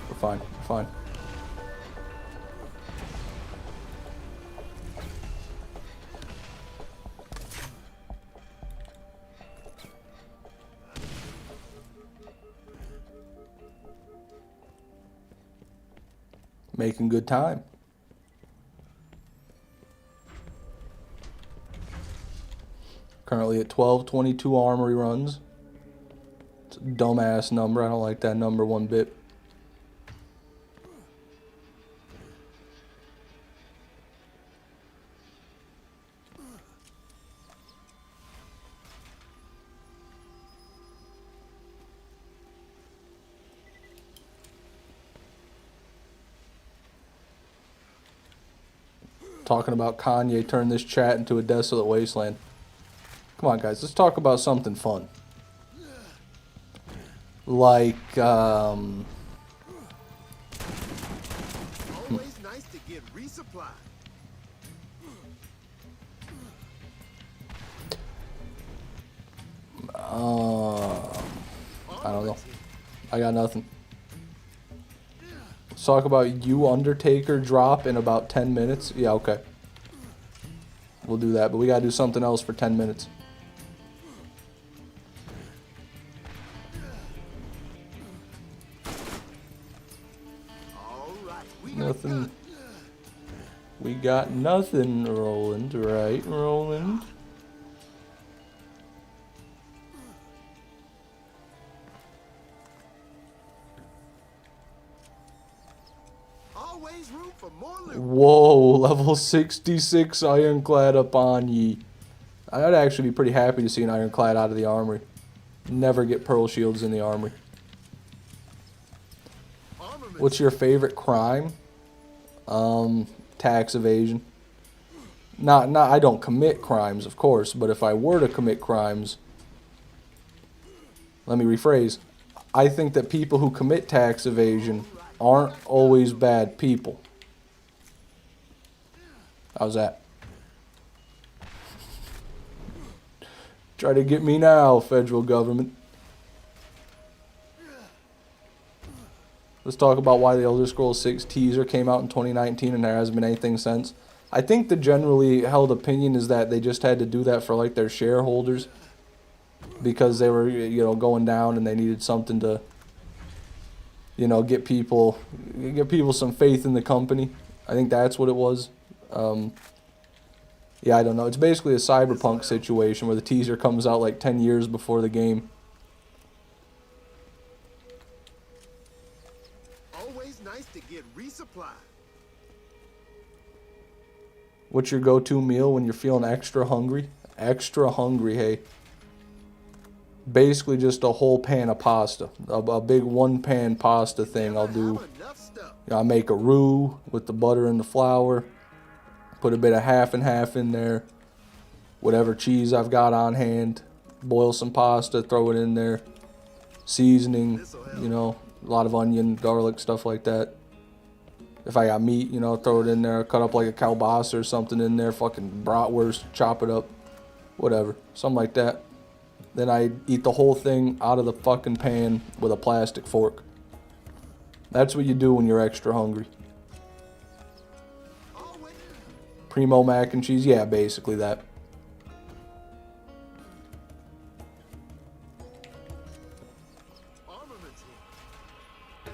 We're fine. We're fine. Making good time. Currently at 1222 armory runs. It's a dumbass number. I don't like that number one bit. Talking about Kanye turned this chat into a desolate wasteland. Come on, guys. Let's talk about something fun. Like, Always nice to get resupply. I don't know. I got nothing. Let's talk about you Undertaker drop in about 10 minutes. Yeah, okay. We'll do that, but we gotta do something else for 10 minutes. All right, we got Nothing. guns. We got nothing, Roland, right, Roland? Always room for more loot. Whoa, level 66 ironclad upon ye. I'd actually be pretty happy to see an ironclad out of the armory. Never get pearl shields in the armory. Armament. What's your favorite crime? Tax evasion. Not I don't commit crimes, of course, but if I were to commit crimes, let me rephrase. I think that people who commit tax evasion aren't always bad people. How's that? Try to get me now, federal government. Let's talk about why the Elder Scrolls 6 teaser came out in 2019 and there hasn't been anything since. I think the generally held opinion is that they just had to do that for like their shareholders because they were, you know, going down and they needed something to, you know, get people some faith in the company. I think that's what it was. Yeah, I don't know. It's basically a cyberpunk situation where the teaser comes out like 10 years before the game. Always nice to get resupply. What's your go-to meal when you're feeling extra hungry? Extra hungry, hey. Basically just a whole pan of pasta. A big one-pan pasta thing I'll do. Enough stuff. I make a roux with the butter and the flour. Put a bit of half and half in there. Whatever cheese I've got on hand. Boil some pasta, throw it in there. Seasoning, you know, a lot of onion, garlic, stuff like that. If I got meat, you know, throw it in there. Cut up like a kielbasa or something in there. Fucking bratwurst, chop it up. Whatever, something like that. Then I eat the whole thing out of the fucking pan with a plastic fork. That's what you do when you're extra hungry. Primo mac and cheese, yeah, basically that. Armaments here.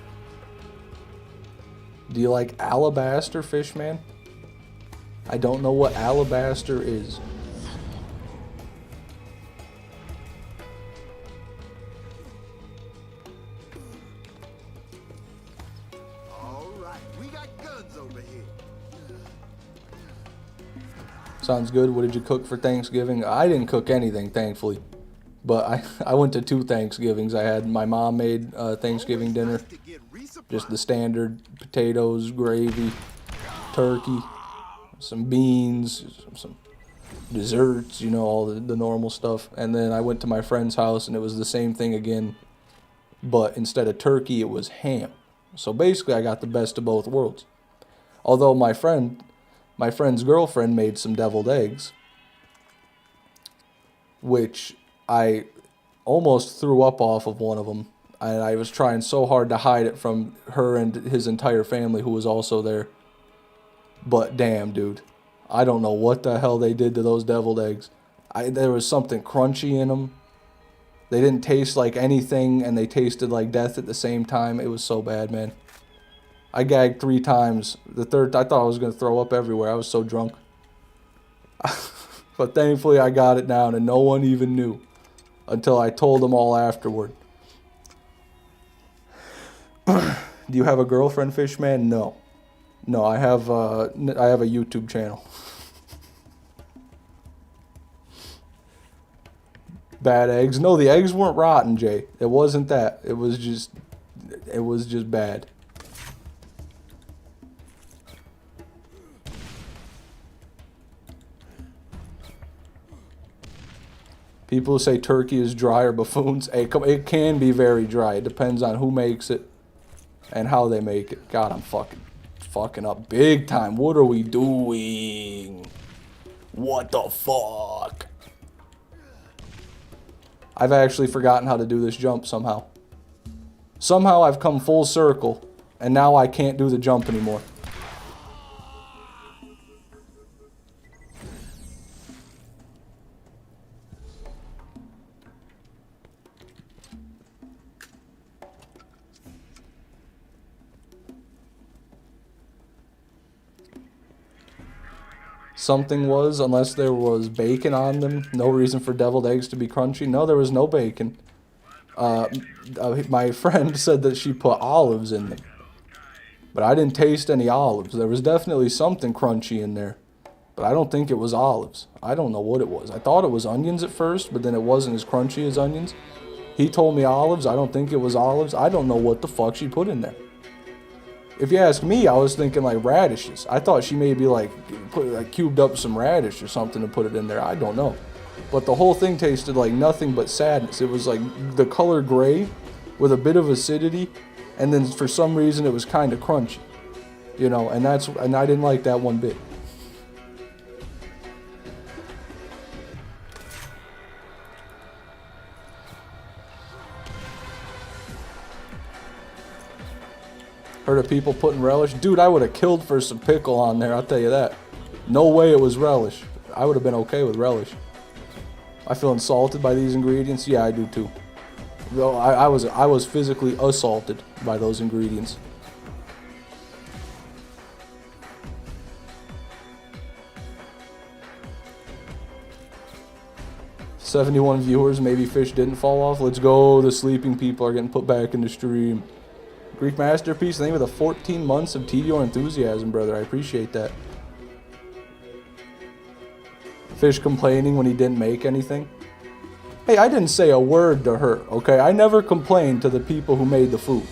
Do you like alabaster, Fishman? I don't know what alabaster is. All right, we got guns over here. Sounds good. What did you cook for Thanksgiving? I didn't cook anything, thankfully. But I went to 2 Thanksgivings. I had my mom made Thanksgiving dinner. To get resupply. Just the standard potatoes, gravy, turkey, some beans, some desserts, you know, all the normal stuff. And then I went to my friend's house and it was the same thing again. But instead of turkey, it was ham. So basically I got the best of both worlds. Although my friend's girlfriend made some deviled eggs, which I almost threw up off of one of them. And I was trying so hard to hide it from her and his entire family who was also there. But damn, dude. I don't know what the hell they did to those deviled eggs. There was something crunchy in them. They didn't taste like anything, and they tasted like death at the same time. It was so bad, man. I gagged 3 times. The third, I thought I was going to throw up everywhere. I was so drunk. But thankfully, I got it down, and no one even knew until I told them all afterward. Do you have a girlfriend, Fishman? No. No, I have a YouTube channel. Bad eggs. No, the eggs weren't rotten, Jay. It wasn't that. It was just bad. People who say turkey is dry are buffoons. Hey, it can be very dry. It depends on who makes it and how they make it. God, I'm fucking up big time. What are we doing? What the fuck? I've actually forgotten how to do this jump somehow. Somehow I've come full circle, and now I can't do the jump anymore. Something was, unless there was bacon on them. No reason for deviled eggs to be crunchy. No, there was no bacon. My friend said that she put olives in them. But I didn't taste any olives. There was definitely something crunchy in there. But I don't think it was olives. I don't know what it was. I thought it was onions at first, but then it wasn't as crunchy as onions. He told me olives. I don't think it was olives. I don't know what the fuck she put in there. If you ask me, I was thinking like radishes. I thought she maybe cubed up some radish or something to put it in there. I don't know. But the whole thing tasted like nothing but sadness. It was like the color gray with a bit of acidity, and then for some reason it was kind of crunchy. You know, and I didn't like that one bit. Heard of people putting relish? Dude, I would have killed for some pickle on there, I'll tell you that. No way it was relish. I would have been okay with relish. I feel insulted by these ingredients? Yeah, I do too. Though I was physically assaulted by those ingredients. "71 viewers, maybe fish didn't fall off. Let's go, the sleeping people are getting put back in the stream." Greek Masterpiece, thank you for the 14 months of TDO enthusiasm, brother. I appreciate that. Fish complaining when he didn't make anything. Hey, I didn't say a word to her, okay? I never complained to the people who made the food.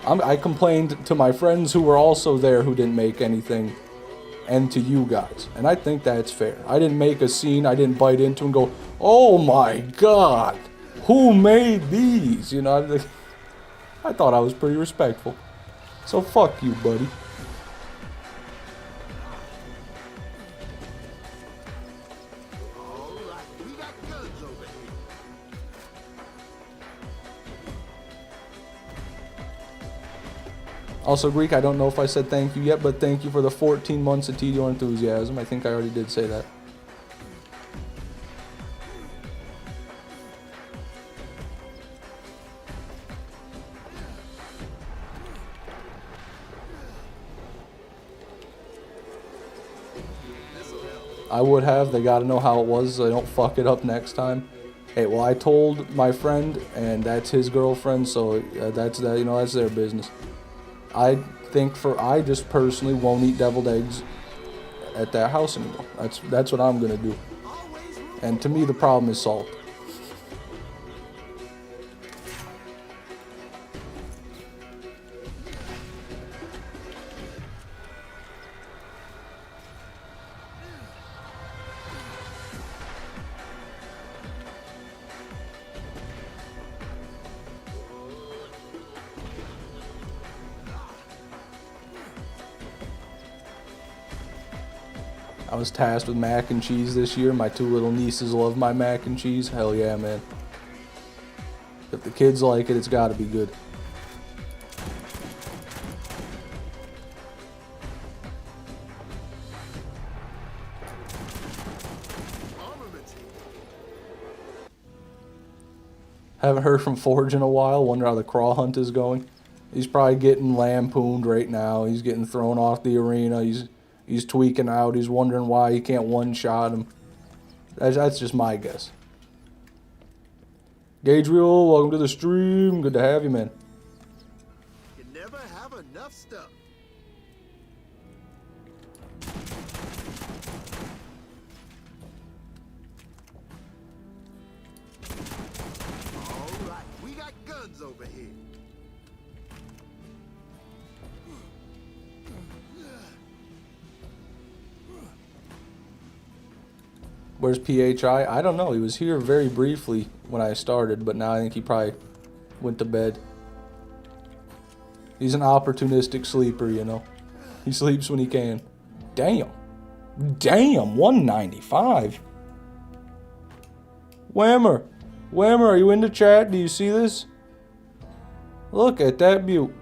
I complained to my friends who were also there who didn't make anything, and to you guys. And I think that's fair. I didn't make a scene. I didn't bite into and go, oh my god, who made these? You know, I thought I was pretty respectful. So fuck you, buddy. All right, we got guns over here. Also, Greek, I don't know if I said thank you yet, but thank you for the 14 months of TDO enthusiasm. I think I already did say that. I would have. They got to know how it was so they don't fuck it up next time. Hey, well, I told my friend, and that's his girlfriend, so that's that. You know, that's their business. I just personally won't eat deviled eggs at that house anymore. That's what I'm gonna do. And to me, the problem is salt. I was tasked with mac and cheese this year. My two little nieces love my mac and cheese. Hell yeah, man. If the kids like it, it's gotta be good. Haven't heard from Forge in a while. Wonder how the crawl hunt is going. He's probably getting lampooned right now. He's getting thrown off the arena. He's tweaking out. He's wondering why he can't one-shot him. That's just my guess. Gage Reel, welcome to the stream. Good to have you, man. You never have enough stuff. All right, we got guns over here. Where's PHI? I don't know. He was here very briefly when I started, but now I think he probably went to bed. He's an opportunistic sleeper, you know. He sleeps when he can. Damn. Damn, 195. Whammer. Whammer, are you in the chat? Do you see this? Look at that butte.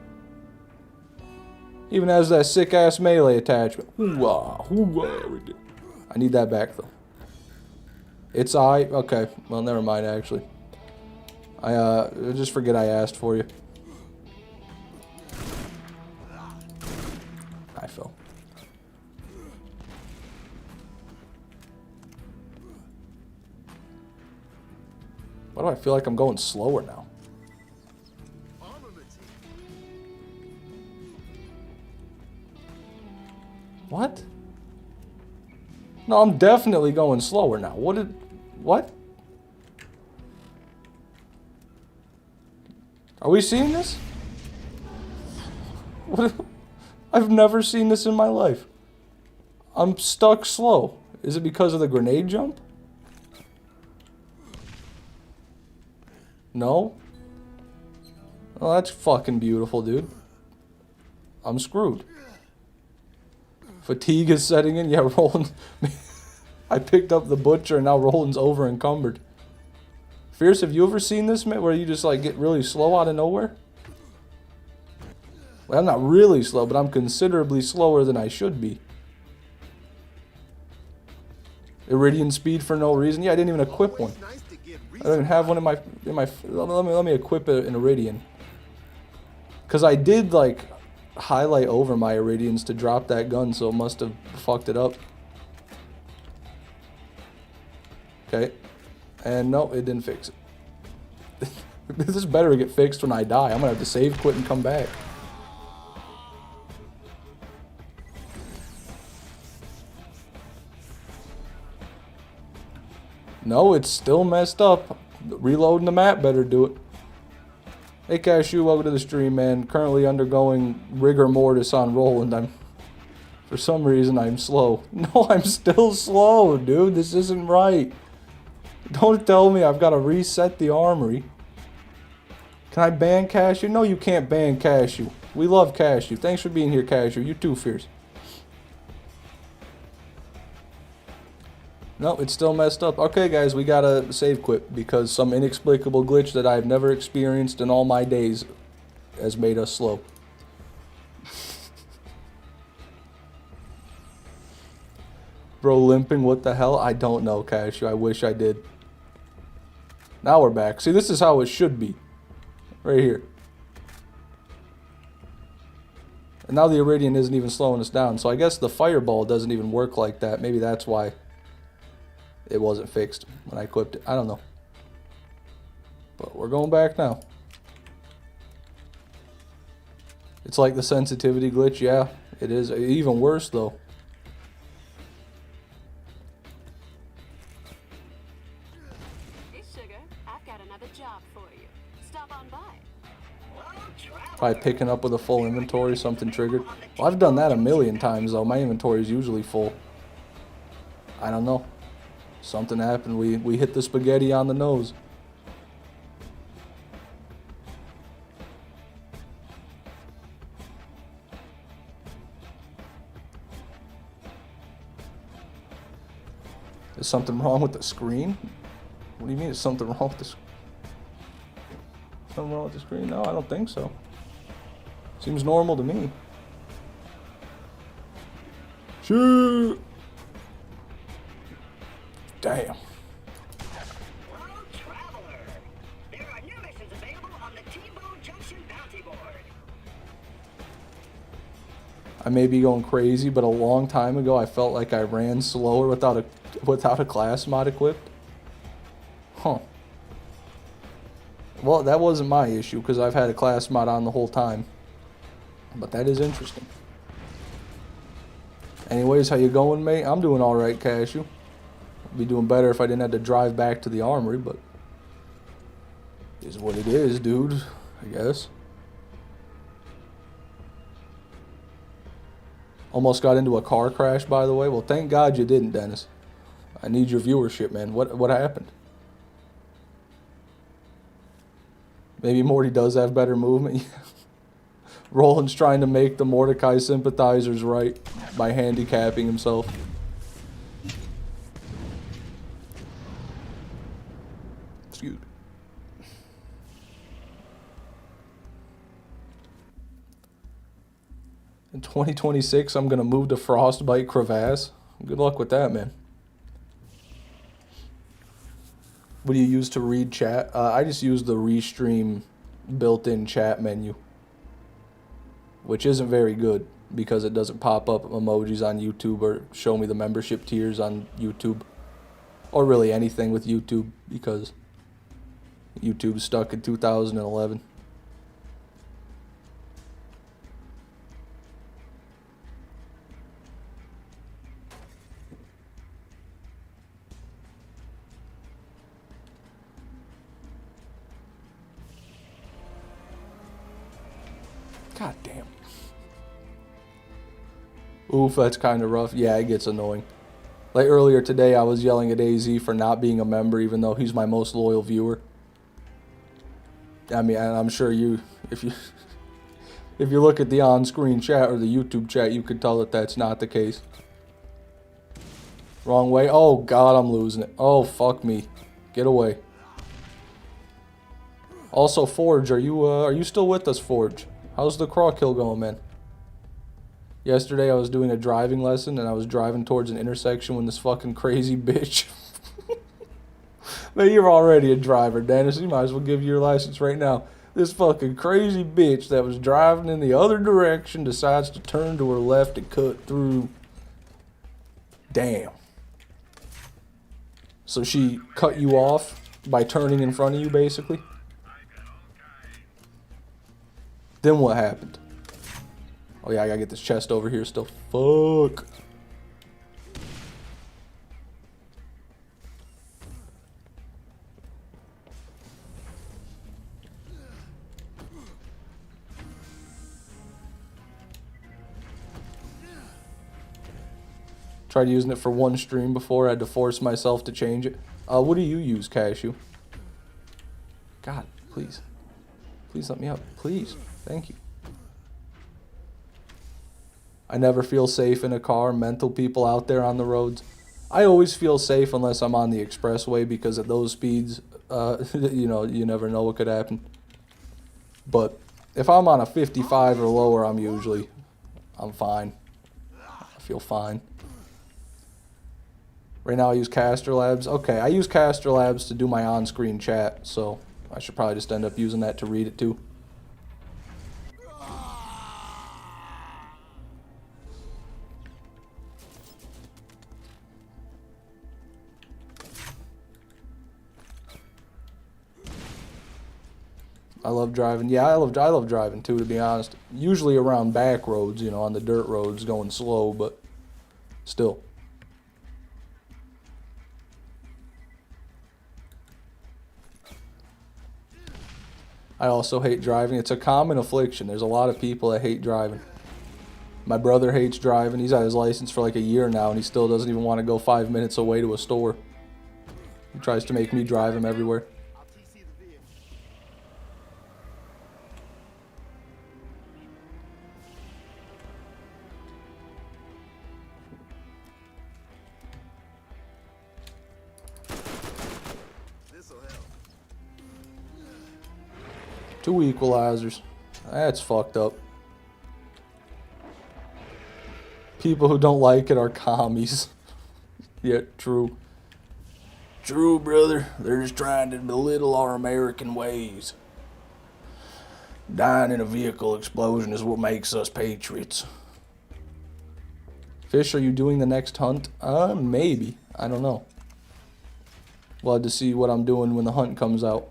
Even has that sick-ass melee attachment. Hoo-wah, hoo-wah. I need that back, though. It's okay. Well, never mind, actually. I just forget I asked for you. I fell. Why do I feel like I'm going slower now? What? No, I'm definitely going slower now. What? Are we seeing this? What? I've never seen this in my life. I'm stuck slow. Is it because of the grenade jump? No? Oh, that's fucking beautiful, dude. I'm screwed. Fatigue is setting in. Yeah, Roland. I picked up the butcher and now Roland's over encumbered. Fierce, have you ever seen this, man, where you just like get really slow out of nowhere? Well, I'm not really slow, but I'm considerably slower than I should be. Iridian speed for no reason. Yeah, I didn't even equip one. I don't even have one in my let me equip an Iridian. Cause I did like highlight over my Iridians to drop that gun, so it must have fucked it up. Okay. And no, it didn't fix it. This better get fixed when I die. I'm gonna have to save, quit, and come back. No, it's still messed up. Reloading the map better do it. Hey Cashew, welcome to the stream, man. Currently undergoing rigor mortis on Roland. For some reason, I'm slow. No, I'm still slow, dude. This isn't right. Don't tell me I've got to reset the armory. Can I ban Cashew? No, you can't ban Cashew. We love Cashew. Thanks for being here, Cashew. You too, Fierce. No, it's still messed up. Okay, guys, we gotta save quit because some inexplicable glitch that I've never experienced in all my days has made us slow. Bro, limping, what the hell? I don't know, Cashew. I wish I did. Now we're back. See, this is how it should be. Right here. And now the Iridian isn't even slowing us down. So I guess the fireball doesn't even work like that. Maybe that's why it wasn't fixed when I equipped it. I don't know. But we're going back now. It's like the sensitivity glitch. Yeah, it is. Even worse, though. Hey, sugar, I've got another job for you. Stop on by. Probably picking up with a full inventory, something triggered. Well, I've done that a million times, though. My inventory is usually full. I don't know. Something happened. We hit the spaghetti on the nose. Is something wrong with the screen? What do you mean, is something wrong with the screen? Something wrong with the screen? No, I don't think so. Seems normal to me. Shoot! Damn. Hello, traveler. There are new missions available on the T-Bone Junction bounty board. I may be going crazy, but a long time ago I felt like I ran slower without a class mod equipped. Huh. Well, that wasn't my issue because I've had a class mod on the whole time. But that is interesting. Anyways, how you going, mate? I'm doing all right, Cashew. I'd be doing better if I didn't have to drive back to the armory, but is what it is, dude, I guess. Almost got into a car crash, by the way. Well, thank God you didn't, Dennis. I need your viewership, man. What happened? Maybe Morty does have better movement. Roland's trying to make the Mordecai sympathizers right by handicapping himself. Excuse me. In 2026, I'm going to move to Frostbite Crevasse. Good luck with that, man. What do you use to read chat? I just use the Restream built-in chat menu, which isn't very good because it doesn't pop up emojis on YouTube or show me the membership tiers on YouTube, or really anything with YouTube because YouTube's stuck in 2011. God damn. Oof, that's kind of rough. Yeah, it gets annoying. Like earlier today, I was yelling at AZ for not being a member, even though he's my most loyal viewer. I mean, I'm sure if you look at the on-screen chat or the YouTube chat, you could tell that that's not the case. Wrong way. Oh God, I'm losing it. Oh fuck me. Get away. Also, Forge, are you still with us, Forge? How's the craw kill going, man? Yesterday I was doing a driving lesson and I was driving towards an intersection when this fucking crazy bitch. Man, you're already a driver, Dennis. You might as well give you your license right now. This fucking crazy bitch that was driving in the other direction decides to turn to her left and cut through. Damn. So she cut you off by turning in front of you, basically? Then what happened? Oh yeah, I gotta get this chest over here still. Fuck. Tried using it for one stream before. I had to force myself to change it. What do you use, Cashew? God, please. Please let me up. Please. Thank you. I never feel safe in a car. Mental people out there on the roads. I always feel safe unless I'm on the expressway because at those speeds, you know, you never know what could happen. But if I'm on a 55 or lower, I'm fine. I feel fine. Right now I use Caster Labs. Okay, I use Caster Labs to do my on-screen chat, so I should probably just end up using that to read it too. I love driving. Yeah, I love driving too, to be honest. Usually around back roads, you know, on the dirt roads, going slow, but still. I also hate driving. It's a common affliction. There's a lot of people that hate driving. My brother hates driving. He's had his license for like a year now, and he still doesn't even want to go 5 minutes away to a store. He tries to make me drive him everywhere. I'll TC the vehicle. This'll help. 2 equalizers. That's fucked up. People who don't like it are commies. Yeah, true. True, brother. They're just trying to belittle our American ways. Dying in a vehicle explosion is what makes us patriots. Fish, are you doing the next hunt? Maybe. I don't know. We'll have to see what I'm doing when the hunt comes out.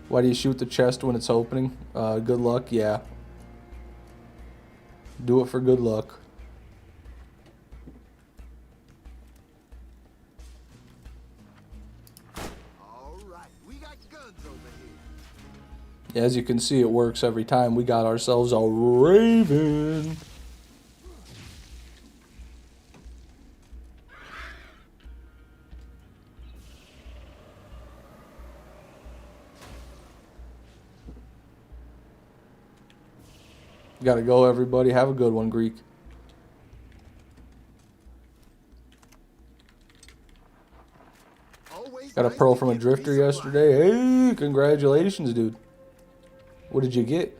Why do you shoot the chest when it's opening? Good luck, yeah. Do it for good luck. All right, we got guns over here. As you can see, it works every time. We got ourselves a Raven. Gotta go, everybody. Have a good one, Greek. Always Got a nice pearl to from a get drifter peace of yesterday. Hey, congratulations, dude. What did you get?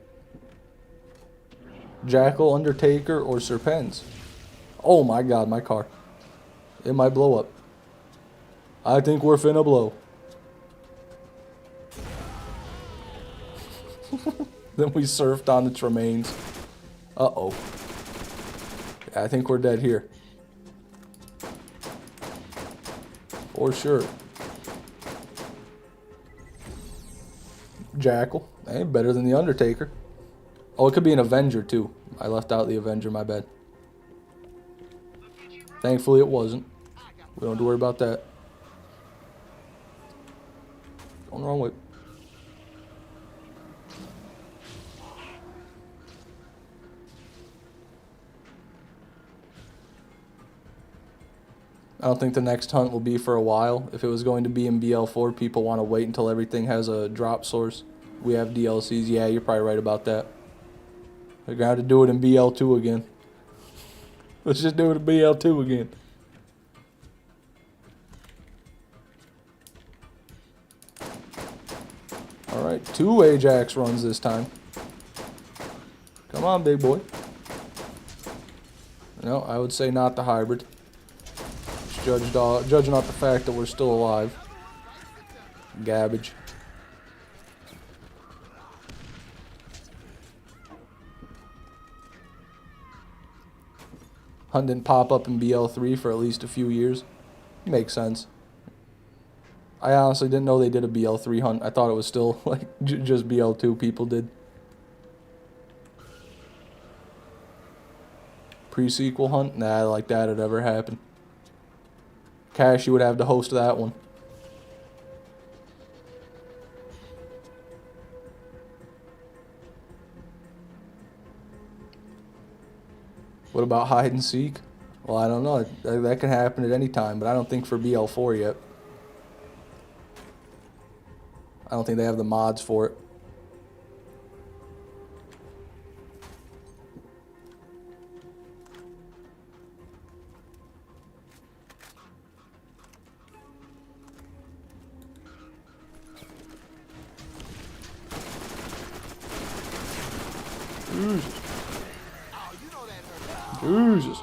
Jackal, Undertaker, or Serpents? Oh my god, my car. It might blow up. I think we're finna blow. Then we surfed on its remains. Uh-oh. Yeah, I think we're dead here. For sure. Jackal. Ain't better than the Undertaker. Oh, it could be an Avenger, too. I left out the Avenger, my bad. Thankfully, it wasn't. We don't have to worry about that. Going the wrong way. I don't think the next hunt will be for a while. If it was going to be in BL4, people want to wait until everything has a drop source. We have DLCs. Yeah, you're probably right about that. They're going to have to do it in BL2 again. Let's just do it in BL2 again. Alright, 2 Ajax runs this time. Come on, big boy. No, I would say not the hybrid. Judging off the fact that we're still alive. Gabbage. Hunt didn't pop up in BL3 for at least a few years. Makes sense. I honestly didn't know they did a BL3 hunt. I thought it was still like just BL2 people did. Pre-sequel hunt? Nah, like that'd ever happen. Cash, you would have to host that one. What about hide and seek? Well, I don't know. That can happen at any time, but I don't think for BL4 yet. I don't think they have the mods for it. Jesus. Jesus.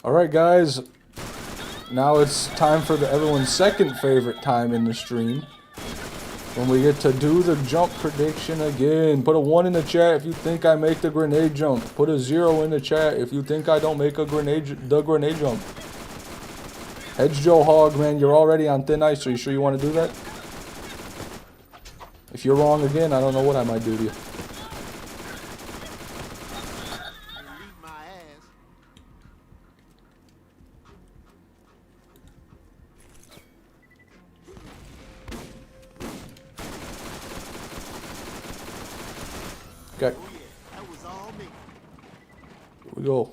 Alright guys, now it's time for everyone's second favorite time in the stream. When we get to do the jump prediction again. Put a 1 in the chat if you think I make the grenade jump. Put a 0 in the chat if you think I don't make the grenade jump. Hedge Joe Hog, man, you're already on thin ice. Are you sure you want to do that? If you're wrong again, I don't know what I might do to you. Eat my ass. Okay, Oh yeah, that was all me. here we go.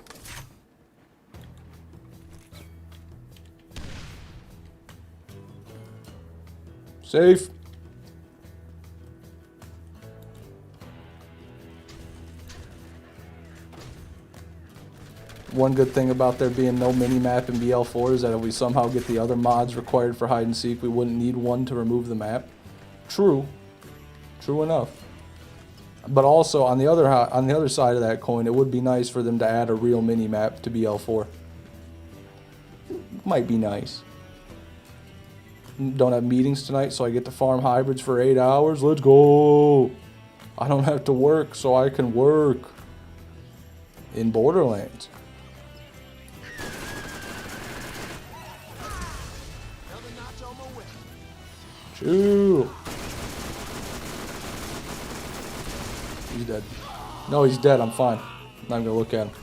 Safe. One good thing about there being no mini-map in BL4 is that if we somehow get the other mods required for hide and seek, we wouldn't need one to remove the map. True. True enough. But also, on the other side of that coin, it would be nice for them to add a real mini-map to BL4. Might be nice. Don't have meetings tonight, so I get to farm hybrids for 8 hours. Let's go! I don't have to work, so I can work. In Borderlands. Another notch on my weapon. Chill. He's dead. No, he's dead. I'm fine. I'm not gonna look at him.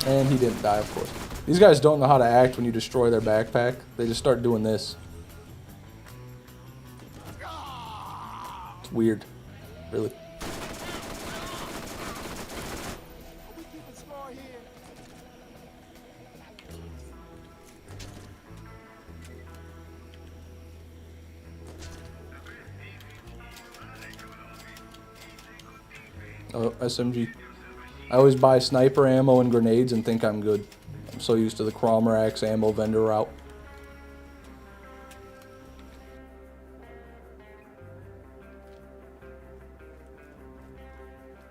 And he didn't die, of course. These guys don't know how to act when you destroy their backpack. They just start doing this. It's weird. Really. Are we keeping score here? Oh, SMG. I always buy sniper ammo and grenades and think I'm good. I'm so used to the Cromerax ammo vendor route.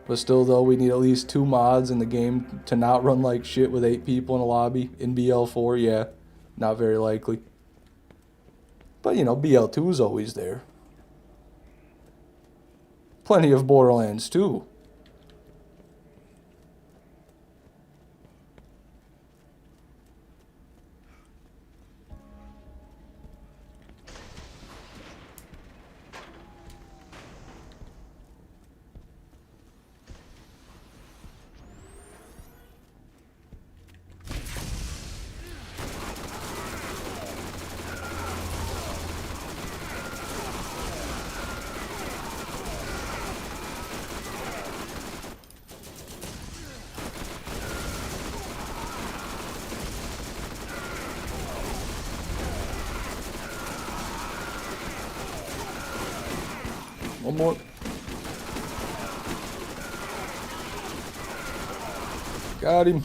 But still though, we need at least 2 mods in the game to not run like shit with 8 people in a lobby. In BL4, yeah. Not very likely. But you know, BL2 is always there. Plenty of Borderlands 2. One more. Got him.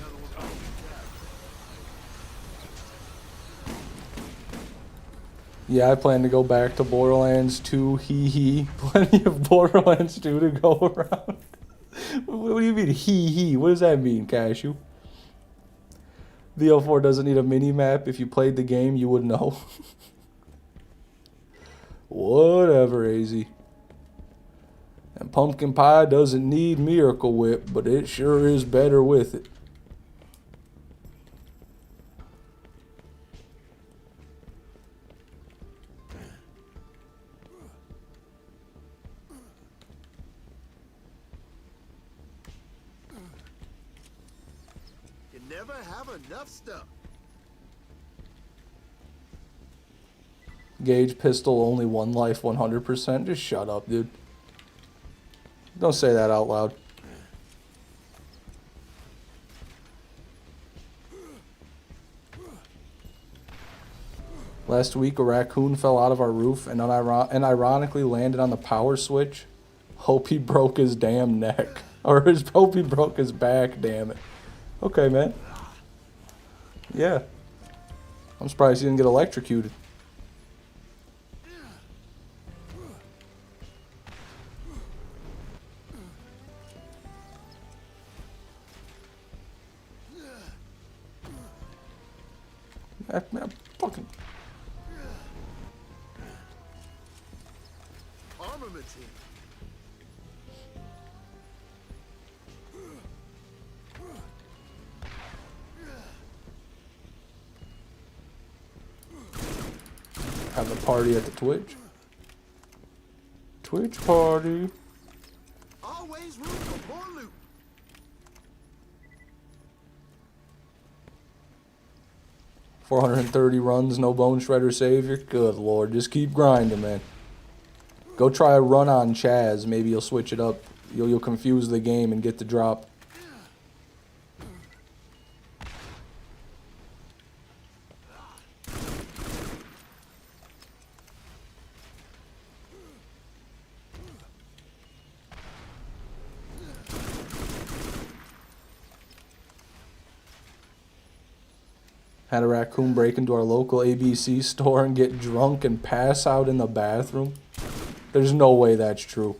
Yeah, I plan to go back to Borderlands 2, hee hee. Plenty of Borderlands 2 to go around. What do you mean, hee hee? What does that mean, Cashew? BL4 doesn't need a mini-map. If you played the game, you would know. Whatever, AZ. And Pumpkin Pie doesn't need Miracle Whip, but it sure is better with it. never have enough stuff. Gauge pistol, only one life, 100%. Just shut up, dude. Don't say that out loud. Last week, a raccoon fell out of our roof and ironically landed on the power switch. Hope he broke his damn neck. Or hope he broke his back, damn it. Okay, man. Yeah. I'm surprised he didn't get electrocuted. Man, fucking... Armaments here. Have a party at the Twitch. Twitch party. Always room for more loot. $430 runs, no bone shredder savior. Good lord, just keep grinding, man. Go try a run on Chaz. Maybe you'll switch it up. You'll confuse the game and get the drop. Had a raccoon break into our local ABC store and get drunk and pass out in the bathroom. There's no way that's true.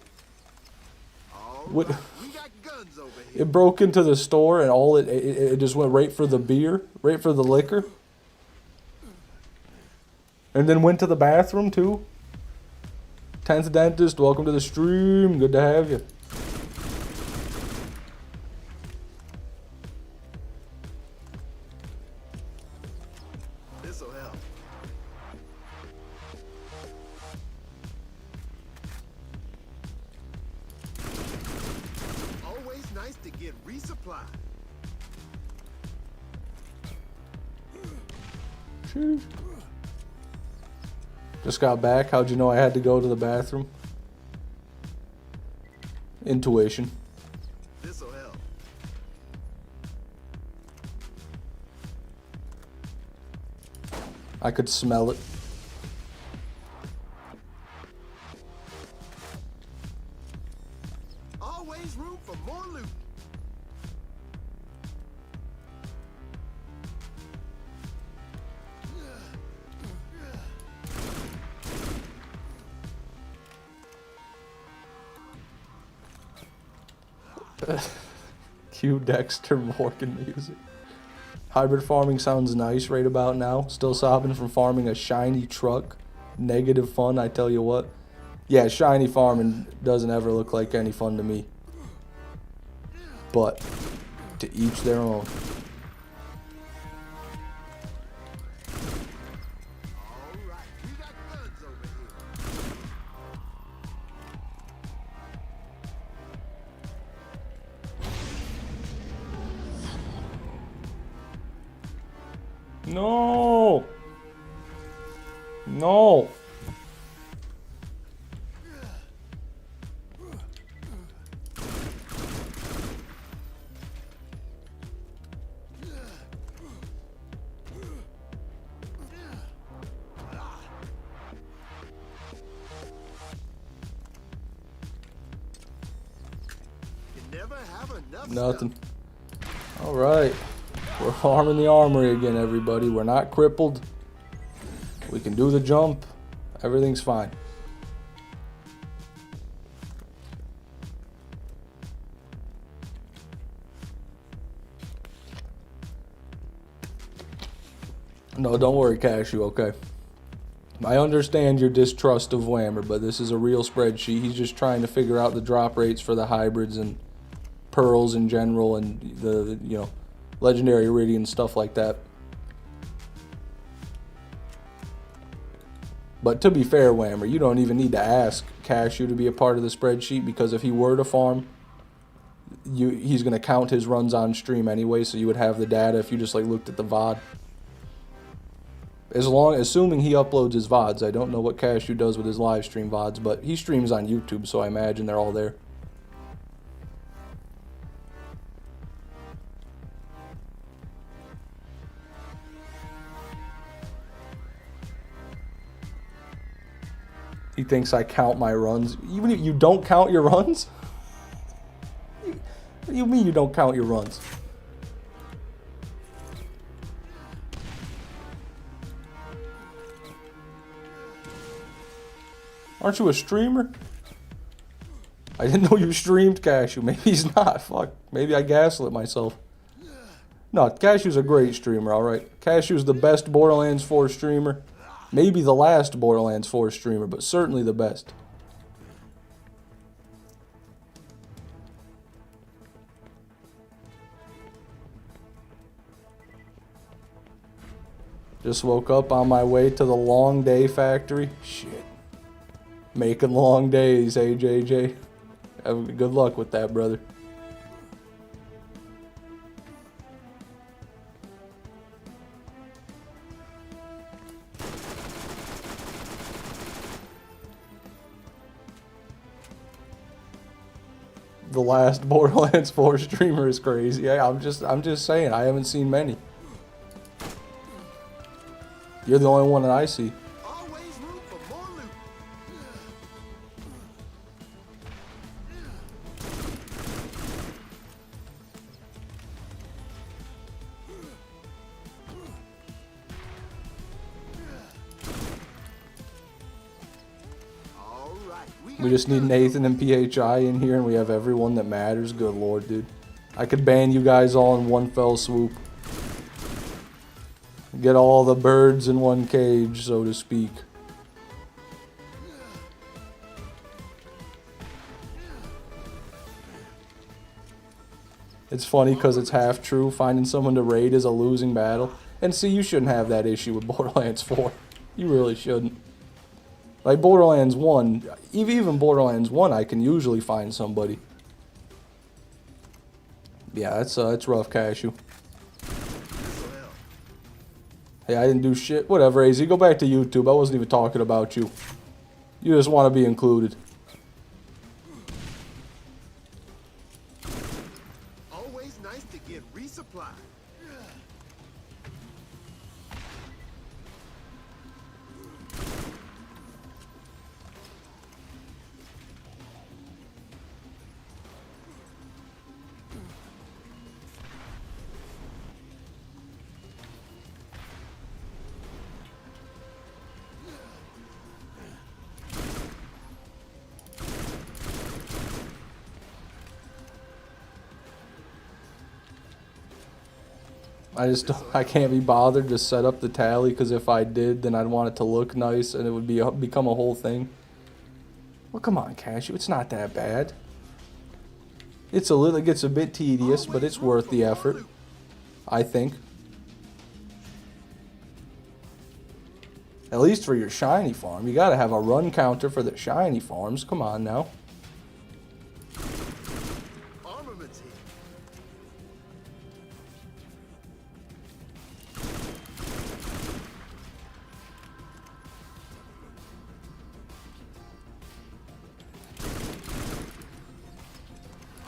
What? We got guns over here. It broke into the store and all it just went right for the beer, right for the liquor. And then went to the bathroom too. 10th Dentist, welcome to the stream. Good to have you. This'll help. Always nice to get resupplied. Sheesh. Just got back. How'd you know I had to go to the bathroom? Intuition. This'll help. I could smell it. Always room for more loot. Cue Dexter Morgan music. Hybrid farming sounds nice right about now. Still sobbing from farming a shiny truck. Negative fun, I tell you what. Yeah, shiny farming doesn't ever look like any fun to me. But to each their own. All right, we got guns over here. No! No! You never have enough Nothing. stuff. All right. We're farming the armory again, everybody. We're not crippled. We can do the jump. Everything's fine. No, don't worry, Cashew, okay? I understand your distrust of Whammer, but this is a real spreadsheet. He's just trying to figure out the drop rates for the hybrids and pearls in general and the, you know, legendary iridium, stuff like that. But to be fair, Whammer, you don't even need to ask Cashew to be a part of the spreadsheet, because if he were to farm he's gonna count his runs on stream anyway, so you would have the data if you just like looked at the VOD. Assuming he uploads his VODs. I don't know what Cashew does with his live stream VODs, but he streams on YouTube, so I imagine they're all there. He thinks I count my runs. Even if you don't count your runs? What do you mean you don't count your runs? Aren't you a streamer? I didn't know you streamed, Cashew. Maybe he's not. Fuck. Maybe I gaslit myself. No, Cashew's a great streamer, alright. Cashew's the best Borderlands 4 streamer. Maybe the last Borderlands 4 streamer, but certainly the best. Just woke up on my way to the long day factory. Shit. Making long days, AJJ. Good luck with that, brother. The last Borderlands 4 streamer is crazy. Yeah, I'm just saying, I haven't seen many. You're the only one that I see. Always room for more loot. All right, We just need Nathan and PHI in here, and we have everyone that matters. Good lord, dude. I could ban you guys all in one fell swoop. Get all the birds in one cage, so to speak. It's funny because it's half true. Finding someone to raid is a losing battle. And see, you shouldn't have that issue with Borderlands 4. You really shouldn't. Like Borderlands 1, even Borderlands 1, I can usually find somebody. Yeah, it's rough, Cashew. Hey, I didn't do shit. Whatever, AZ. Go back to YouTube. I wasn't even talking about you. You just want to be included. always nice to get resupplied. I can't be bothered to set up the tally, because if I did, then I'd want it to look nice and it would become a whole thing. Well, come on, Cashew, it's not that bad. It gets a bit tedious, but it's worth the effort, I think. At least for your shiny farm. You gotta have a run counter for the shiny farms. Come on now. Armaments here.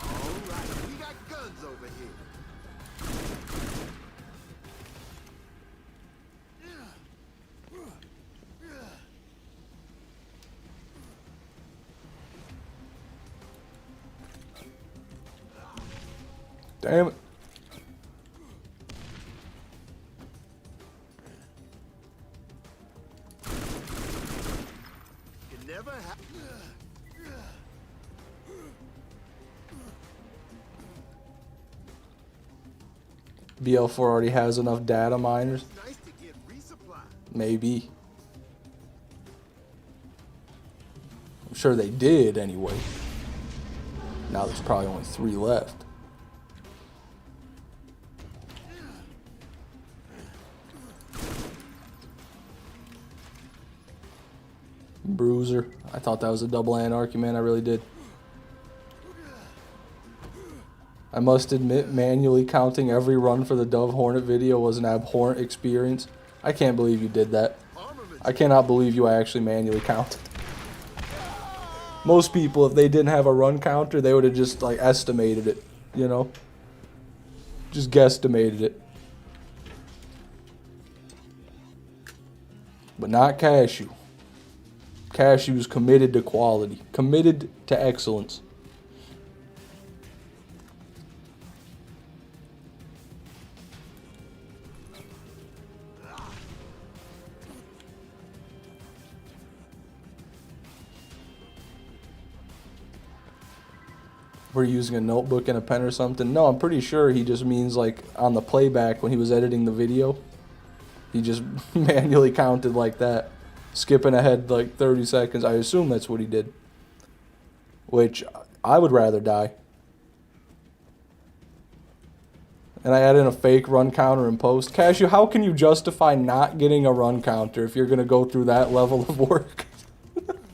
All right, we got guns over here. Damn it. You never have. BL4 already has enough data miners. Nice to get resupplied. Maybe. I'm sure they did anyway. Now there's probably only 3 left. Bruiser. I thought that was a double anarchy, man. I really did. must admit, manually counting every run for the Dove Hornet video was an abhorrent experience. I can't believe you did that. I cannot believe you actually manually counted. Most people, if they didn't have a run counter, they would have just, like, estimated it, you know? Just guesstimated it. But not Cashew. Cashew's committed to quality. Committed to excellence. We're using a notebook and a pen or something. No, I'm pretty sure he just means like on the playback when he was editing the video. He just manually counted like that. Skipping ahead like 30 seconds. I assume that's what he did. Which I would rather die. And I add in a fake run counter in post. Cashew, how can you justify not getting a run counter if you're going to go through that level of work?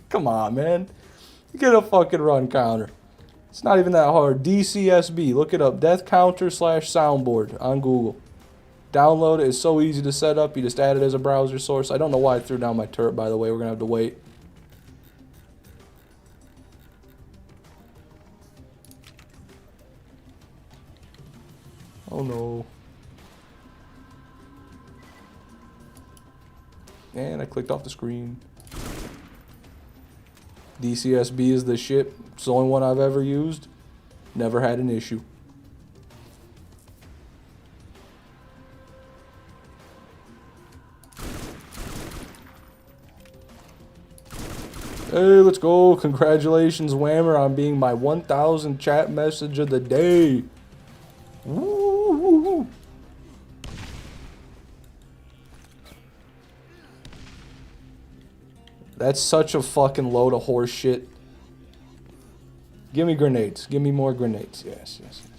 Come on, man. Get a fucking run counter. It's not even that hard. DCSB. Look it up. Death counter / soundboard on Google. Download it. It's so easy to set up. You just add it as a browser source. I don't know why I threw down my turret, by the way. We're going to have to wait. Oh no. And I clicked off the screen. DCSB is the shit. It's the only one I've ever used. Never had an issue. Hey, let's go. Congratulations, Whammer, on being my 1,000 chat message of the day. Woo. That's such a fucking load of horse shit. Give me grenades. Give me more grenades. Yes, yes, yes.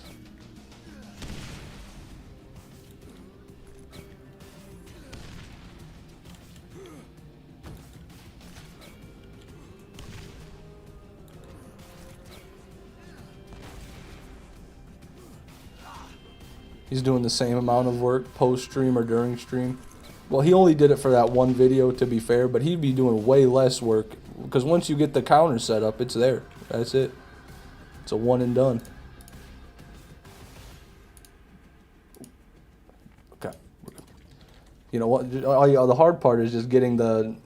He's doing the same amount of work post-stream or during stream. Well, he only did it for that one video, to be fair, but he'd be doing way less work. Because once you get the counter set up, it's there. That's it. It's a one and done. Okay. You know what? The hard part is just getting the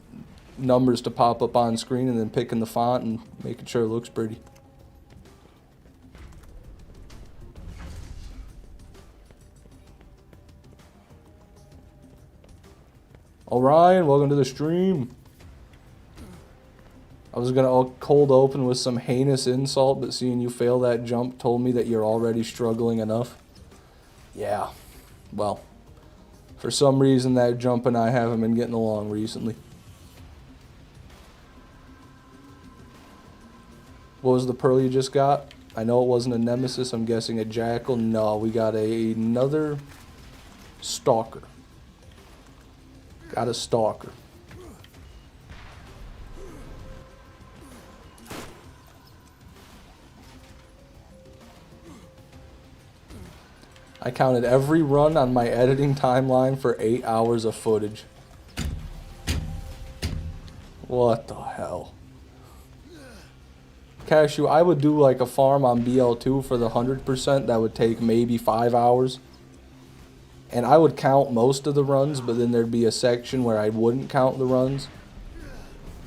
numbers to pop up on screen and then picking the font and making sure it looks pretty. Orion, welcome to the stream. I was going to cold open with some heinous insult, but seeing you fail that jump told me that you're already struggling enough. Yeah, well, for some reason that jump and I haven't been getting along recently. What was the pearl you just got? I know it wasn't a Nemesis, I'm guessing a Jackal. No, we got another Stalker. Got a Stalker. I counted every run on my editing timeline for 8 hours of footage. What the hell? Cashew, I would do like a farm on BL2 for the 100%. That would take maybe 5 hours. And I would count most of the runs, but then there'd be a section where I wouldn't count the runs.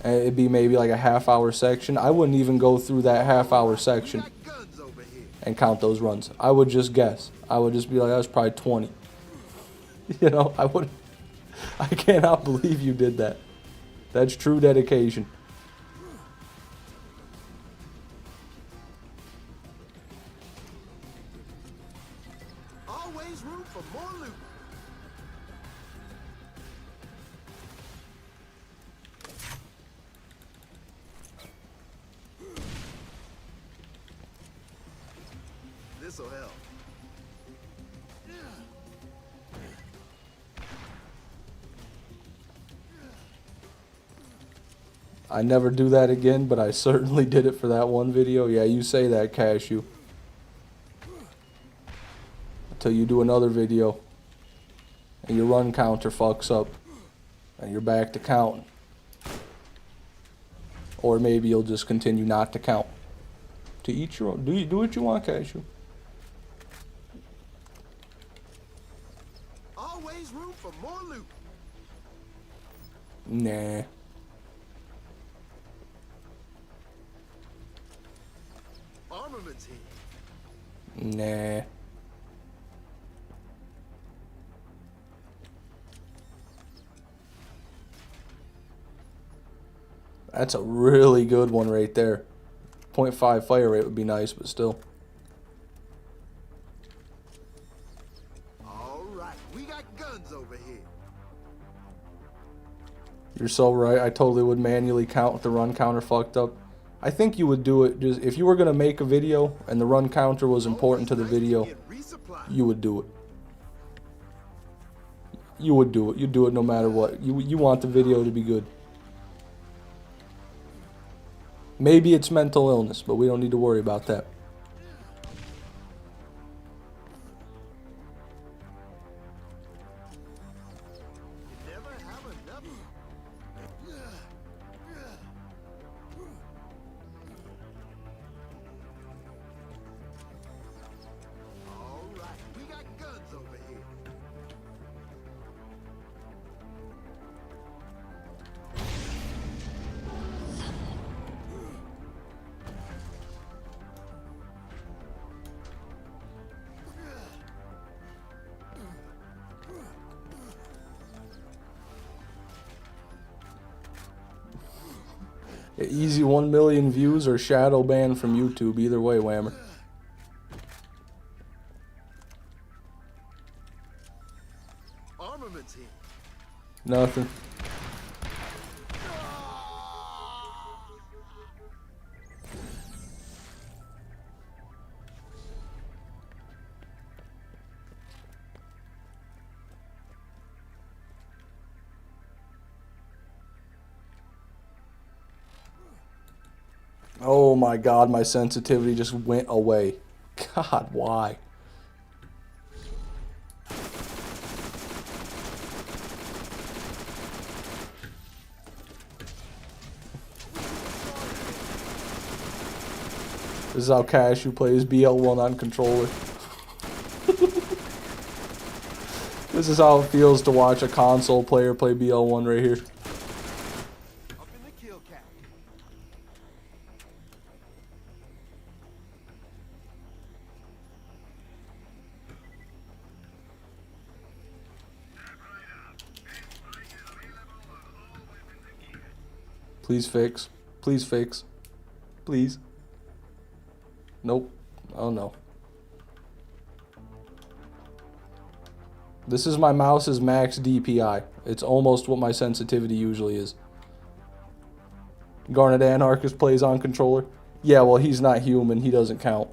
And it'd be maybe like a half-hour section. I wouldn't even go through that half-hour section and count those runs. I would just guess. I would just be like, that was probably 20. You know, I cannot believe you did that. That's true dedication. Always room for more loot. This'll help. I never do that again, but I certainly did it for that one video. Yeah, you say that, Cashew. till you do another video and your run counter fucks up and you're back to counting. Or maybe you'll just continue not to count. To each your own. Do what you want, Cashew. Always room for more loot. Nah. Armaments here. Nah. That's a really good one right there. 0.5 fire rate would be nice, but still. All right, we got guns over here. You're so right. I totally would manually count with the run counter fucked up. I think you would do it just if you were going to make a video and the run counter was important to the video, you would do it. You would do it. You'd do it no matter what. You want the video to be good. Maybe it's mental illness, but we don't need to worry about that. You never have enough. All right, we got guns over here. Easy 1 million views or shadow ban from YouTube. Either way, Whammer. Armaments here. Nothing. Oh my god, my sensitivity just went away. God, why? This is how Cashew plays BL1 on controller. This is how it feels to watch a console player play BL1 right here. Up in the kill cap. Please fix. Please fix. Please. Nope. Oh no. This is my mouse's max DPI. It's almost what my sensitivity usually is. Garnet Anarchist plays on controller. Yeah, well, he's not human. He doesn't count.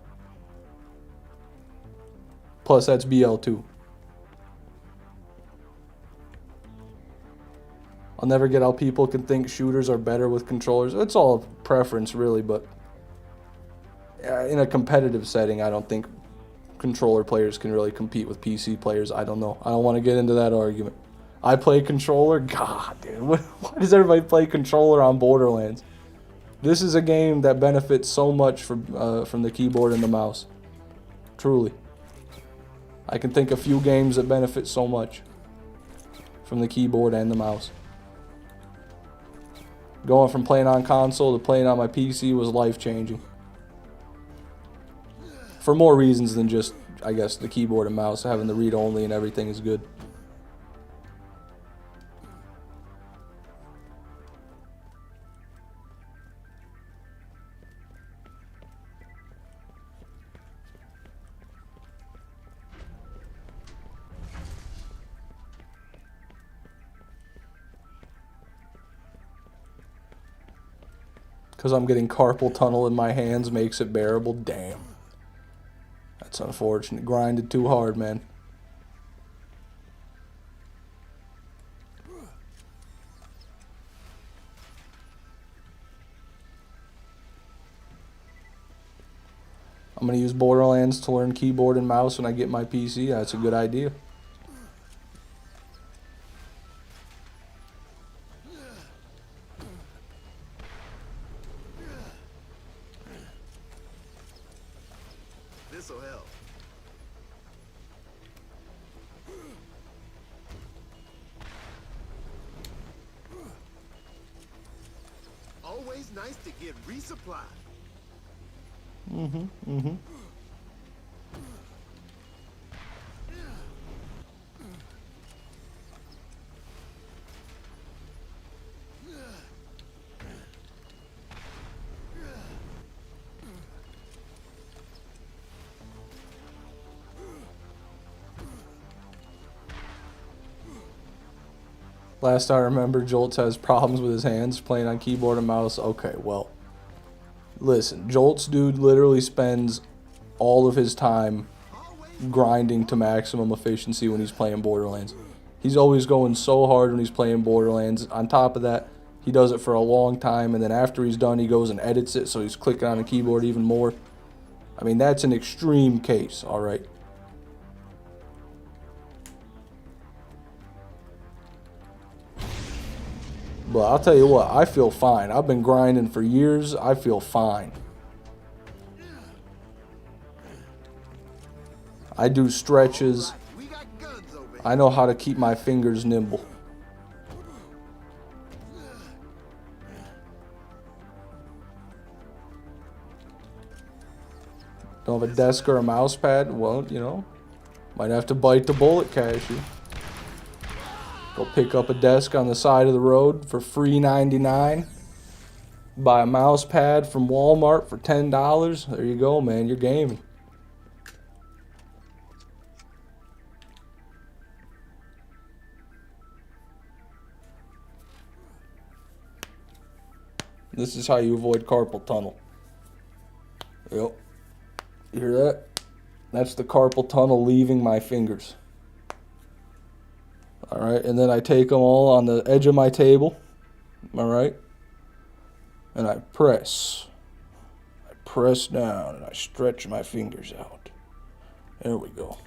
Plus, that's BL2. I'll never get how people can think shooters are better with controllers. It's all preference, really, but in a competitive setting, I don't think controller players can really compete with PC players. I don't know. I don't want to get into that argument. I play controller? God, dude. Why does everybody play controller on Borderlands? This is a game that benefits so much from the keyboard and the mouse. Truly. I can think of few games that benefit so much from the keyboard and the mouse. Going from playing on console to playing on my PC was life-changing. For more reasons than just, I guess, the keyboard and mouse. Having the read-only and everything is good. Because I'm getting carpal tunnel in my hands makes it bearable. Damn. That's unfortunate. Grinded too hard, man. I'm going to use Borderlands to learn keyboard and mouse when I get my PC. That's a good idea. This'll help. Always nice to get resupplied. Last I remember, Jolts has problems with his hands playing on keyboard and mouse. Okay, well, listen, Jolts dude literally spends all of his time grinding to maximum efficiency when he's playing Borderlands. He's always going so hard when he's playing Borderlands. On top of that, he does it for a long time, and then after he's done, he goes and edits it, so he's clicking on the keyboard even more. I mean, that's an extreme case, alright? But I'll tell you what, I feel fine. I've been grinding for years. I feel fine. I do stretches. We got guns over here. I know how to keep my fingers nimble. Don't have a desk or a mouse pad? Well, you know, might have to bite the bullet, Cashew. Go pick up a desk on the side of the road for free $99. Buy a mouse pad from Walmart for $10. There you go, man. You're gaming. This is how you avoid carpal tunnel. Yep. You hear that? That's the carpal tunnel leaving my fingers. Alright, and then I take them all on the edge of my table. Alright? And I press. I press down and I stretch my fingers out. There we go.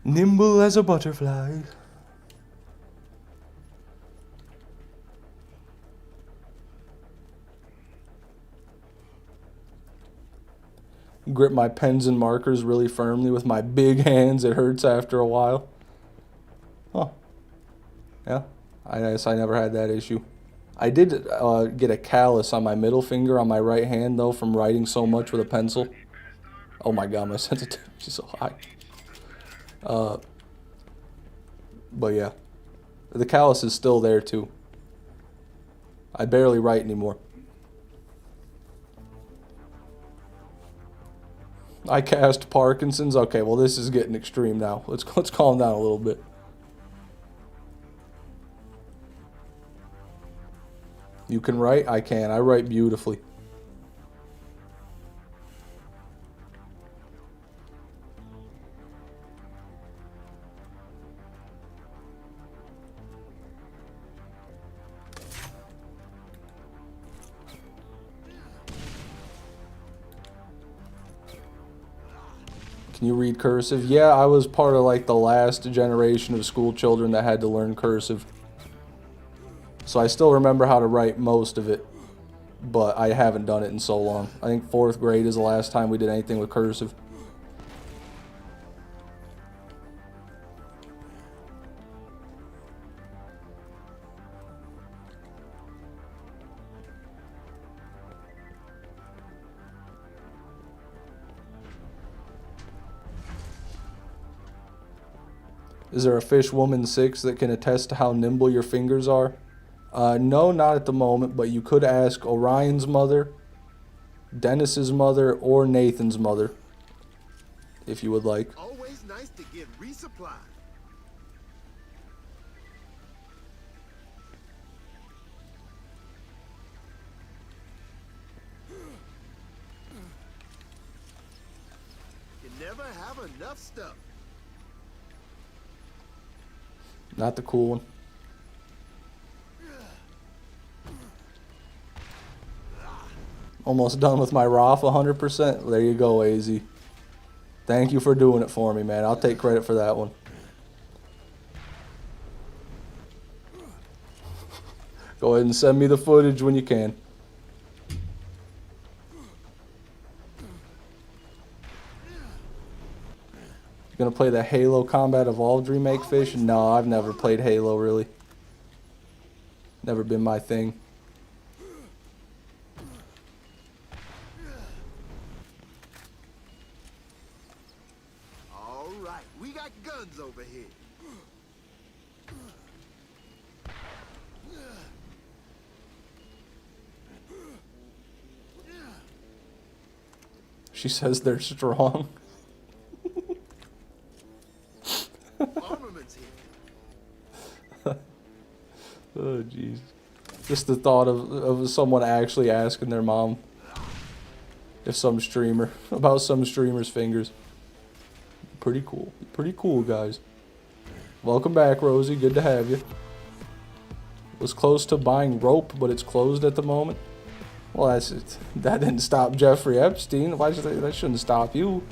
Nimble as a butterfly. Grip my pens and markers really firmly with my big hands. It hurts after a while. Huh. Yeah, I guess I never had that issue. I did get a callus on my middle finger on my right hand, though, from writing so much with a pencil. Oh my god, my sensitivity is so high. But yeah, the callus is still there, too. I barely write anymore. I cast Parkinson's. Okay, well this is getting extreme now. Let's calm down a little bit. You can write? I can. I write beautifully. Can you read cursive? Yeah, I was part of like the last generation of school children that had to learn cursive. So I still remember how to write most of it, but I haven't done it in so long. I think 4th grade is the last time we did anything with cursive. Is there a fish woman 6 that can attest to how nimble your fingers are? No, not at the moment, but you could ask Orion's mother, Dennis's mother, or Nathan's mother, if you would like. Always nice to get resupplied. You never have enough stuff. Not the cool one. Almost done with my ROF 100%. There you go, AZ. Thank you for doing it for me, man. I'll take credit for that one. Go ahead and send me the footage when you can. You gonna play the Halo Combat Evolved remake, Fish? No, I've never played Halo, really. Never been my thing. All right, we got guns over here. She says they're strong. Armaments here. Oh, jeez. Just the thought of someone actually asking their mom if some streamer, about some streamer's fingers. Pretty cool. Pretty cool, guys. Welcome back, Rosie. Good to have you. Was close to buying rope, but it's closed at the moment. Well, that's it. That didn't stop Jeffrey Epstein. Why should that shouldn't stop you?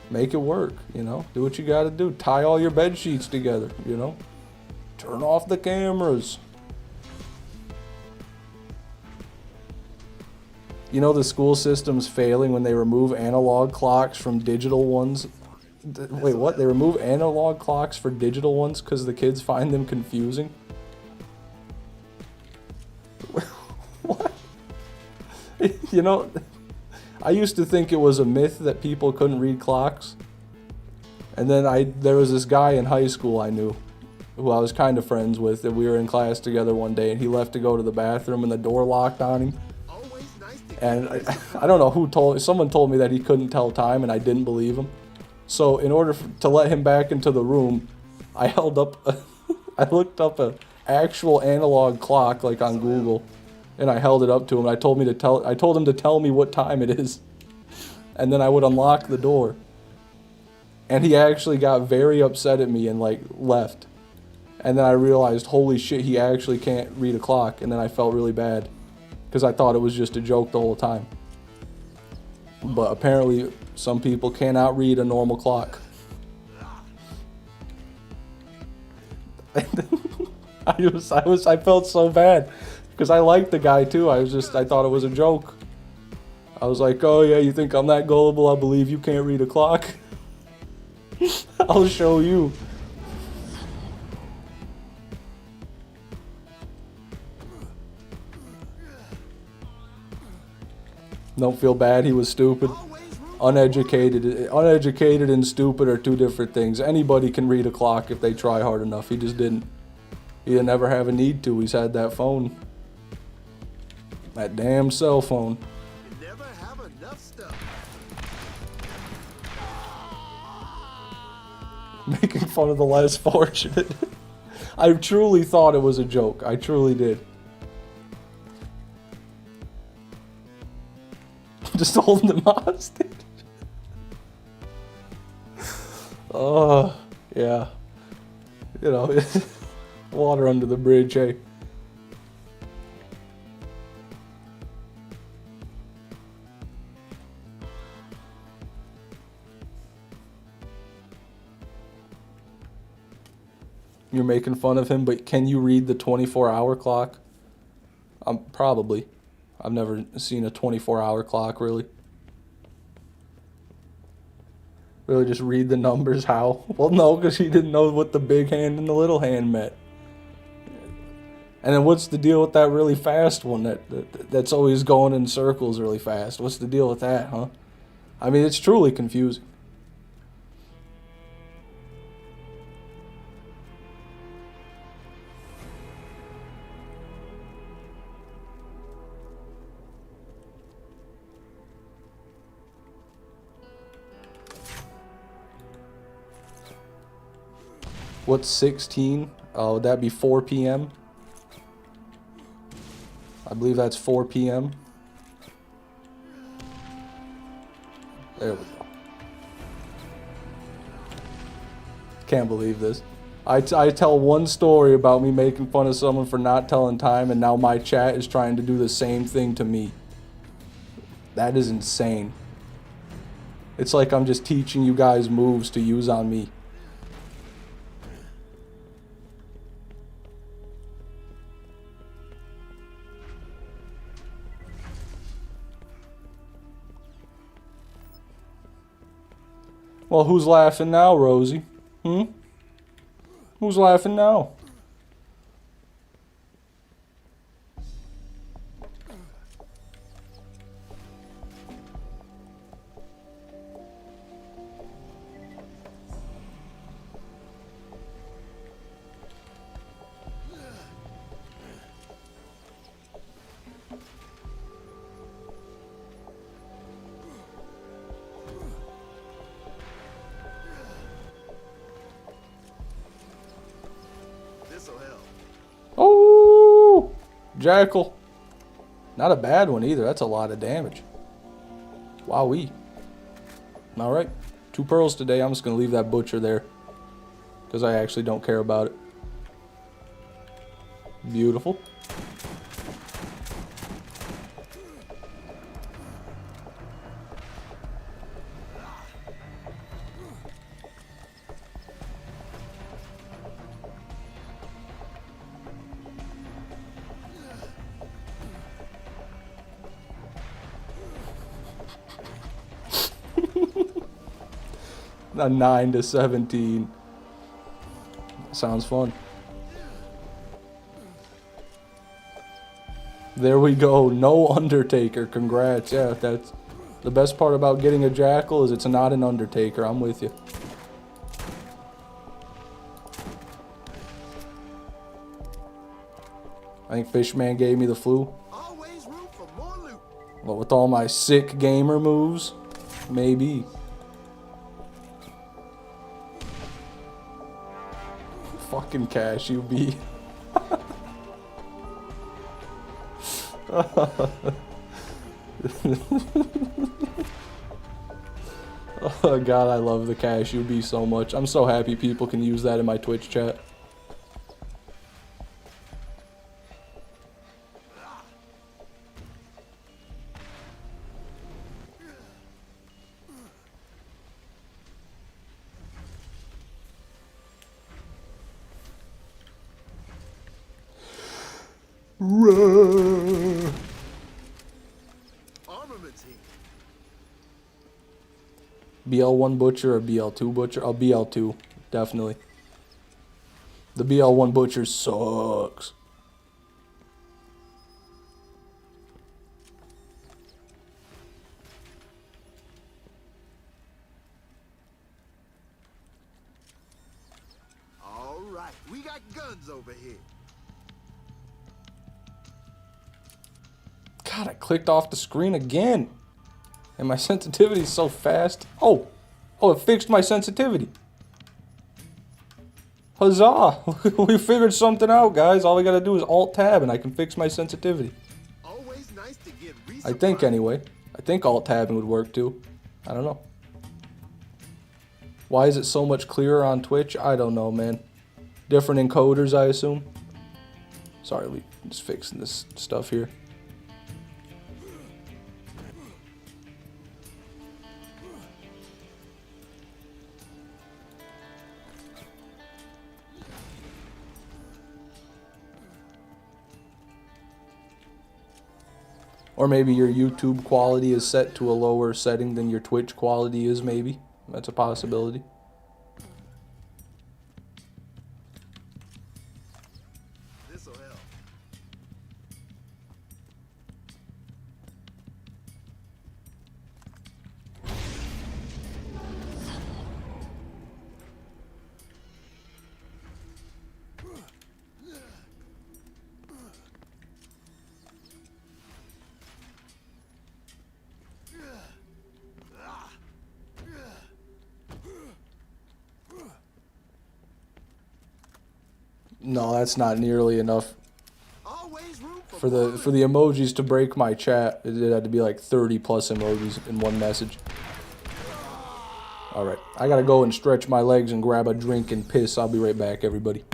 Make it work, you know? Do what you gotta do. Tie all your bed sheets together, you know? Turn off the cameras. You know the school system's failing when they remove analog clocks from digital ones? Wait, what? They remove analog clocks for digital ones because the kids find them confusing? What? You know, I used to think it was a myth that people couldn't read clocks. And then there was this guy in high school I knew, who I was kind of friends with, that we were in class together one day, and he left to go to the bathroom and the door locked on him. Always nice to And I don't know who someone told me that he couldn't tell time, and I didn't believe him. So in order to let him back into the room, I I looked up a actual analog clock, like on Google, and I held it up to him. I told him to tell me what time it is, and then I would unlock the door. And he actually got very upset at me and like left. And then I realized, holy shit, he actually can't read a clock. And then I felt really bad because I thought it was just a joke the whole time. But apparently, some people cannot read a normal clock. I felt so bad because I liked the guy too. I thought it was a joke. I was like, oh yeah, you think I'm that gullible? I believe you can't read a clock. I'll show you. Don't feel bad, he was stupid. Uneducated and stupid are two different things. Anybody can read a clock if they try hard enough. He just didn't. He didn't ever have a need to. He's had that phone. That damn cell phone. You never have enough stuff. Making fun of the less fortunate. I truly thought it was a joke. I truly did. Just holding them hostage. Oh, yeah. You know, water under the bridge, hey. You're making fun of him, but can you read the 24-hour clock? Probably. I've never seen a 24-hour clock, really. Really just read the numbers, how? Well, no, because he didn't know what the big hand and the little hand meant. And then what's the deal with that really fast one that's always going in circles really fast? What's the deal with that, huh? I mean, it's truly confusing. What's 16? Oh, would that be 4 p.m.? I believe that's 4 p.m. There we go. Can't believe this. I tell one story about me making fun of someone for not telling time, and now my chat is trying to do the same thing to me. That is insane. It's like I'm just teaching you guys moves to use on me. Well, who's laughing now, Rosie? Who's laughing now? This'll help. Oh, Jackal. Not a bad one either. That's a lot of damage. Wowee. Alright. 2 pearls today. I'm just going to leave that butcher there. Because I actually don't care about it. Beautiful. A 9 to 17. Sounds fun. There we go. No Undertaker. Congrats. Yeah, that's the best part about getting a Jackal is it's not an Undertaker. I'm with you. I think Fishman gave me the flu. Always room for more loot. But with all my sick gamer moves, maybe. Fucking Cashew bee. Oh god, I love the Cashew bee so much. I'm so happy people can use that in my Twitch chat. Armaments here. BL1 Butcher or BL2 Butcher? Oh, BL2. Definitely. The BL1 Butcher sucks. All right, we got guns over here. God, I clicked off the screen again. And my sensitivity is so fast. Oh, it fixed my sensitivity. Huzzah! We figured something out, guys. All we gotta do is Alt-Tab and I can fix my sensitivity. Always nice to get I think, anyway. I think Alt-Tabbing would work, too. I don't know. Why is it so much clearer on Twitch? I don't know, man. Different encoders, I assume. Sorry, we just fixing this stuff here. Or maybe your YouTube quality is set to a lower setting than your Twitch quality is, maybe. That's a possibility. This'll help. No, that's not nearly enough Always room for the emojis to break my chat. It had to be like 30 plus emojis in one message. Alright, I gotta go and stretch my legs and grab a drink and piss. I'll be right back, everybody.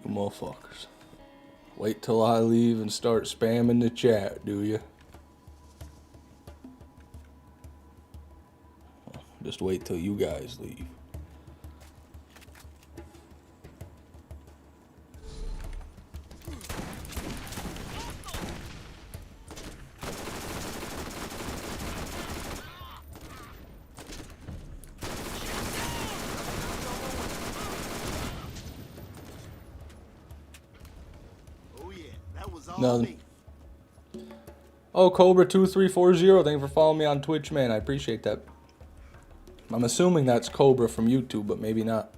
You motherfuckers. Wait till I leave and start spamming the chat, do you? Just wait till you guys leave. Oh yeah, that was all Nothing. me. Oh, Cobra2340, thank you for following me on Twitch, man. I appreciate that. I'm assuming that's Cobra from YouTube, but maybe not.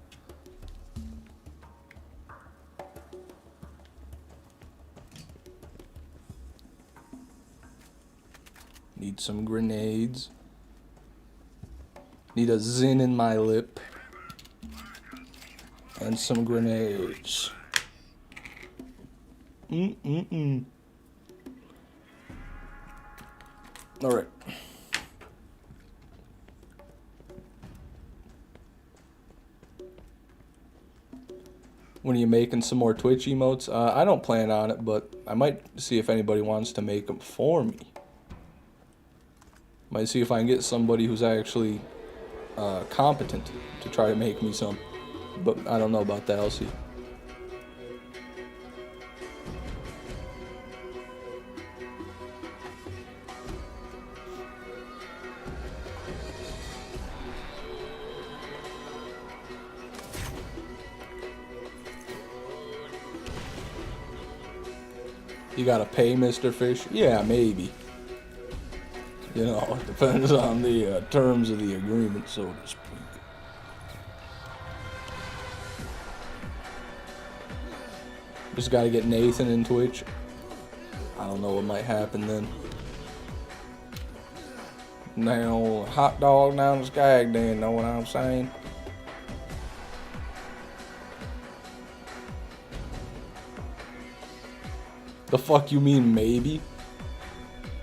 Need some grenades. Need a zin in my lip. And some grenades. Alright. When are you making some more Twitch emotes? I don't plan on it, but I might see if anybody wants to make them for me. Might see if I can get somebody who's actually competent to try to make me some. But I don't know about that. I'll see. You gotta pay Mr. Fish? Yeah, maybe. You know, it depends on the terms of the agreement, so to speak. Just gotta get Nathan in Twitch. I don't know what might happen then. Now, hot dog down the skag then, know what I'm saying? The fuck you mean maybe?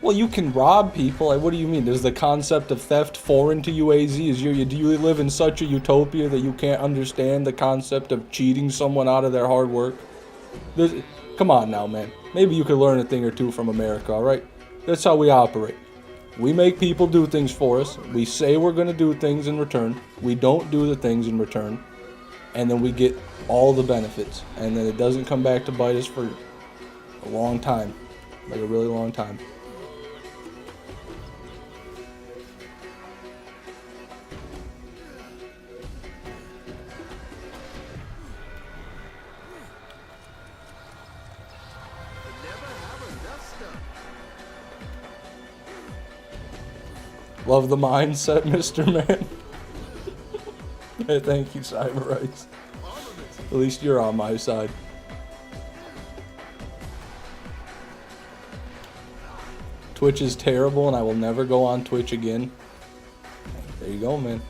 Well, you can rob people. Like, what do you mean? Is the concept of theft foreign to you, AZ? Do you live in such a utopia that you can't understand the concept of cheating someone out of their hard work? Come on now, man. Maybe you could learn a thing or two from America, alright? That's how we operate. We make people do things for us. We say we're going to do things in return. We don't do the things in return. And then we get all the benefits. And then it doesn't come back to bite us for a long time. Like a really long time. Love the mindset, Mr. Man. Hey, thank you, Cyber Ice. At least you're on my side. Twitch is terrible and I will never go on Twitch again. There you go, man.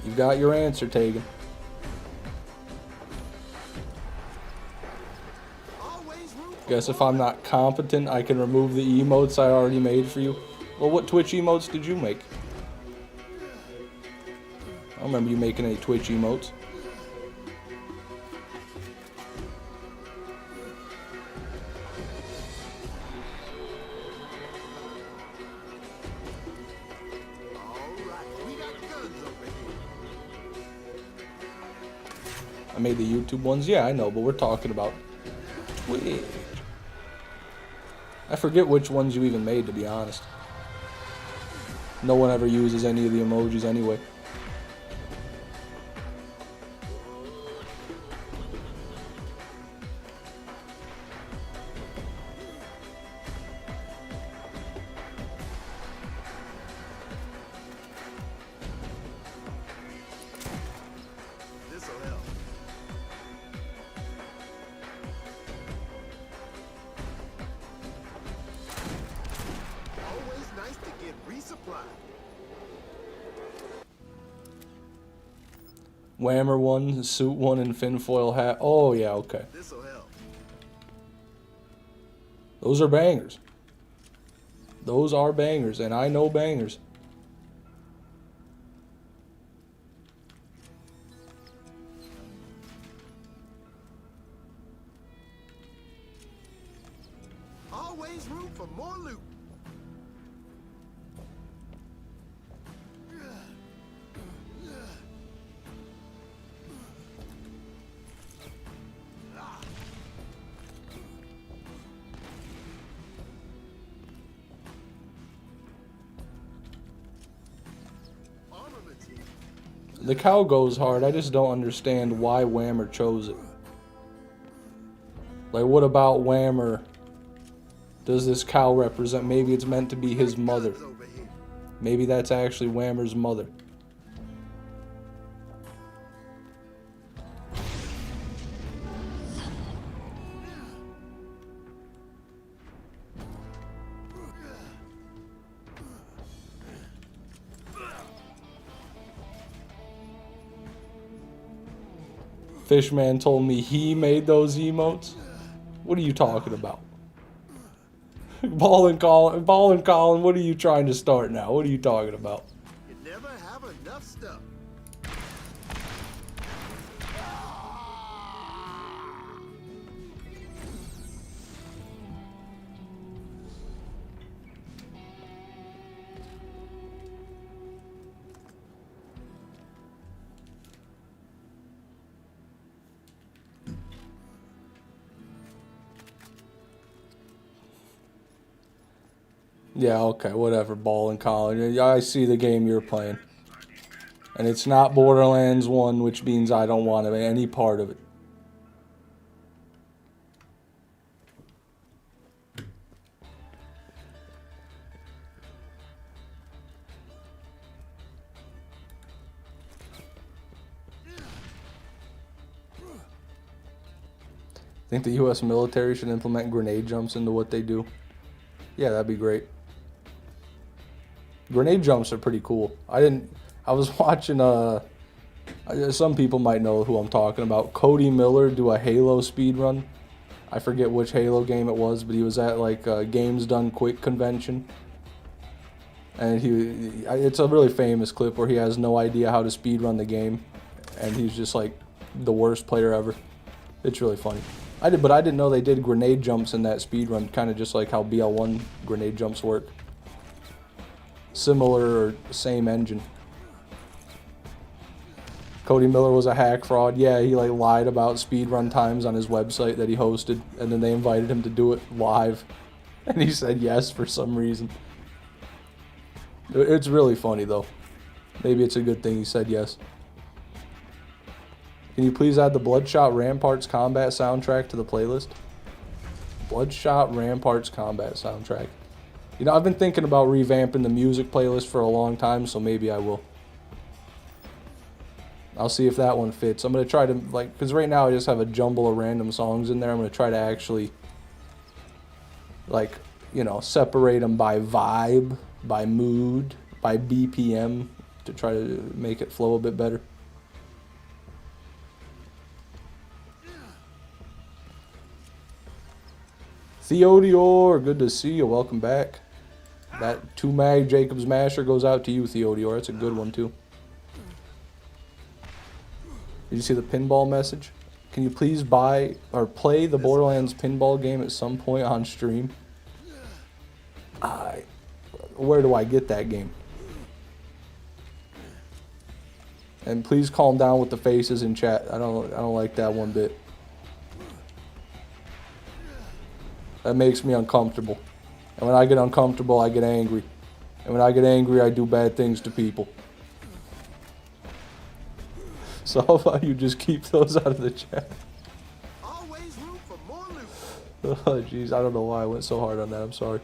You got your answer taken. Guess if I'm not competent, I can remove the emotes I already made for you. Well, what Twitch emotes did you make? I don't remember you making any Twitch emotes. I made the YouTube ones. Yeah, I know, but we're talking about Twitch. I forget which ones you even made, to be honest. No one ever uses any of the emojis anyway. This'll help. Always nice to get resupplied. Whammer one, suit one, and finfoil hat. Oh yeah, okay. This'll help. Those are bangers. Those are bangers, and I know bangers. Always room for more loot. Armaments here. The cow goes hard. I just don't understand why Whammer chose it. Like, what about Whammer does this cow represent? Maybe it's meant to be his mother. Guns over here. Maybe that's actually Whammer's mother. Fishman told me he made those emotes. What are you talking about? Ball and Colin, what are you trying to start now? What are you talking about? You never have enough stuff. Yeah, okay, whatever, Ball and Colin. I see the game you're playing. And it's not Borderlands 1, which means I don't want any part of it. Think the U.S. military should implement grenade jumps into what they do? Yeah, that'd be great. Grenade jumps are pretty cool. I was watching, some people might know who I'm talking about. Cody Miller do a Halo speed run. I forget which Halo game it was, but he was at like a Games Done Quick convention. And it's a really famous clip where he has no idea how to speed run the game. And he's just like the worst player ever. It's really funny. But I didn't know they did grenade jumps in that speed run, kind of just like how BL1 grenade jumps work. Similar or same engine. Cody Miller was a hack fraud. Yeah, he like lied about speedrun times on his website that he hosted, and then they invited him to do it live, and he said yes for some reason. It's really funny though. Maybe it's a good thing he said yes. Can you please add the Bloodshot Ramparts combat soundtrack to the playlist? Bloodshot Ramparts combat soundtrack. You know, I've been thinking about revamping the music playlist for a long time, so maybe I will. I'll see if that one fits. I'm going to try to, like, because right now I just have a jumble of random songs in there. I'm going to try to actually, like, you know, separate them by vibe, by mood, by BPM to try to make it flow a bit better. Theodior, good to see you. Welcome back. That 2-mag Jacob's Masher goes out to you, Theodior. That's a good one, too. Did you see the pinball message? Can you please buy or play the Borderlands pinball game at some point on stream? Where do I get that game? And please calm down with the faces in chat. I don't like that one bit. That makes me uncomfortable. And when I get uncomfortable, I get angry. And when I get angry, I do bad things to people. So how about you just keep those out of the chat? Always room for more loot. Oh jeez, I don't know why I went so hard on that. I'm sorry.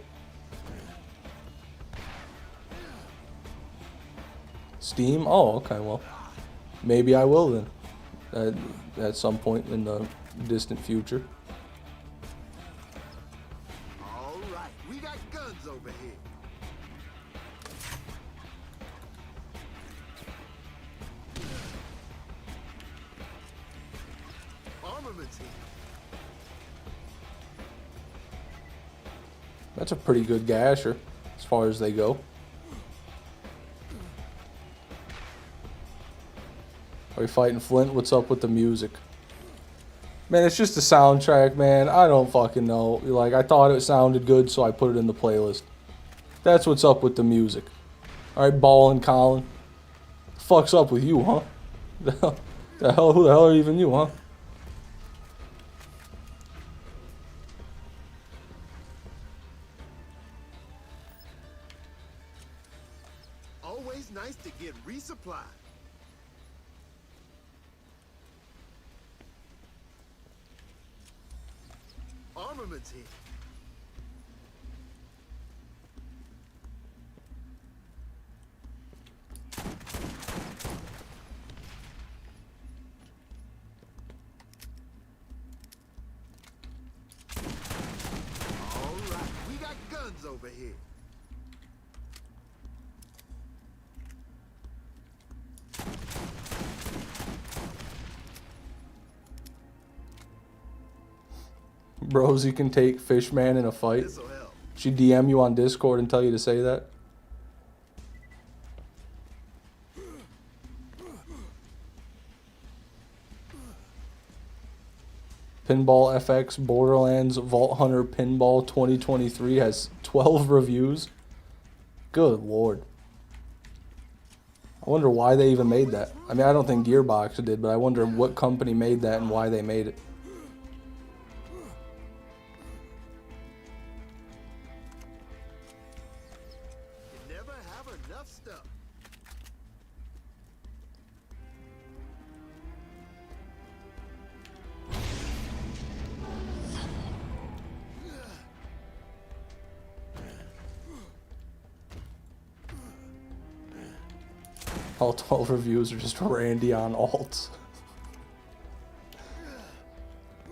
Steam? Oh, okay, well. Maybe I will then. At some point in the distant future. Alright, we got guns over here. Armaments here. That's a pretty good gasher, as far as they go. Are we fighting Flint? What's up with the music? Man, it's just a soundtrack, man. I don't fucking know. Like, I thought it sounded good, so I put it in the playlist. That's what's up with the music. Alright, Ballin' Colin. The fuck's up with you, huh? Who the hell are even you, huh? Always nice to get resupplied. Armaments here. Alright, we got guns over here. Bros, you can take Fishman in a fight. This'll help. She DM you on Discord and tell you to say that. Pinball FX Borderlands Vault Hunter Pinball 2023 has 12 reviews. Good lord. I wonder why they even made that. I mean, I don't think Gearbox did, but I wonder what company made that and why they made it. You never have enough stuff. All 12 reviews are just Randy on alts.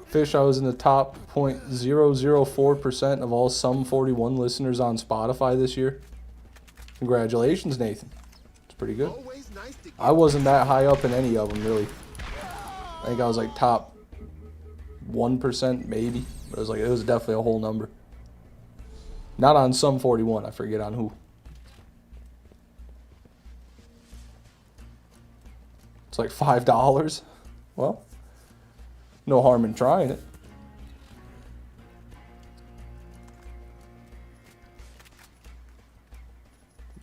Fish, I was in the top 0.004% of all Sum 41 listeners on Spotify this year. Congratulations, Nathan. It's pretty good. Always nice to I wasn't that high up in any of them, really. I think I was like top 1%, maybe. But it was definitely a whole number. Not on Sum 41, I forget on who. It's like $5. Well, no harm in trying it.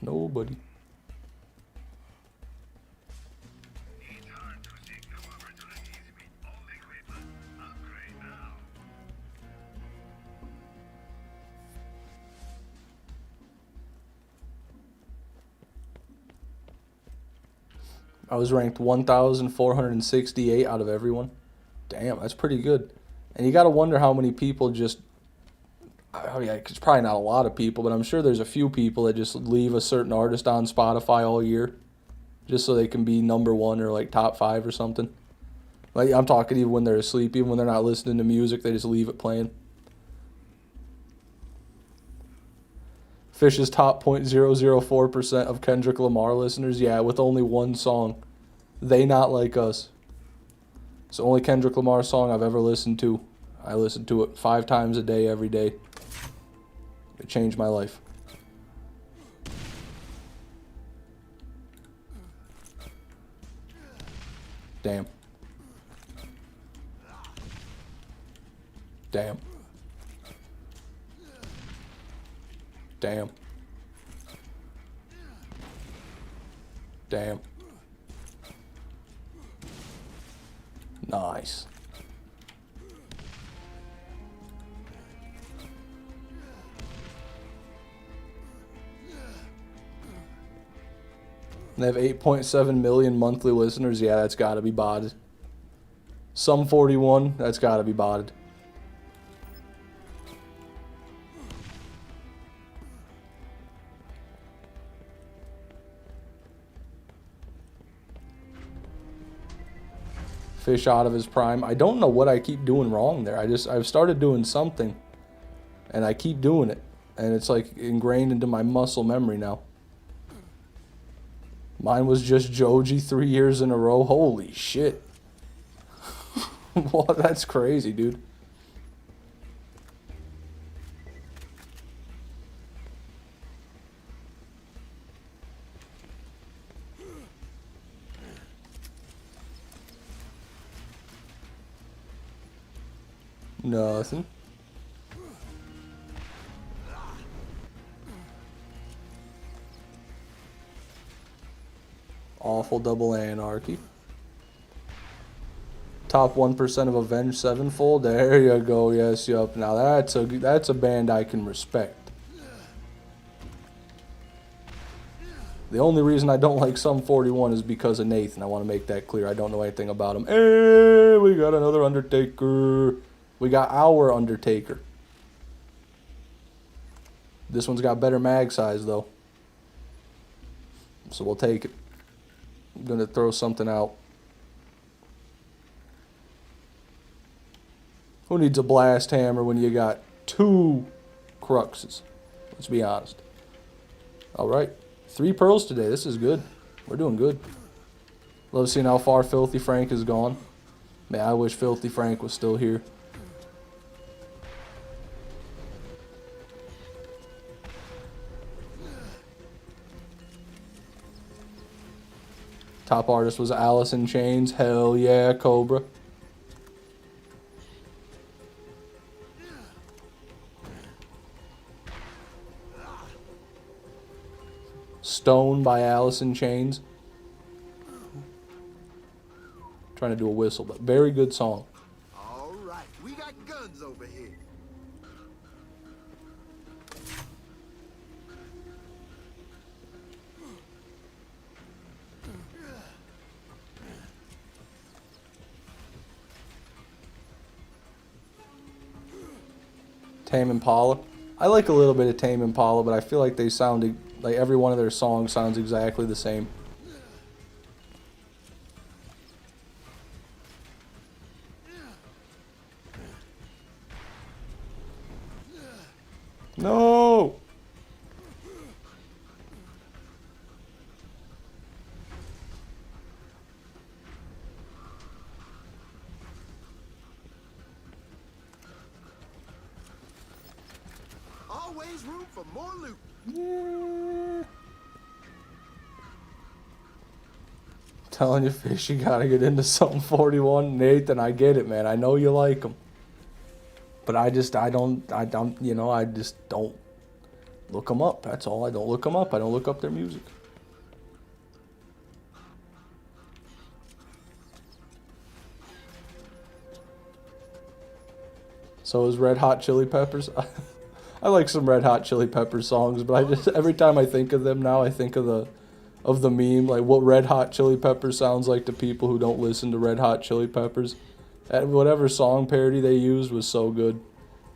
Nobody. I was ranked 1,468 out of everyone. Damn, that's pretty good. And you got to wonder how many people just... I mean, it's probably not a lot of people, but I'm sure there's a few people that just leave a certain artist on Spotify all year just so they can be number one or like top 5 or something. Like, I'm talking even when they're asleep, even when they're not listening to music, they just leave it playing. Fish's top 0.004% of Kendrick Lamar listeners, yeah, with only one song. They Not Like Us. It's the only Kendrick Lamar song I've ever listened to. I listen to it 5 times a day, every day. It changed my life. Damn. Damn. Damn. Damn. Nice. They have 8.7 million monthly listeners. Yeah, that's got to be botted. Sum 41, that's got to be botted. Fish out of his prime. I don't know what I keep doing wrong there. I've started doing something, and I keep doing it, and it's like ingrained into my muscle memory now. Mine was just Joji 3 years in a row. Holy shit. Well, that's crazy, dude. Nothing. Awful double anarchy. Top 1% of Avenged Sevenfold. There you go. Yes, yup. Now that's a band I can respect. The only reason I don't like Sum 41 is because of Nathan. I want to make that clear. I don't know anything about him. Hey, we got another Undertaker. We got our Undertaker. This one's got better mag size, though. So we'll take it. I'm going to throw something out. Who needs a blast hammer when you got 2 cruxes? Let's be honest. All right. 3 pearls today. This is good. We're doing good. Love seeing how far Filthy Frank has gone. Man, I wish Filthy Frank was still here. Top artist was Alice in Chains. Hell yeah, Cobra. Stone by Alice in Chains. Trying to do a whistle, but very good song. All right, we got guns over here. Tame Impala. I like a little bit of Tame Impala, but I feel like they sounded like every one of their songs sounds exactly the same. No! Always room for more loot. Yeah. Telling you, Fish, you gotta get into something 41. Nathan, I get it, man. I know you like them. But I just don't look them up. That's all. I don't look them up. I don't look up their music. So is Red Hot Chili Peppers. I like some Red Hot Chili Peppers songs, but I just every time I think of them now, I think of the meme, like what Red Hot Chili Peppers sounds like to people who don't listen to Red Hot Chili Peppers. And whatever song parody they used was so good.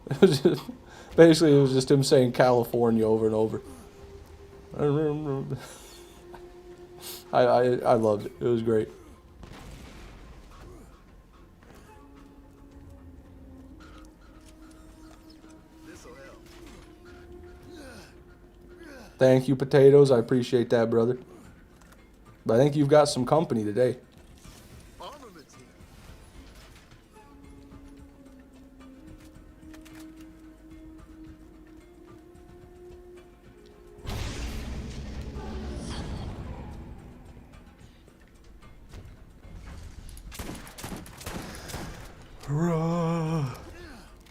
It was just, basically, it was just him saying California over and over. I loved it. It was great. This'll help. Thank you, Potatoes. I appreciate that, brother. But I think you've got some company today. Armaments here.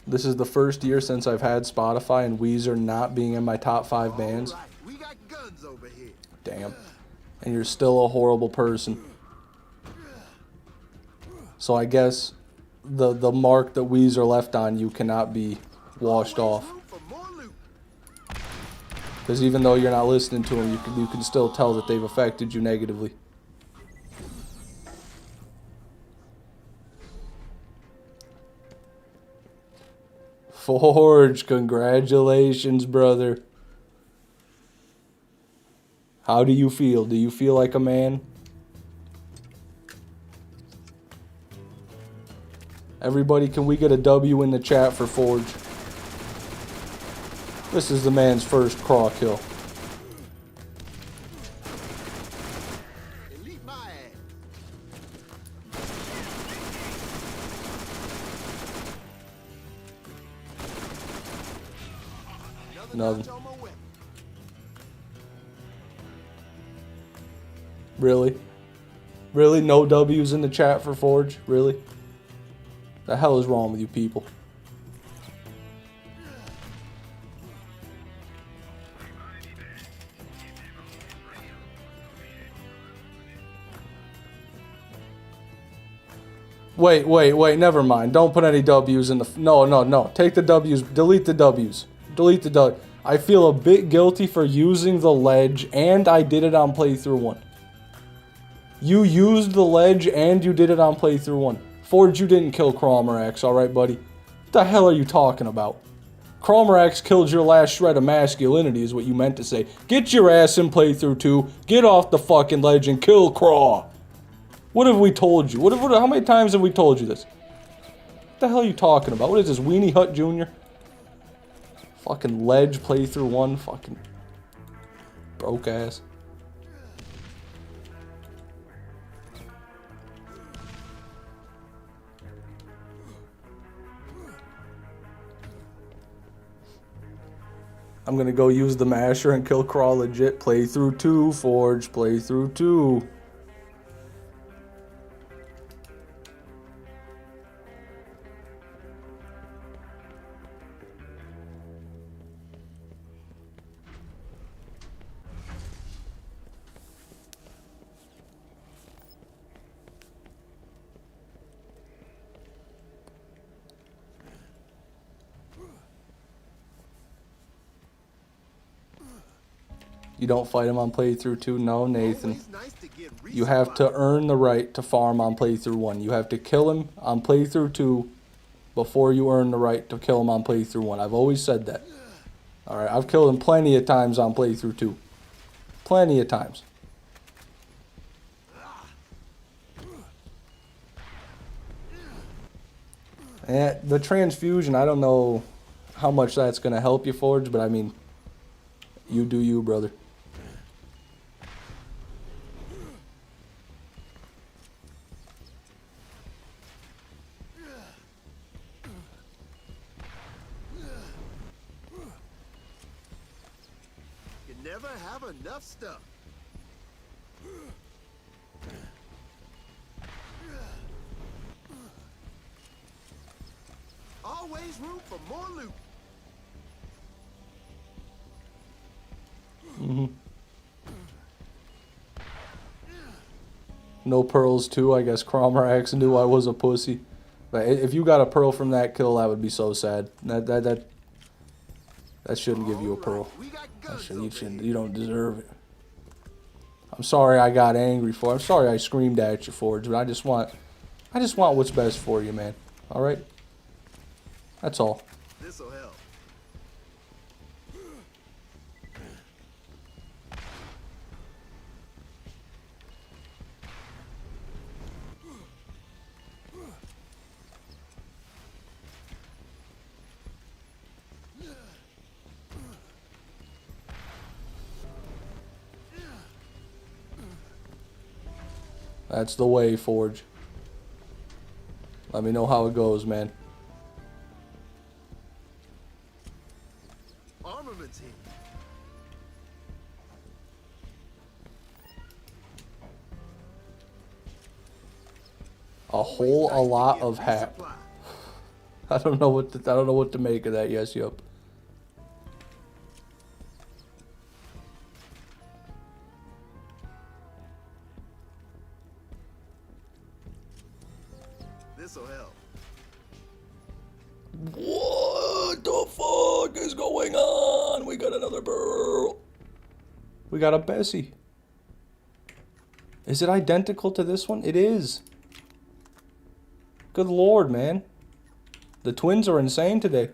This is the first year since I've had Spotify and Weezer not being in my top 5 bands. All right, we got guns over here. Damn. And you're still a horrible person. So I guess the mark that Weezer left on you cannot be washed Always off. room for more loot. Because even though you're not listening to them, you can still tell that they've affected you negatively. Forge, congratulations, brother. How do you feel? Do you feel like a man? Everybody, can we get a W in the chat for Forge? This is the man's first craw kill. Elite my ass. Another Nothing. notch on my weapon. Really? Really? No W's in the chat for Forge? Really? The hell is wrong with you people? Wait, never mind. Don't put any W's in the... No. Take the W's. Delete the W's. Delete the W. I feel a bit guilty for using the ledge, and I did it on playthrough 1. You used the ledge, and you did it on playthrough 1. Forge, you didn't kill Cromerax, alright, buddy? What the hell are you talking about? Cromerax killed your last shred of masculinity, is what you meant to say. Get your ass in playthrough 2, get off the fucking ledge, and kill Craw. What have we told you? How many times have we told you this? What the hell are you talking about? What is this, Weenie Hut Jr.? Fucking ledge playthrough 1, fucking broke ass. I'm gonna go use the masher and kill Craw legit. Playthrough 2, Forge, playthrough 2. You don't fight him on playthrough 2? No, Nathan. Always nice to get You have to earn the right to farm on playthrough 1. You have to kill him on playthrough 2 before you earn the right to kill him on playthrough 1. I've always said that. Alright, I've killed him plenty of times on playthrough 2. Plenty of times. And the transfusion, I don't know how much that's gonna help you, Forge, but I mean, you do you, brother. You never have enough stuff. Always room for more loot. No pearls too. I guess Cromrax knew I was a pussy. But if you got a pearl from that kill, that would be so sad. That shouldn't give you a pearl. We got That guns you over shouldn't. here. You don't deserve it. I'm sorry I got angry for. I'm sorry I screamed at you, Forge. But I just want what's best for you, man. All right. That's all. This'll help. That's the way, Forge. Let me know how it goes, man. Armaments here. A lot of hat. Resupply. I don't know what to make of that. Yes, yep. This'll help. What the fuck is going on? We got another pearl. We got a Bessie. Is it identical to this one? It is. Good lord, man. The twins are insane today.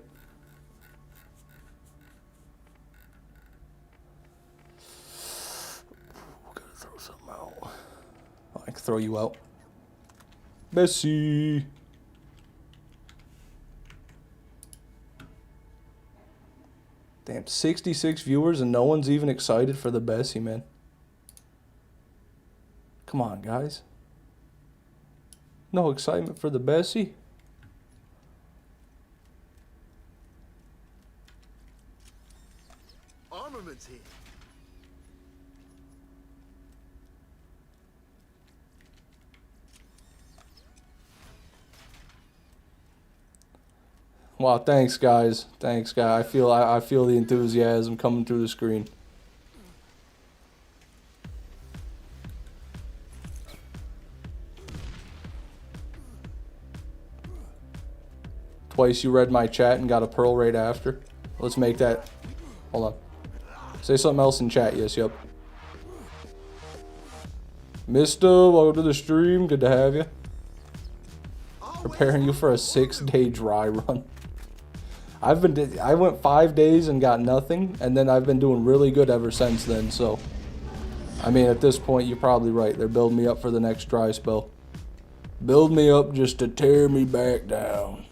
We're gonna throw something out. Oh, I can throw you out. Bessie. Damn, 66 viewers and no one's even excited for the Bessie, man. Come on, guys. No excitement for the Bessie. Armaments here. Wow, thanks, guys. Thanks, guys. I feel the enthusiasm coming through the screen. Twice you read my chat and got a pearl right after. Let's make that. Hold on. Say something else in chat. Yes, yep. Mister, welcome to the stream. Good to have you. Preparing you for a 6-day dry run. I went 5 days and got nothing, and then I've been doing really good ever since then. So, I mean, at this point, you're probably right. They're building me up for the next dry spell. Build me up just to tear me back down.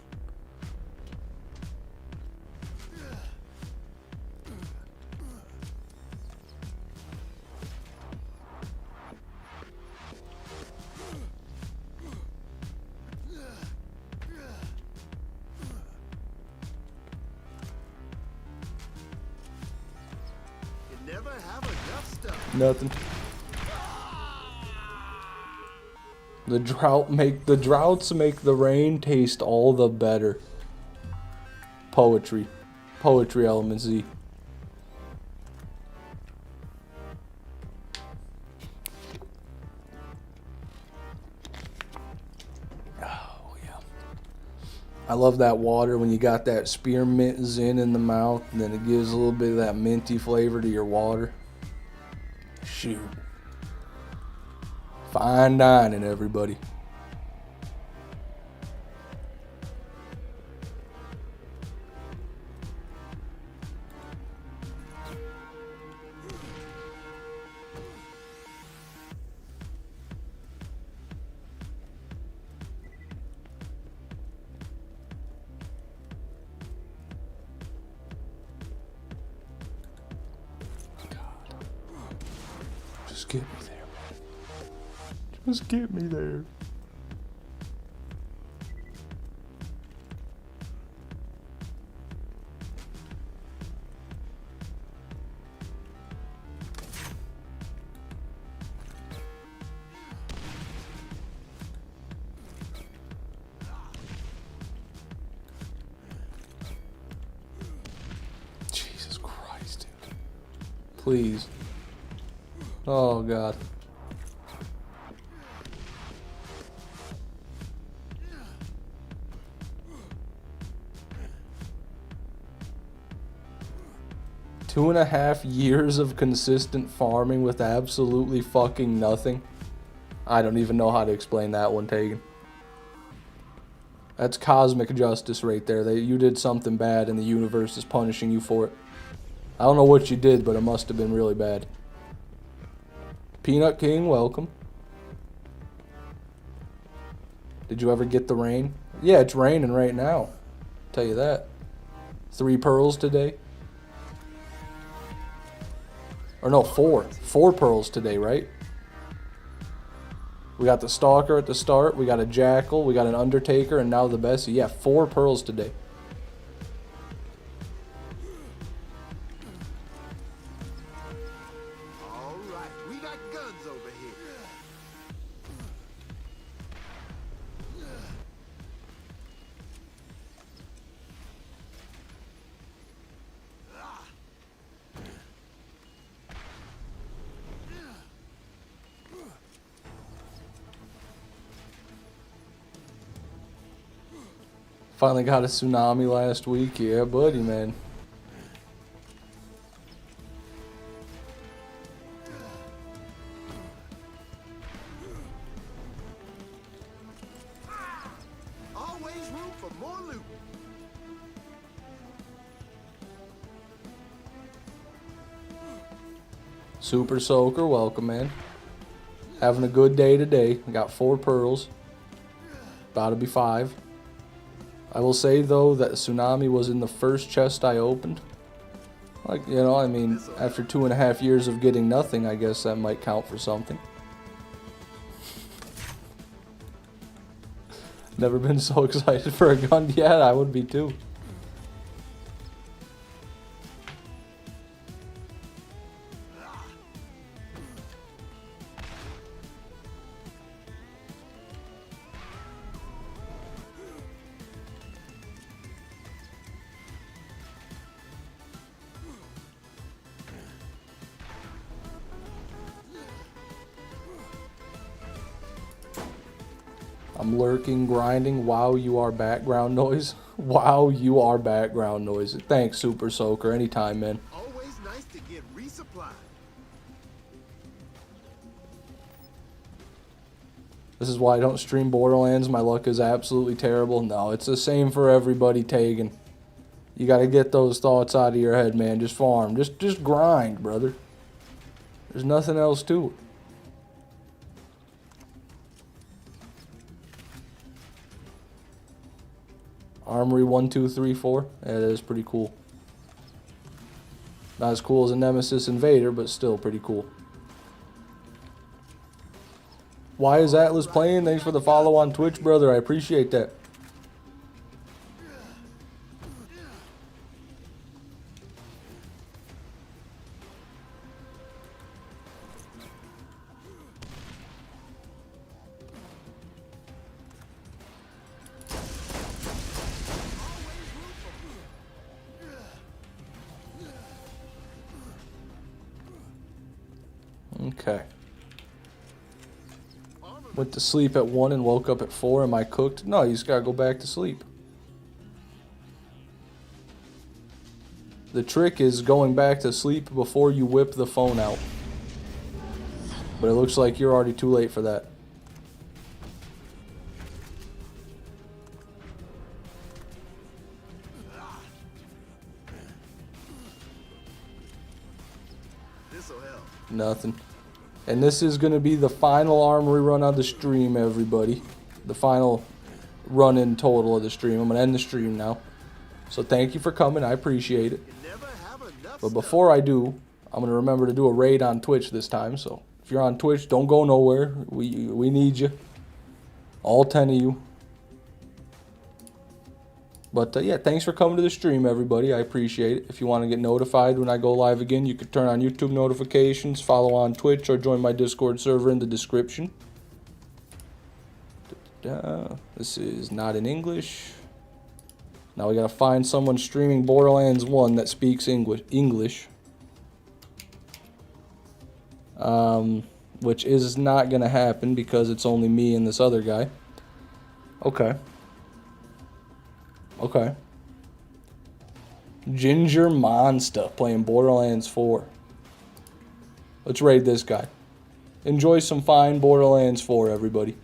You never have enough stuff. Nothing. The droughts make the rain taste all the better. Poetry element Z. Oh yeah. I love that water when you got that spearmint zin in the mouth, and then it gives a little bit of that minty flavor to your water. Shoot. Fine dining, everybody. get me there, man. Just get me there. Jesus Christ, dude. Please. Oh, God. Two and a half years of consistent farming with absolutely fucking nothing. I don't even know how to explain that one, Tegan. That's cosmic justice right there. You did something bad and the universe is punishing you for it. I don't know what you did, but it must have been really bad. Peanut King, welcome. Did you ever get the rain? Yeah, it's raining right now. Tell you that. 3 pearls today. Or no, 4. 4 pearls today, right? We got the Stalker at the start. We got a Jackal. We got an Undertaker. And now the Bessie. Yeah, 4 pearls today. All right, we got guns over here. Finally got a tsunami last week. Yeah, buddy, man. Always room for more loot. Super Soaker, welcome, man. Having a good day today. I got 4 pearls. About to be 5. I will say, though, that Tsunami was in the first chest I opened. Like, you know, I mean, after 2.5 years of getting nothing, I guess that might count for something. Never been so excited for a gun yet. I would be too. I'm lurking, grinding. Wow, you are background noise. Wow, you are background noise. Thanks, Super Soaker. Anytime, man. Always nice to get resupplied. This is why I don't stream Borderlands. My luck is absolutely terrible. No, it's the same for everybody, Tegan. You gotta get those thoughts out of your head, man. Just farm. Just grind, brother. There's nothing else to it. Armory 1, 2, 3, 4. Yeah, that is pretty cool. Not as cool as a Nemesis Invader, but still pretty cool. Why is Atlas playing? Thanks for the follow on Twitch, brother. I appreciate that. Okay. Went to sleep at 1 and woke up at 4. Am I cooked? No, you just gotta go back to sleep. The trick is going back to sleep before you whip the phone out. But it looks like you're already too late for that. This'll help. Nothing. And this is going to be the final armory run of the stream, everybody. The final run in total of the stream. I'm going to end the stream now. So thank you for coming. I appreciate it. You never have enough But before I do, I'm going to remember to do a raid on Twitch this time. So If you're on Twitch, don't go nowhere. We need you. All 10 of you. But yeah, thanks for coming to the stream, everybody. I appreciate it. If you want to get notified when I go live again, you can turn on YouTube notifications, follow on Twitch, or join my Discord server in the description. This is not in English. Now we gotta find someone streaming Borderlands 1 that speaks English. Which is not gonna happen because it's only me and this other guy. Okay. Okay. Ginger Monster playing Borderlands 4. Let's raid this guy. Enjoy some fine Borderlands 4, everybody.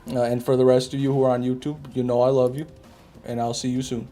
And for the rest of you who are on YouTube, you know I love you. And I'll see you soon.